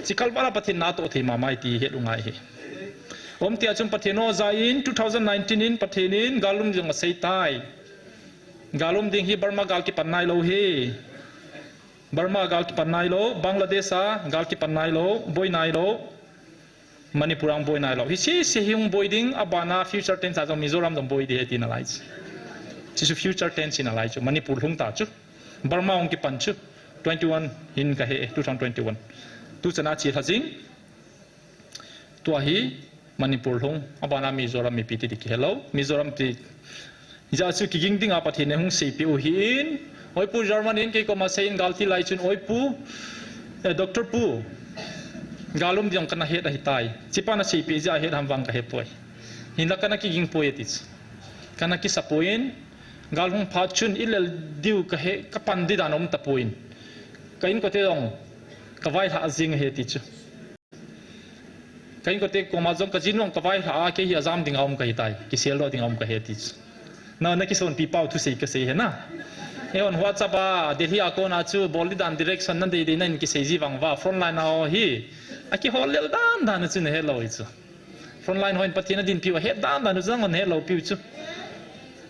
chikal bala pathin na to thei ma mai ti he lungai hi om tia chum pathino za in 2019 in pathinin galum jong sei tai galum ding hi Burma gal ki pannai lo hi Burma gal ki pannai lo Bangladesh a gal ki pannai lo boy nai lo Manipurang boy nai lo hi se hiung boy ding abana future tense a Mizoram dom boy de tin alai chi future tense in alai chu Manipur hung ta chu Burma ong ki pan chu 21 hin ka he 2021 tu chana chi thajing tu hi Manipur hung abana Mizoram mi piti ki hello Mizoram ti ja chu ki ging ding a pathin hung sei pi u hin oi pu German in ke ko ma sein galti lai chun oi pu Dr. Pu galum diang kana het a hitai chipana sei pi ja het ham wang ka he poi hin la kana ki ging poi etis kana ki sapoin galhung pha chun ilel diu ka he kapan di danom ta poin kain ko te dong ka vai ha jing he ti chu kain ko te ko ma jong ka jinong ka vai ha ke hi azam ding om ka hitai ki sel lo ding om ka he ti na ki son pi pau tu sei ka sei he na e on WhatsApp a delhi a ko na chu boli dan direction nan de nan ki sei ji wang wa front line a hi aki hol lel dan chu ne hello chu front line hoin patina din pi wa he dan jang on hello pi chu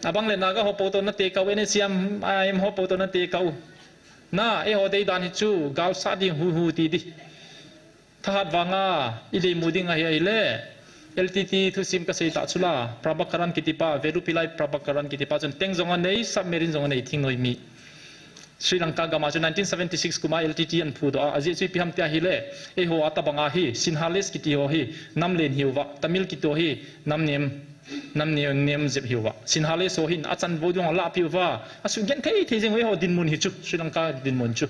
abang le naga ho poto na te ka we ne siam im ho poto na te ka na e ho dei dan hi chu gal sa ding hu ti di thahat wanga ile muding a hi le LTT thu sim ka sei ta chula prabakaran kitipa veru pilai prabakaran kitipa chen teng zonga nei submarine zonga nei thingoi mi Sri Lanka gama 1976 kuma LTT an phu do aji chui pi ham tia hi le e ho ata banga hi sinhales kiti ho hi namlen hiwa tamil kito hi nem zep hiwa sinhales ho hin achan bodong la pi wa asu gen thei thejeng we ho din mun hi chu Sri Lanka din mun chu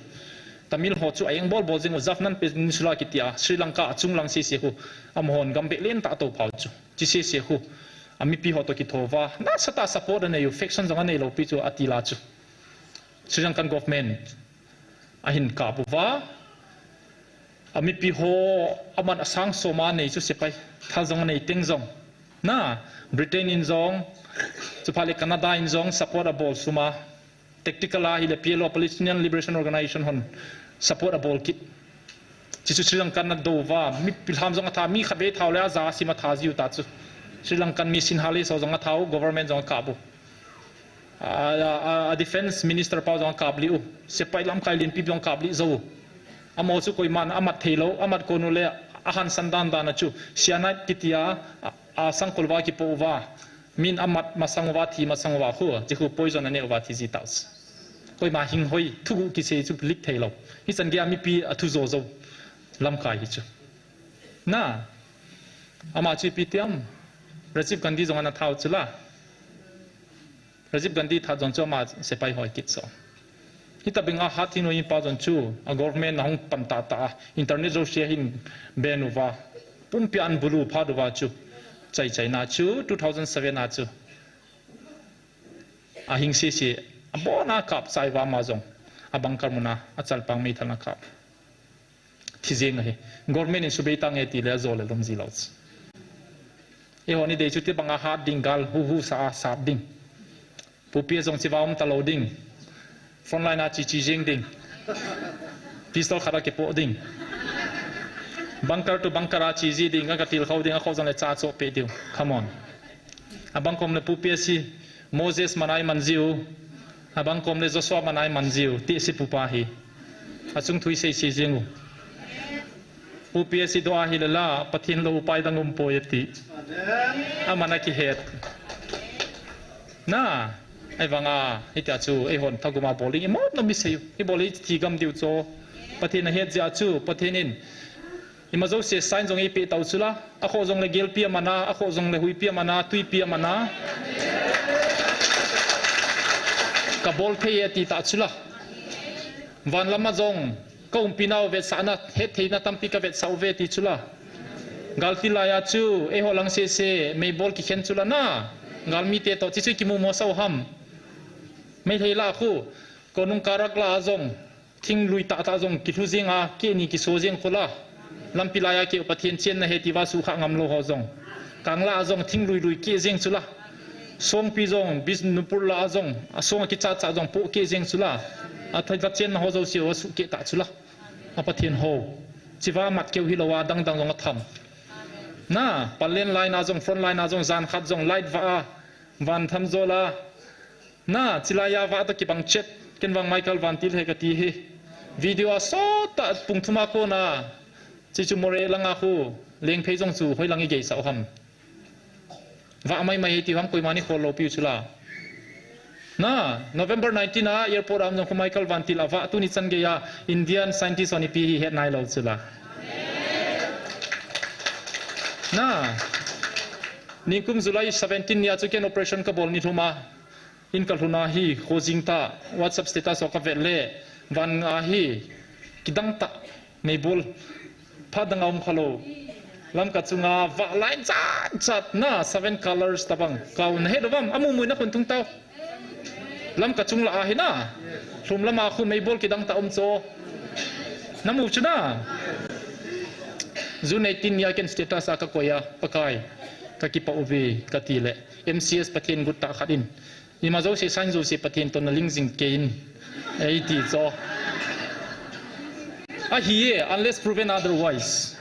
Tamil ho chu ayeng bol jing Zafnan Peninsula kitia Sri Lanka achunglang si hu amhon gambe len ta to phau chu chi se hu ami pi ho to ki thova na sata support ne you faction zonga nei lo pi chu atila chu Sri Lankan government ahin ka buwa ami pi ho aman asang soma nei chu sepai thal zonga nei teng zong na Britain in zong chu phale Canada in zong support a bol suma tactical a ile PLO Palestinian Liberation Organization hon support a bol kit chi Sri Lankan na do wa mi pilham zong tha mi khabe thaw le za sima tha jiu ta chu Sri Lankan mi sinhale so zong thaw government zong ka bu a defense minister pa zong ka bli u sepai lam kai lin pi zong ka bli zo amo chu koi man amat thelo amat konu le ahan sandan dana chu sianai kitia a sangkolwa ki po wa min amat masangwa thi masangwa ho ji hu poison ane wa thi ji taus koi ma hing hoi thu ki se chu lik thelo hi san ge ami pi athu zo zo lam kai hi chu na ama chi pi tiam Rajiv Gandhi zong na thau chula Rajiv Gandhi tha jon cho ma se pai hoi kit so hi ta benga hathi no in pa jon chu a government hong pan ta ta internet zo share hin benuwa pum pi an bulu pha do wa chu chai na chu 2007 na chu a hing se abona kap sai wa ma zong abang karmuna achal pang mi thana kap thijeng he government in subei tang e ti le zo le lom ji los e honi de chu ti banga hat ding gal hu sa ding pu pi zong chi waum ta lo ding front line a chi jing ding pistol khara ke po ding bunker to bunker a chi ji ding ka til khau ding a khau zang le cha cho pe diu come on abang kom le pu pi si Moses manai manjiu abang kom le Joshua manai manjiu ti si pu pa hi achung thui sei chi jingu pu pi si do a hi la pathin lo upai dangum po yeti amana ki het na ai wanga hita chu ai hon thaguma bowling emot no mi sei hi bowling ti gam diu cho pathin a het ja chu pathin in ima zo se sign jong e pe tau chula a kho jong le gel pia mana a kho jong le hui pia mana tui pia mana ka bol the ti ta chula van lama jong ka pinaw vet sana het theina tampi ka vet sau ve ti chula galti la ya chu e ho lang se me bol ki khen chula na ngal mi te to chi chi ki mu mo sau ham me thei la khu ko nung karak la jong thing lui ta jong ki thu jinga ke ni ki so jeng khola lampi la ya ke pathian chen na he ti wa su kha ngam lo ho jong kang la jong thing lui ke jeng chula song pi jong bisnupur la jong a song ki cha jong po ke jeng chula a thai la chen na ho zo si o su ke ta chula a pathian ho chiwa mat ke hi lawa dang jong tham na palen line a jong front line a jong zan khat jong light wa van tham zola na chilaya wa ta ki bang chet ken wang Michael van til he ka ti he video so ta pung thuma ko na chi chu more langa khu leng phei jong chu hoi langi ge sa ham wa mai ti ham koi mani kholo pi chula na November 19 na airport am jong Michael van til awa tu ni chan ge ya Indian scientist oni pi he nai lo chula na nikum July 17 ya chu ken operation ka bol ni thuma in kalhuna hi khojing ta WhatsApp status ka vele van a hi kidang ta nei bol phadangam khalo lam ka chunga wa line chat na 7 colors tabang kaun he dawam amu mui na kun tung taw lam ka chung la a hi na hlum lama khu mei bol kidang ta cho namu chuna June 18 ya ken status ka koya pakai ka ki pa uvi ka ti le MCS pathin gut ta khadin ima zo se san zo se pathin ton ling jing kein ai ti zo a hi unless proven otherwise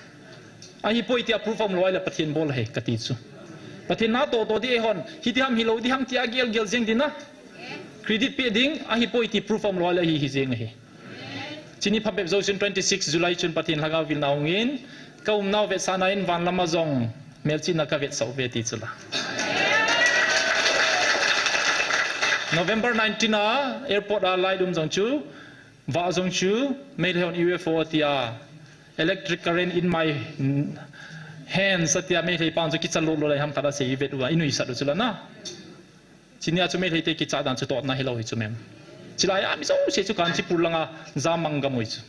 a hi poi ti approve am loila pathin bol he ka ti chu pathin na to di e hon hi ti ham hi lo di ham ti a gel jing din na credit pe ding a hi poi ti proof am loila hi jing he chini phab zo 26 July chun pathin lagaw vil naw ngin kaum naw ve sanain van lama jong melchi na ka vet sau ve ti chula November 19 na airport a lai dum jong chu wa jong chu made on UFO tia electric current in my hands satia me thei pan chu ki chalo lo lai ham kada sei vet wa inui sa do chula na chinia chu me thei te ki cha dan chu tot na hello hi chu mem chilai ami so se chu kan chi purlanga zamang ga moi chu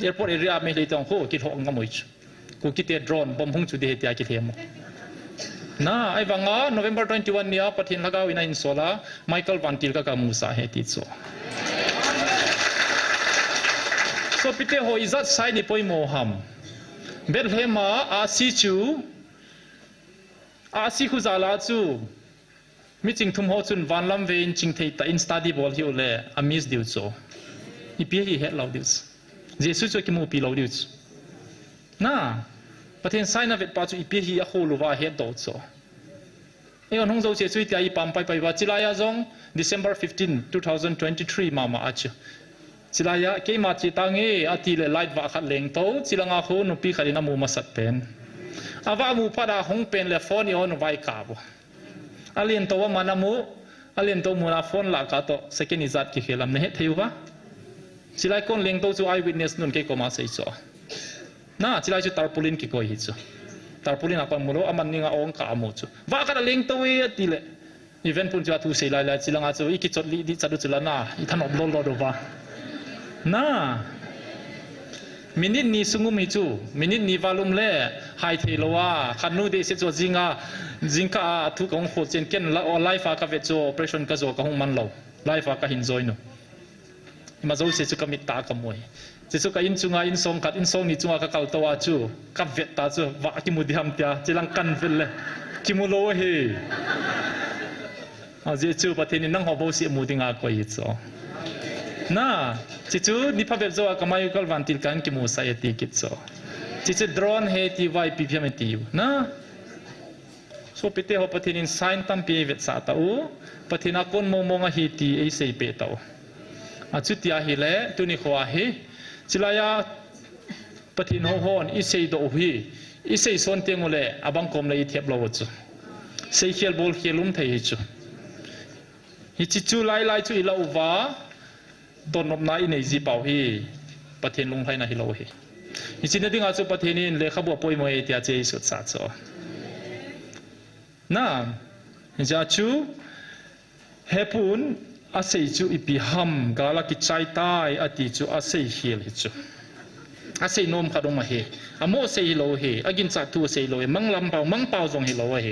airport area me thei tong ho ki thong ga moi chu ku ki te drone bom hung chu de tia ki them na ai wanga November 21 nia pathin lagaw ina in sola Michael van til ka musa he ti cho so pite ho izat sai ni poi mo ham Bethlehem a si chu a si khu zala chu mi ching thum ho chun van lam vein ching thei ta in study bol hi ole amis diu cho i pi hi het law diu Jesus chu ki mu pi law diu na pathin sai na vet pa chu i pi hi a kholu wa het do cho e on hong zo che chui tia i pam pai wa chilaya jong December 15 2023 mama achu chilaya ke ma chi tangi ati le light wa khat leng to chilanga kho nu pi kharina mu masat pen awa mu pada hong pen le phone on vai ka bo alien to wa manamu alien to mu na phone la ka to second izat ki khelam ne he theiwa chilai kon leng to chu eye witness nun ke ko ma sei cho na chilai chu tarpaulin ki ko hi chu tarpaulin apa mulo aman ninga ong ka amu chu wa ka leng to we ti le event pun chu thu sei lai lai chilanga chu iki chot li di chadu chula na I than ob lol do wa na minit ni sungum hi chu minit ni volume le hai thelowa khanu de se chu jingka thu kong kho chen ken la life ka ve chu operation ka zo ka hong man lo life ka hin join no ima zo se chu kamit ta ka moi se chu ka in chunga in song kat in song ni chunga ka kal to wa chu ka vet ta chu wa ki mu diam tia chilang kan vel le ki mu lo he a je chu pathin nang ho bo si mu dinga ko hi chu na chichu ni pha beb zo ka Michael van til kan ki mu sa eti kit so chichu drone he ti vai pi phem ti na so pite ho pathin in sign tam pi vet sa ta u pathina kon mo mo nga hi ti ei sei pe ta a chu tia hi le tu ni kho a hi chilaya pathin ho hon I sei do hi I sei son teng ole abang kom le I thep lo chu sei khel bol khelum thei hi chu hi chichu lai chu I lo wa don nop na I nei ji pau hi pathin lung thai na hi lo hi อิจินดิงอาจุปะเทนินเลขบัวปอยมวยที่อาเจสุดสัตว์น่าจะจูเฮปุนอาศัยจูอิปิฮัมกาลกิจใจตายอติจูอาศัยเฮียลจูอาศัยนมขัดมาเฮอโมเซฮิโลเฮอากินสัตว์ตัวเซฮิโลเฮมังลำเปามังเปาจงฮิโลเฮ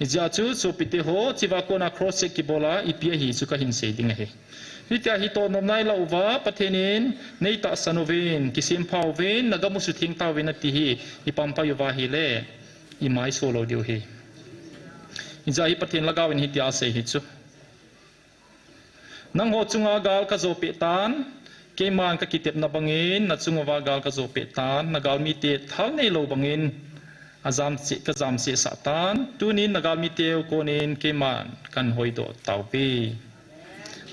อิจาจูสุปิเตโฮจิวาโกนาครอสกิโบลาอิปิฮิจุกหินเซดิงเฮวิทยาฮิโตนมไนลาวาปะเทนินในตัสโนเวนกิซิมพาวเวนนกามุสุทิงตาเวนติฮีอิปัมปายุวาฮิเลอิไมโซโลดิวเฮอิจาฮิปะเทนละกาเวนฮิตยาเซฮิจูนังโหจุงอากาลกะโจเปตันเกมันกะกิเตบนะบังอินนะจุงวากาลกะโจเปตันนะกาลมีเตทัลในโลบังอินอาจามสิกะจามสิสะตานตุนินนะกาลมีเตโกนินเกมันกันหอยโดตาวปี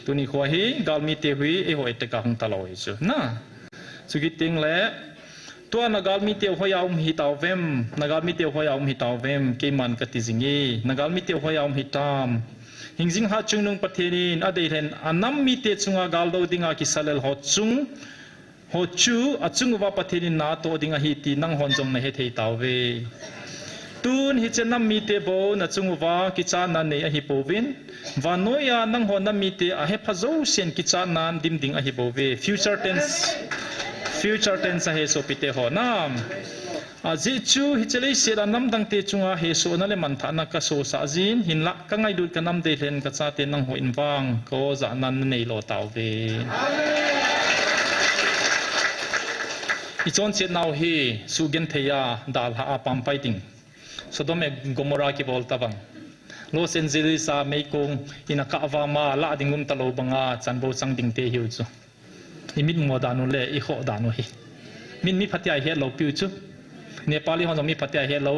ตุนิขวาฮีกาลมีเตหุยเอหอยตะกะหังตะลอยจุนะสุกิติงแลตัวนักการมีเตียวหอยาวหิตาวเวมนักการมีเตียวหอยาวหิตาวเวมเกมันกะติจิงีนักการมีเตียวหอยาวหิตามหิงจิงหาจุงนุงปะเทนินอเดเรนอันนัมมีเตจุงากาลโดดิงากิซาเลลหอจุงหอจูอจุงวาปะเทนินนาโตดิงาฮิตีนังหอนจงในเฮเทตาวเวตูนฮิเจนัมมีเตโบนะจุงวากิจานันเนอหิโปวินวานโนยานังหอนนัมมีเตอเฮพะโซเซนกิจานันดิมดิงอหิโปเวfuture tense เฮโซปิเตหอนามอาจิจูฮิเจเลเสดานำดังเตจุงอาเฮโซนั่นเลมันฐานักโซสาจินหินละกังไงดูกันนำเดเรนกัจจาเตนังหัวอินวังก็จะนันในโลตาวเวอีจอนเซนาวเฮสุเกนเทียดาลฮาปัมไปติงสดมเอโกมราคิบอลตาบังลอสแอนเจลิสเมย์กงอินักอาวามาลาดิงุมตะโลบังอาจันโบสังดิงเตฮิวจูอิมิดมัวดานุเลอิโคดานุเฮมินมีพัทยาเฮโลปิวจูเนปาลีฮอนจงมีพัทยาเฮโล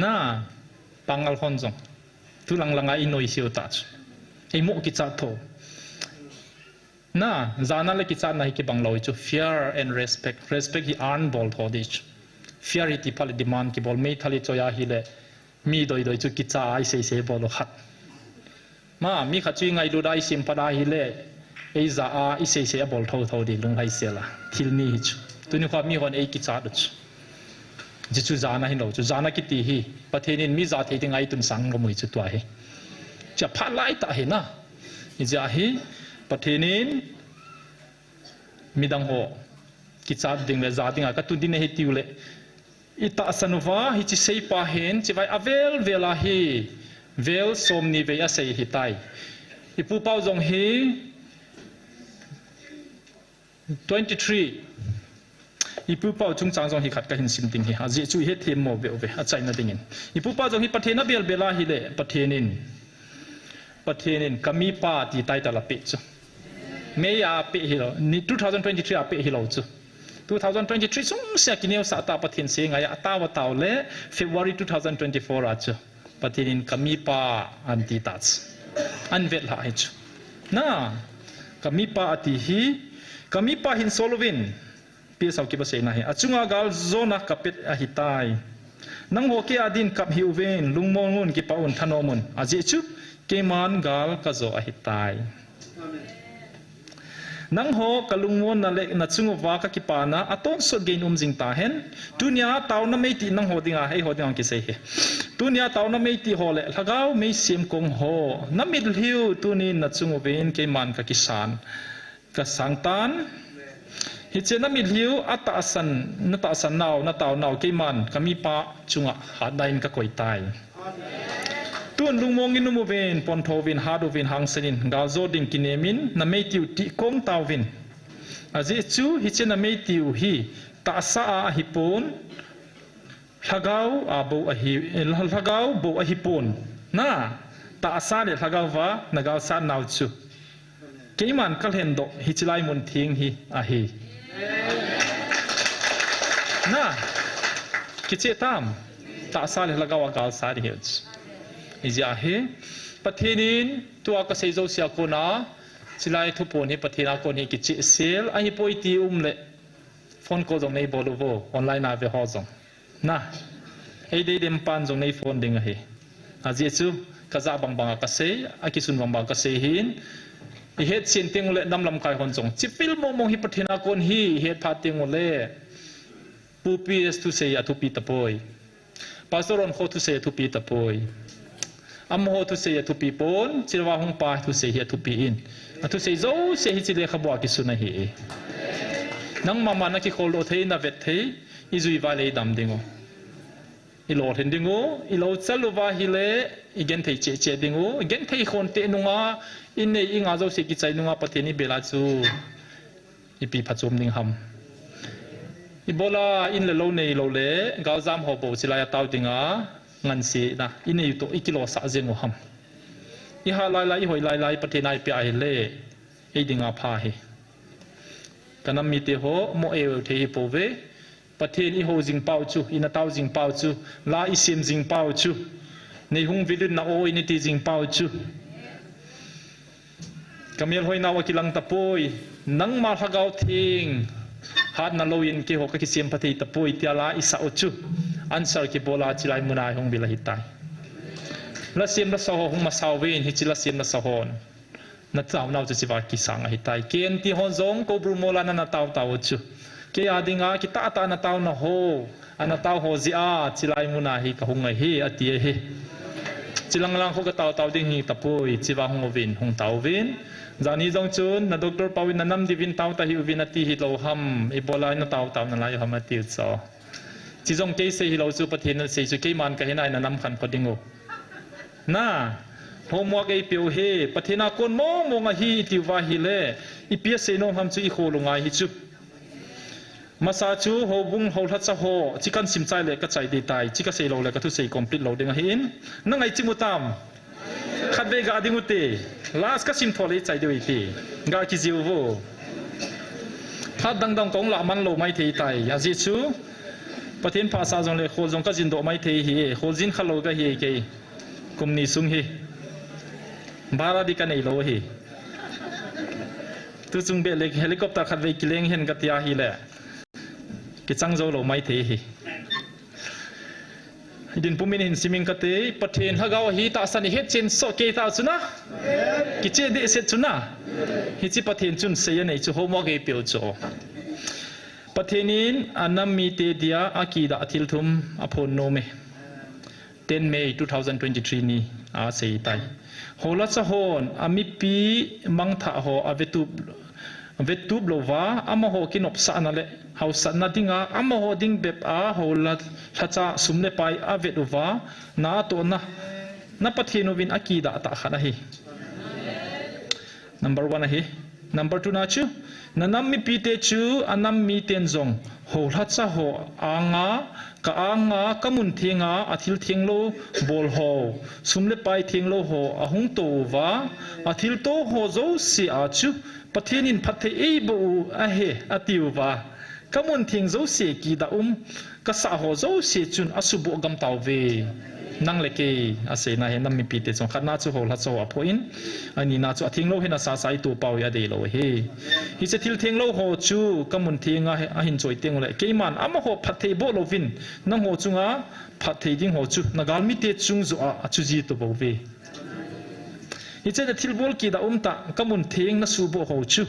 น่าปังอัลฮอนจงทุลังลังอินโนอิซิโอตัชไอโมกิจาโตน่าจานาเลกิจานาฮิกิบังโลอิจู fear and respect ฮิอาร์นบอลทอดิช fear ฮิติพัลดิมันกิบอลไม่ทัลิโจยาฮิเลมีโดยจูกิจาไอเซเซบอลขัดมามีขัดจุยไงดูได้ซิมพดาฮิเลไอซาอาไอเซเซบอลทอดิลงไฮเซล่ะทิลนี่ฮิจูตัวนี้ความมีคนเอกิจาดุจิจูจานะฮิโนจูจานะกิติฮีประเทศนี้มีจาเทติงไอตุนสังก็มือจุดตัวเฮจะพัดไล่ตาเห็นนะนี่จะฮีประเทศนี้มีดังโหกิจาดิ่งเลยจาดิ่งก็ตุนดินเฮติวเลยอิตาสนุวาฮิจิเซย์ปาเห็นจะไปอเวลเวลาฮีเวลสมนิเวียเซย์ฮิตายอีผู้เป้าจงฮี23อีผู้เป้าจุงจางจงฮิขัดกันหินสิมติงฮิอาเจจุยเฮทีมโมเวลเวอาใจนั่นดิ่งอีผู้เป้าจงฮิประเทศนับเบลเบลาฮิเลประเทศนินกามีป้าที่ไต่ตลาดเป็ดจูเมียเป็ดฮิโลนี่2023อาเป็ดฮิโลจู2023สุ่งเสียกินเอวสาตาประเทศเสียงไงตาวตาวเล่ February 2024อาจูประเทศนินกามีป้าอันติตัสอันเวลาฮิจูน่ากามีป้าอติฮีกามีป้าหินโซโลวินเปียสาวกิบเสนาเฮอจุงอากาลโซนักกับเป็ดอหิตายนังโฮเกอดินกับฮิวเวนลุงมงุนกิปาอุนทนอมุนอาเจจุเกมันกาลกะโซอหิตายนังโฮกะลุงมงุนนั่นเลนัจุงวากะกิปานะอตอนสุดเกนุมจิงตาเห็นตุเนียตาวนะไม่ตีนังโฮดิงาให้โฮดิงกิเซเฮตุเนียตาวนะไม่ตีโฮเลละกาวไม่เสียมกงโฮนัมิดฮิวตุนินนัจุงเวนเกมันกะกิสานกะสังตันฮิเจนัมิลิวอัตอาสันนัตอาสันนาวนัตาวนาวเกมันกามีปะจุงะหาได้นกะกอยตายตุนลุงมงอินุมเวนปอนโทวินฮาดูวินฮังเซนินกาโซดิงกินเอมินนาเมติวติคงตาวินอาเจจูฮิเจนาเมติวฮีตาสาอาฮิปอนลากาวอาโบอาฮิลากาวโบอาฮิปอนน่าตาสาเลลากาววานากาวสานาวจูเกมันกัลเห็นโดฮิจิไลมุนทิงฮีอาฮีน่าคิดเจตามตาสาเลลากาวกาลสาดิเฮจอิจาเฮประเทศนี้ตัวก็เซโซเซียคนน่ะจิไลทุพนี่ประเทศอาคนนี้คิดเจเซลอันนี้ปอยตีเละฟอนโคจงในบอลูโวออนไลน์นาเวฮอจงน่ะไอเดียมปันจงในฟอนดิงเฮอาเจจูกะซาบังบังกะเซอากิสุนบังบังกะเซหิน เฮ็ดเสียนเต็งเลนำลำกายคนจงจิฟิลมองฮิปเทนาคนฮีเฮ็ดพาเต็งเลปูปีสตุเสียทุปีตะปอยปาสรอนโคทุเสียทุปีตะปอยอัมโหทุเสียทุปีปนจิรวาหงปาทุเสียทุปีอินทุเสียโจเสียฮิจิเลขบัวกิสุนะฮีนังมามานักโคโลเทนาเวทเทอิจุยวาเลดำดิงโออิโลเทนดิงโออิโลซัลวาฮิเลอิเกนเทเจเจดิงโออิเกนเทคนเตนุงาอินเนอิงอาโจเสกิใจนุงาปะเทนิเบลาจูอิปีพัดจมดิงฮัมอิโบลาอินเลโลเนโลเลกาวซามฮอโบสิลายตาวดิงางันสีนะอินเนยุโตอิกิโลสะเจงโอฮัมอิฮาลายลายหอยลายลายปะเทนายเปียเลเอดิงาพาเฮกันนั้นมีเตโฮโมเอลเทฮิโปเวประเทศอีโฮจิงเปาจูอินาตาวจิงเปาจูลาอิเซมจิงเปาจูในหุงวิลุนนาโออินิติจิงเปาจูกำเมลหอยนาวกิลังตะปอยนังมาทักเอาทิงหาดนาโลยินกิโฮกิเซมปฏิตะปอยเตียลาอิสาอจูอันซาร์กิโบลาจิไลมุนายหงบิลาฮิตายละเซมละสะฮหงมาซาเวนฮิจิละเซมละสะฮอนนัดเจ้าเราจะสิวากิสังฮิตายเกณฑ์ที่ฮอนซงโกบรูโมลานันตาวตาวจูเกียดิงากิตาตานัตาวนะโฮอันนัตาวโฮซิอาจิไลมุนาฮิกะฮงไงเฮอติเฮจิลังลังโฮกะตาวตาวดิงฮิตะปุยจิวาฮงวินฮงตาววินจานีจงจุนนะดรปาวินนันดิวินตาวตาฮิวินอติฮิโลฮัมอีโบลานะตาวตาวนันลายฮัมอติซอจิจงเกเซฮิโลซูปะเทนเซซูเกมันกะเฮนายนะนำคันพดิงโอนะโฮมวกไอเปียวเฮปะเทนาคนมองงะฮีติวาฮิเลอีเปียเซโนฮัมจูอีโคลงไงฮิจูมาซาจูโฮบุงโฮทัศโฮจิกันสิมใจเลยก็ใจดีตายจิกเซโลเลยก็ทุเซคอมพลีทโลเดงหินนั่งไอจิมุตามขัดเบกาดิมุเตลาสก็สิมทอเลยใจเดียวอีกกาคิจิวโวพัดดังๆของละมันโลไม่เทตายยาจิจูประเทศภาษาจงเลยโคจงก็จินโดไม่เทฮีโคจินขโลก็เฮเกกุมนิสุงเฮบาราดิกันไอโลเฮตุจุงเบลเฮลิคอปเตอร์ขัดเวกิเลงเห็นกัตยาฮีแหละกิจังโจโลไม่เทฮีดินปุ่มินหินซิมิงกเตยประเทศฮักเอาฮีตาสันเฮจินโซเกตาจุนะกิเจเดเซจุนะฮิจิประเทศจุนเซียนไอจูโฮมอเกเปียวโจประเทศนี้อันนั้นมีเตเดียอากีดาทิลทุมอพโนเม10 May 2023นี้อาเซยไตโฮลัสโฮนอามิปีมังทาโฮอเวตุบโลวาอามาโฮกินอบสานัลเลเฮาสันนาดิงาอามาโฮดิงเบบอาโฮลัดทัชาสุมเลไปอาเวตุวานาโตนะประเทศโนวินอากีดาตาขันฮี number 1 ฮี number 2นะชูนันนัมมีปีเตชูอันนัมมีเตนจงโฮลัดซาโฮอางากะมุนเทียงาอาทิลเทียงโลบอลโฮสุมเลไปเทียงโลโฮอาหุงโตวาอาทิลโตโฮโจสีอาชูประเทศนินพัทเอบูอาเฮอาติววากำมุนเทียงโจเสกีดากษาโฮโจเสจุนอสุบุกำตาวเวนั่งเล็กอาเซนาเห็นน้ำมีปีเตจงขัดนาจูโฮลัดโซอพอินอันนี้นาจูเทียงโลเห็นอาสาสายตัวเปล่ายาเดโลเฮฮิเซทิลเทียงโลโฮจูกำมุนเทียงอาหินจอยเทียงเลยเกมันอามาโฮพัทเอโบโลวินนั่งโฮจุงอาพัทเอดิ้งโฮจูนักการมิเตจุงจูอาจูจีตัวเบาเวฮิเจจะทิลบอลกีดาตากำมุนเทียงนัสูโบโฮจู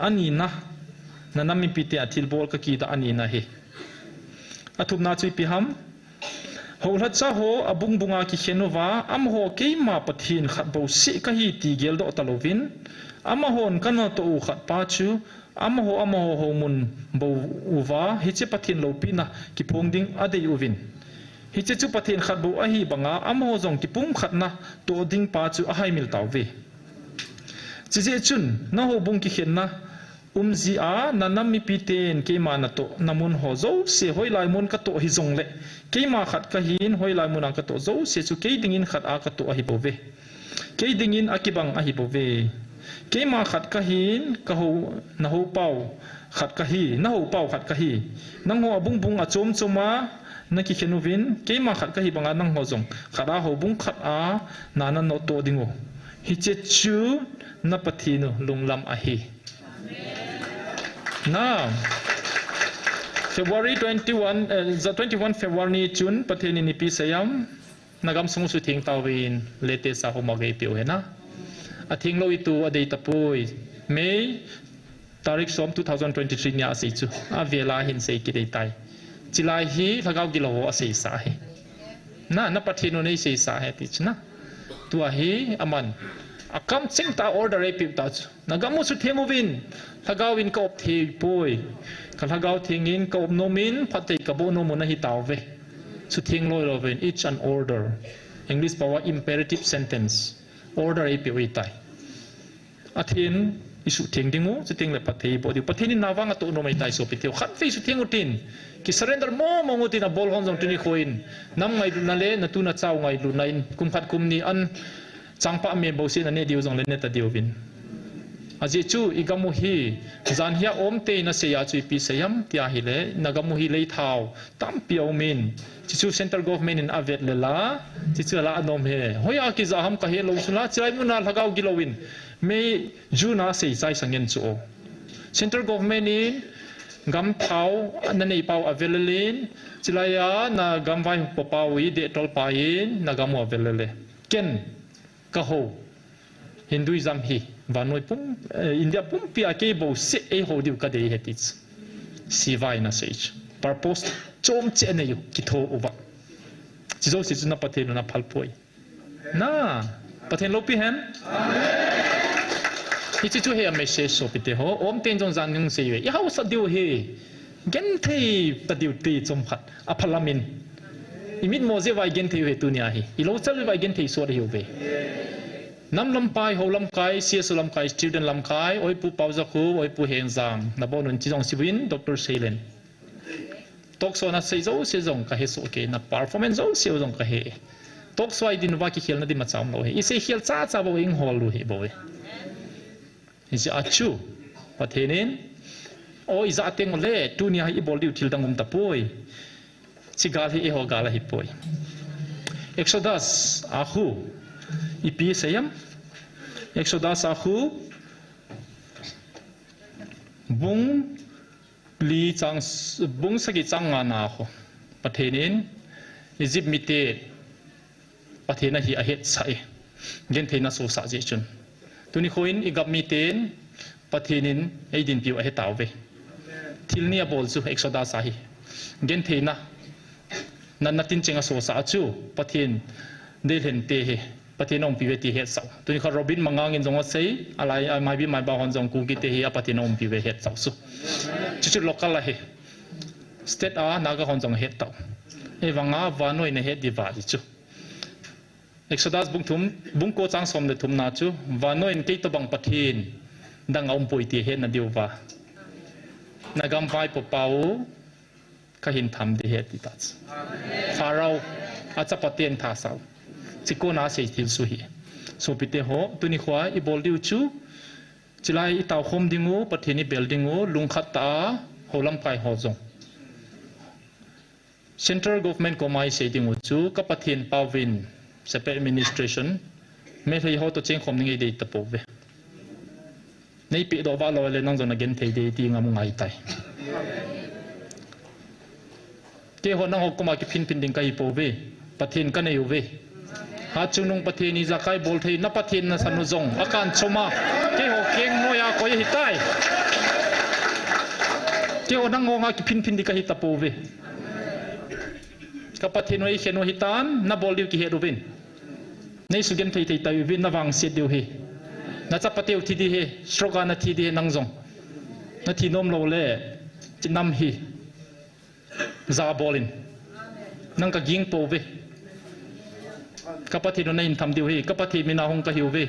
อันนี้นะนั่นน้ำมีปีเตอทิลบอลก็กีดาอันนี้นะเฮอทุบนาจุยพิฮัมโฮลัดซาโฮอบุงบุงอาคิเชนวาอัมโฮเกยมาปะทินขัดบูสิกะฮีตีเกลโดตะโลวินอัมโฮนกันโตอูขัดปาจูอัมโฮโฮมุนบูอูวาฮิเจปะทินโลปีนะกิพงดิงอเดยูวินฮิเจจูปะทินขัดบูอฮีบังอาอัมโฮจงกิปุงขัดนะโตดิงปาจูอให้มิลตาวเวจิเจจุนนะโฮบุงกิเชนนะจีอานันนำมีปีเตนเกมานาโตนามุนโฮโจเสียหอยลายมุนกะโตฮิจงเล่เกมาขัดกะหินหอยลายมุนกะโตโจเสียสุเกดิงินขัดอากะโตอหิโบเวเกดิงินอากิบังอหิโบเวเกมาขัดกะหินกะโฮนะโฮเปาขัดกะฮีนะโฮเปาขัดกะฮีนังโฮบุงบุงอะจมจมานักกิเขนุวินเกมาขัดกะฮีบังอานังโฮจงขัดอาโฮบุงขัดอานานันโนโตดิงโอฮิเจจูนับปะทีโนลุงลำอหิNow, February 21 February June ประเทศนี้ปีสยามนักการสมุทรทิ้งตาวินเลเตสาโฮมาเกปิวเห็นนะ athing lo itu adei tapoi May tarik som 2023 nya sei chu a vela hin sei ki dei tai chilai hi lagau gi lo sei sa he na pathino nei sei sa he ti chna tua hi aman akam ching ta order e pi ta chu nagamu su themovin lagau in kop thi poi ka lagau thingin kop nomin phatei ka bo no mo na hi taw ve su thing loi lo ven each an order English power imperative sentence order e pi wi tai athin isu thing dingu su thing le pathei bo di pathini nawang to no mai tai so pi theu khat fe su thing utin ki surrender mo ngutin a bol hon jong tuni khoin nam ngai na le na tu na chaw ngai lu nain kum khat kum ni an changpa me bo sin ane diu jong le ne ta diu bin aji chu igamu hi zan hia om te na se ya chu pi sayam tia hi le nagamu hi le thau tam piau min chi chu central government in avet le la chi chu la anom he hoya ki za ham ka he lo sula chai mu na lagau gi lowin me juna se sai sangen chu central government in gam thau na nei pau avelelin chilaya na gam vai popawi de tol pain na gamu avelele ken ka ho Hinduism hi vanoi pum India pum pia ke bo se e ho diu ka dei hetich sivai na sage purpose chom che ne yu ki tho uba chi zo si na pathen na phalpoi na pathen lopi hen amen chi chu he a message so pite ho om ten jong jan ning se ye ya ho sa diu he gen thei pa diu ti chom phat a phalamin imit mo je vai gen thei he tu nia hi I lo chal vai gen thei so de hu ve nam lam pai ho lam kai cs lam kai student lam kai oi pu pauza khu oi pu heng jang na bonun chi jong siwin Dr. Selen tok so na sei zo se jong ka he so ke na performance zo se jong ka he tok so ai din wa ki khel na di ma cham lo he I se khel cha bo ing hol lu he bo he is achu pathenin o iza teng le tu nia hi bol diu thil dangum ta poi chigal hi e ho gala hi poi Exodus ahu ipi sayam Exodus ahu bung li chang bung sagi chang na ho pathenin Egypt mite pathena hi a het sai gen theina so sa je chun tuni khoin igap miten pathenin eidin piu a hetaw ve thilnia bol chu Exodus ahi gen theina nan natin chenga so sa chu pathin de len te he pathinom piwe ti het sau tuni kha robin mangangin jong sei alai mai bi mai ba hon jong ku ki te he pathinom piwe het sau su chu local la he state a naga hon jong het taw e wanga wanoi ne het diwali chu Exodus bung ko chang som le thum na chu wanoi in ke to bang pathin dang om poi ti he na diwa na gam vai po pau ka hin tham de het ti tats Pharaoh acha patien tha sau chiko na sei thil su hi so pite ho tuni khwa I bol diu chu chilai I taw khom dingu pathini buildingu lungkhat ta holam pai ho jong central government ko mai sei dingu chu ka pathin pawin separate administration me thei ho to cheng khom ningi dei ta po ve nei pi do ba lo le nang jong again thei dei ti ngam ngai tai ke ho nang ho ko ma ki phin ding kai po ve pathin ka nei ve ha chunung pathini zakai bol thei na pathin na sanu jong akan choma ke ho keng noya ko hi tai ke ho nang nga ki phin di ka hi ta po ve ka pathin oi kheno hitan na bol diu ki he rubin nei sugen thei thei tai vin na wang se diu he na cha patiu thi di he stroga na thi di nang jong na thi nom lo le chinam hi za bolin nang ka ging po ve kapatid na in tham diu hi kapatid mina hong ka hiu ve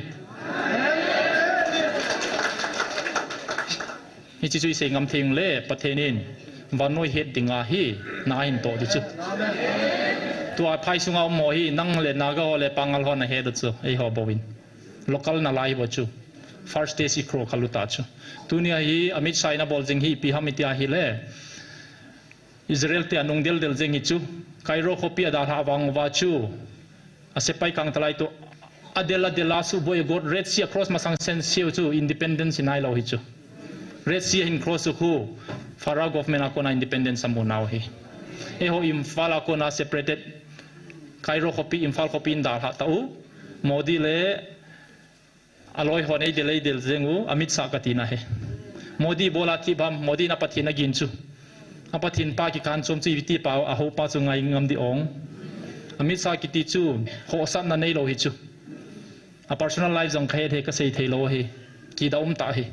hi chi chui se ngam thing le pathenin vanoi het dinga hi na in to di chu tua phai sunga mo hi nang le naga le pangal ho na he du chu ei ho bowin local na lai bo chu first day si kro khaluta chu tunia hi amit saina bol jing hi pi hamitia hi le Israel te anung del jing hi chu Cairo khopia da ha wang wa chu asepai kang talai to adela su boy god red sea across masang sen siu chu independence in lo hi chu red sea in cross khu Pharaoh government akona independence samu now hi e ho imphal akona separated Cairo copy imphal copy in da ha tau modi le aloi hon ei delay del zengu amit sa katina he modi bola ki bam modi na pathina gin chu apathin pa ki kan chom chi viti pa a ho pa chu ngai ngam di ong amit sa ki ti chu ho san na nei lo hi chu a personal life jong khae the ka sei thei lo he ki da ta he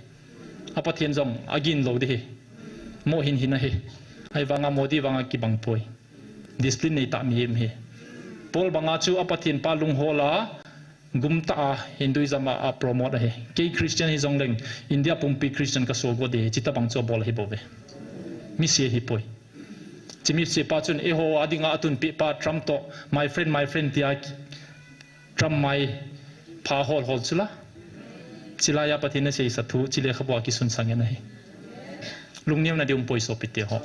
apathin jong agin lo de he mo hin hin he ai wanga modi wanga ki bang poi discipline nei ta mi hem he pol banga chu apathin pa lung hola gumta hinduism a promote he ke christian hi jong leng india pumpi christian ka so go de chita bang cho bol he bove mi se hi poi chimi se pa chun e ho adinga atun pi pa tram to my friend tia tram mai pha hol chula chila ya pathina sei sathu chile khabwa ki sun sang na hi lungniam na dium poi so pite ho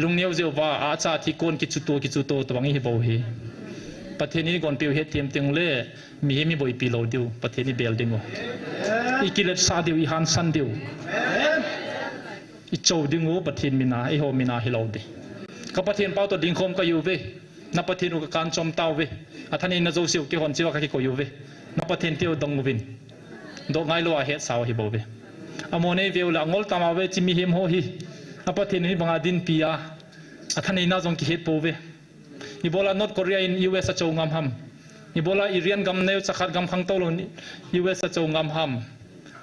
lungniam je wa a cha thi kon ki chu to tawang hi bo hi patheni gon piu he thiam teng le mi boi pi lo diu patheni bel dingo ikilet sa diu I han san diu I chou dingo pathin mina I ho mina hi lo de ka pathin pau to ding khom ka yu ve na pathin u ka kan chom taw ve athani na zo siu ki hon chiwa ka ki ko yu ve na pathin teu dong win do ngai lo a he saw hi bo ve amone veu la ngol tama ve chimi him ho hi na pathin ni banga din pia athani na jong ki het po ve Ebola North Korea in US a chou ngam ham Ebola Iran gam neu chakhat gam khang tolo US a chou ngam ham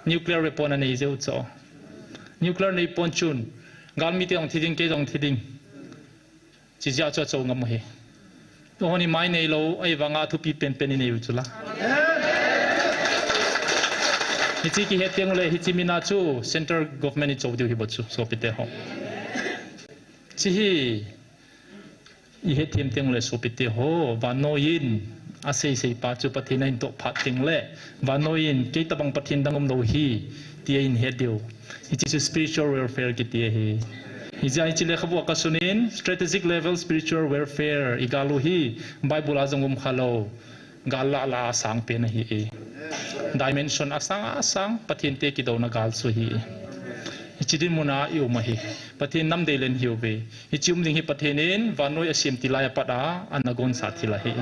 nuclear weapon ani zeu cho nuclear nei pon chun gal mi te ong thiding ke jong thiding chi ja cho chou ngam he to honi mai nei lo ai wanga thu pi pen nei u chula hi chi ki he teng le hi chi mina chu center government ni chou diu hi bo chu so pite ho chi hi I he thiam teng le so pite ho vanoin a sei pa chu pathina in to phat teng le vanoin ke tabang pathin dangom lo hi tia in he deu it is a spiritual warfare ki tia hi Ijai chile khabu ka sunin strategic level spiritual warfare igalu hi bible azangum khalo galla la sang pe na hi e dimension asang pathin te ki do na gal su hi ichidin muna yu mahi pathin nam delen hiuve ichum ding hi pathinin vanoi asim tilaya pada anagon sathila hi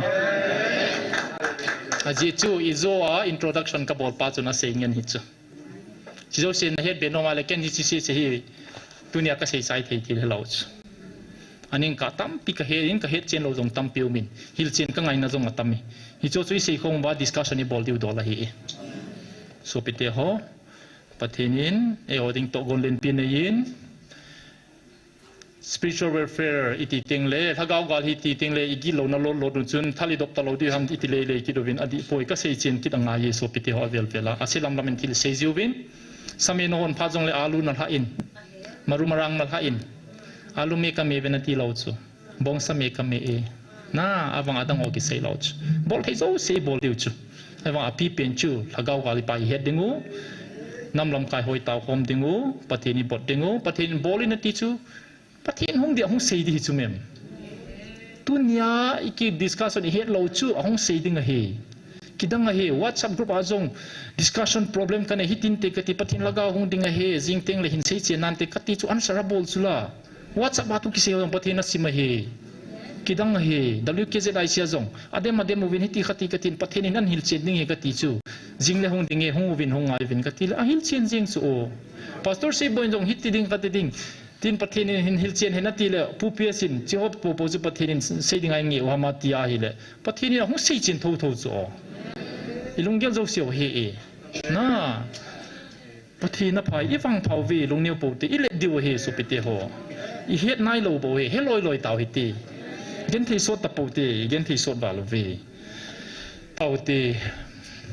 aji chu izoa introduction ka bol pa chuna seingen hi chu chizo sen he benoma le ken hi chi se hi tunia ka sei sai thei thil hello aning ka tam pi ka he in ka he chen lo jong tam piu min hil chen ka ngai na jong atami hi chu chui sei khong ba discussion ni bol diu do la hi so pite ho pathinin e oding to gon len pin yin spiritual warfare iti tingle thagaw gal hi ti tingle igi lo na lo chun thali dop ta lo di ham iti le ki dovin adi poi ka sei chen ki danga ye so pite ho vel vela asilam lamen thil sei jiwin sami no hon pha jong le alu na ha in maru marang na ha in alu me ka me venati lo chu bong sa me ka me e na awang adang o ki sei lo chu bol thei zo sei bol diu chu awang api pen chu thagaw gal pa hi het dingu nam lam kai hoi taw khom dingu pathini bot dingu pathin bolin na ti chu pathin hong dia hong sei di chu mem tunya iki discussion het lo chu hong sei ding a he kidang a he whatsapp group azong discussion problem kan hitin te kati pathin lagaw hong ding a he jing teng le hin sei che nan te kati chu answerable chula whatsapp atu ki sei pathin na sim a he kidang a he wkz ai sia jong adem win hiti khati katin pathin in an hil chen ding he kati chu jingle hong dinge hong win hong ai win katil a hil chen jing chu o pastor se boin jong hit ding kati ding tin pathin in hil chen henati le pu piasin chi hop po chu pathin in se ding ai nge wa ma tia hi le pathin in hong sei chen tho chu o ilungyal zo sio he e na pathin na phai I wang phau vi lungneu po te ile diu he so pite ho I het nai lo bo he loi taw hi ti gen thei sot ta po te gen thei sot ba lo ve pau te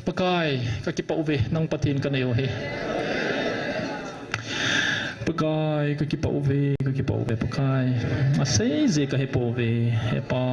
pakai ka ki pau ve nang pathin ka nei he pakai ka ki pau ve pakai a sei je ka he po ve he pa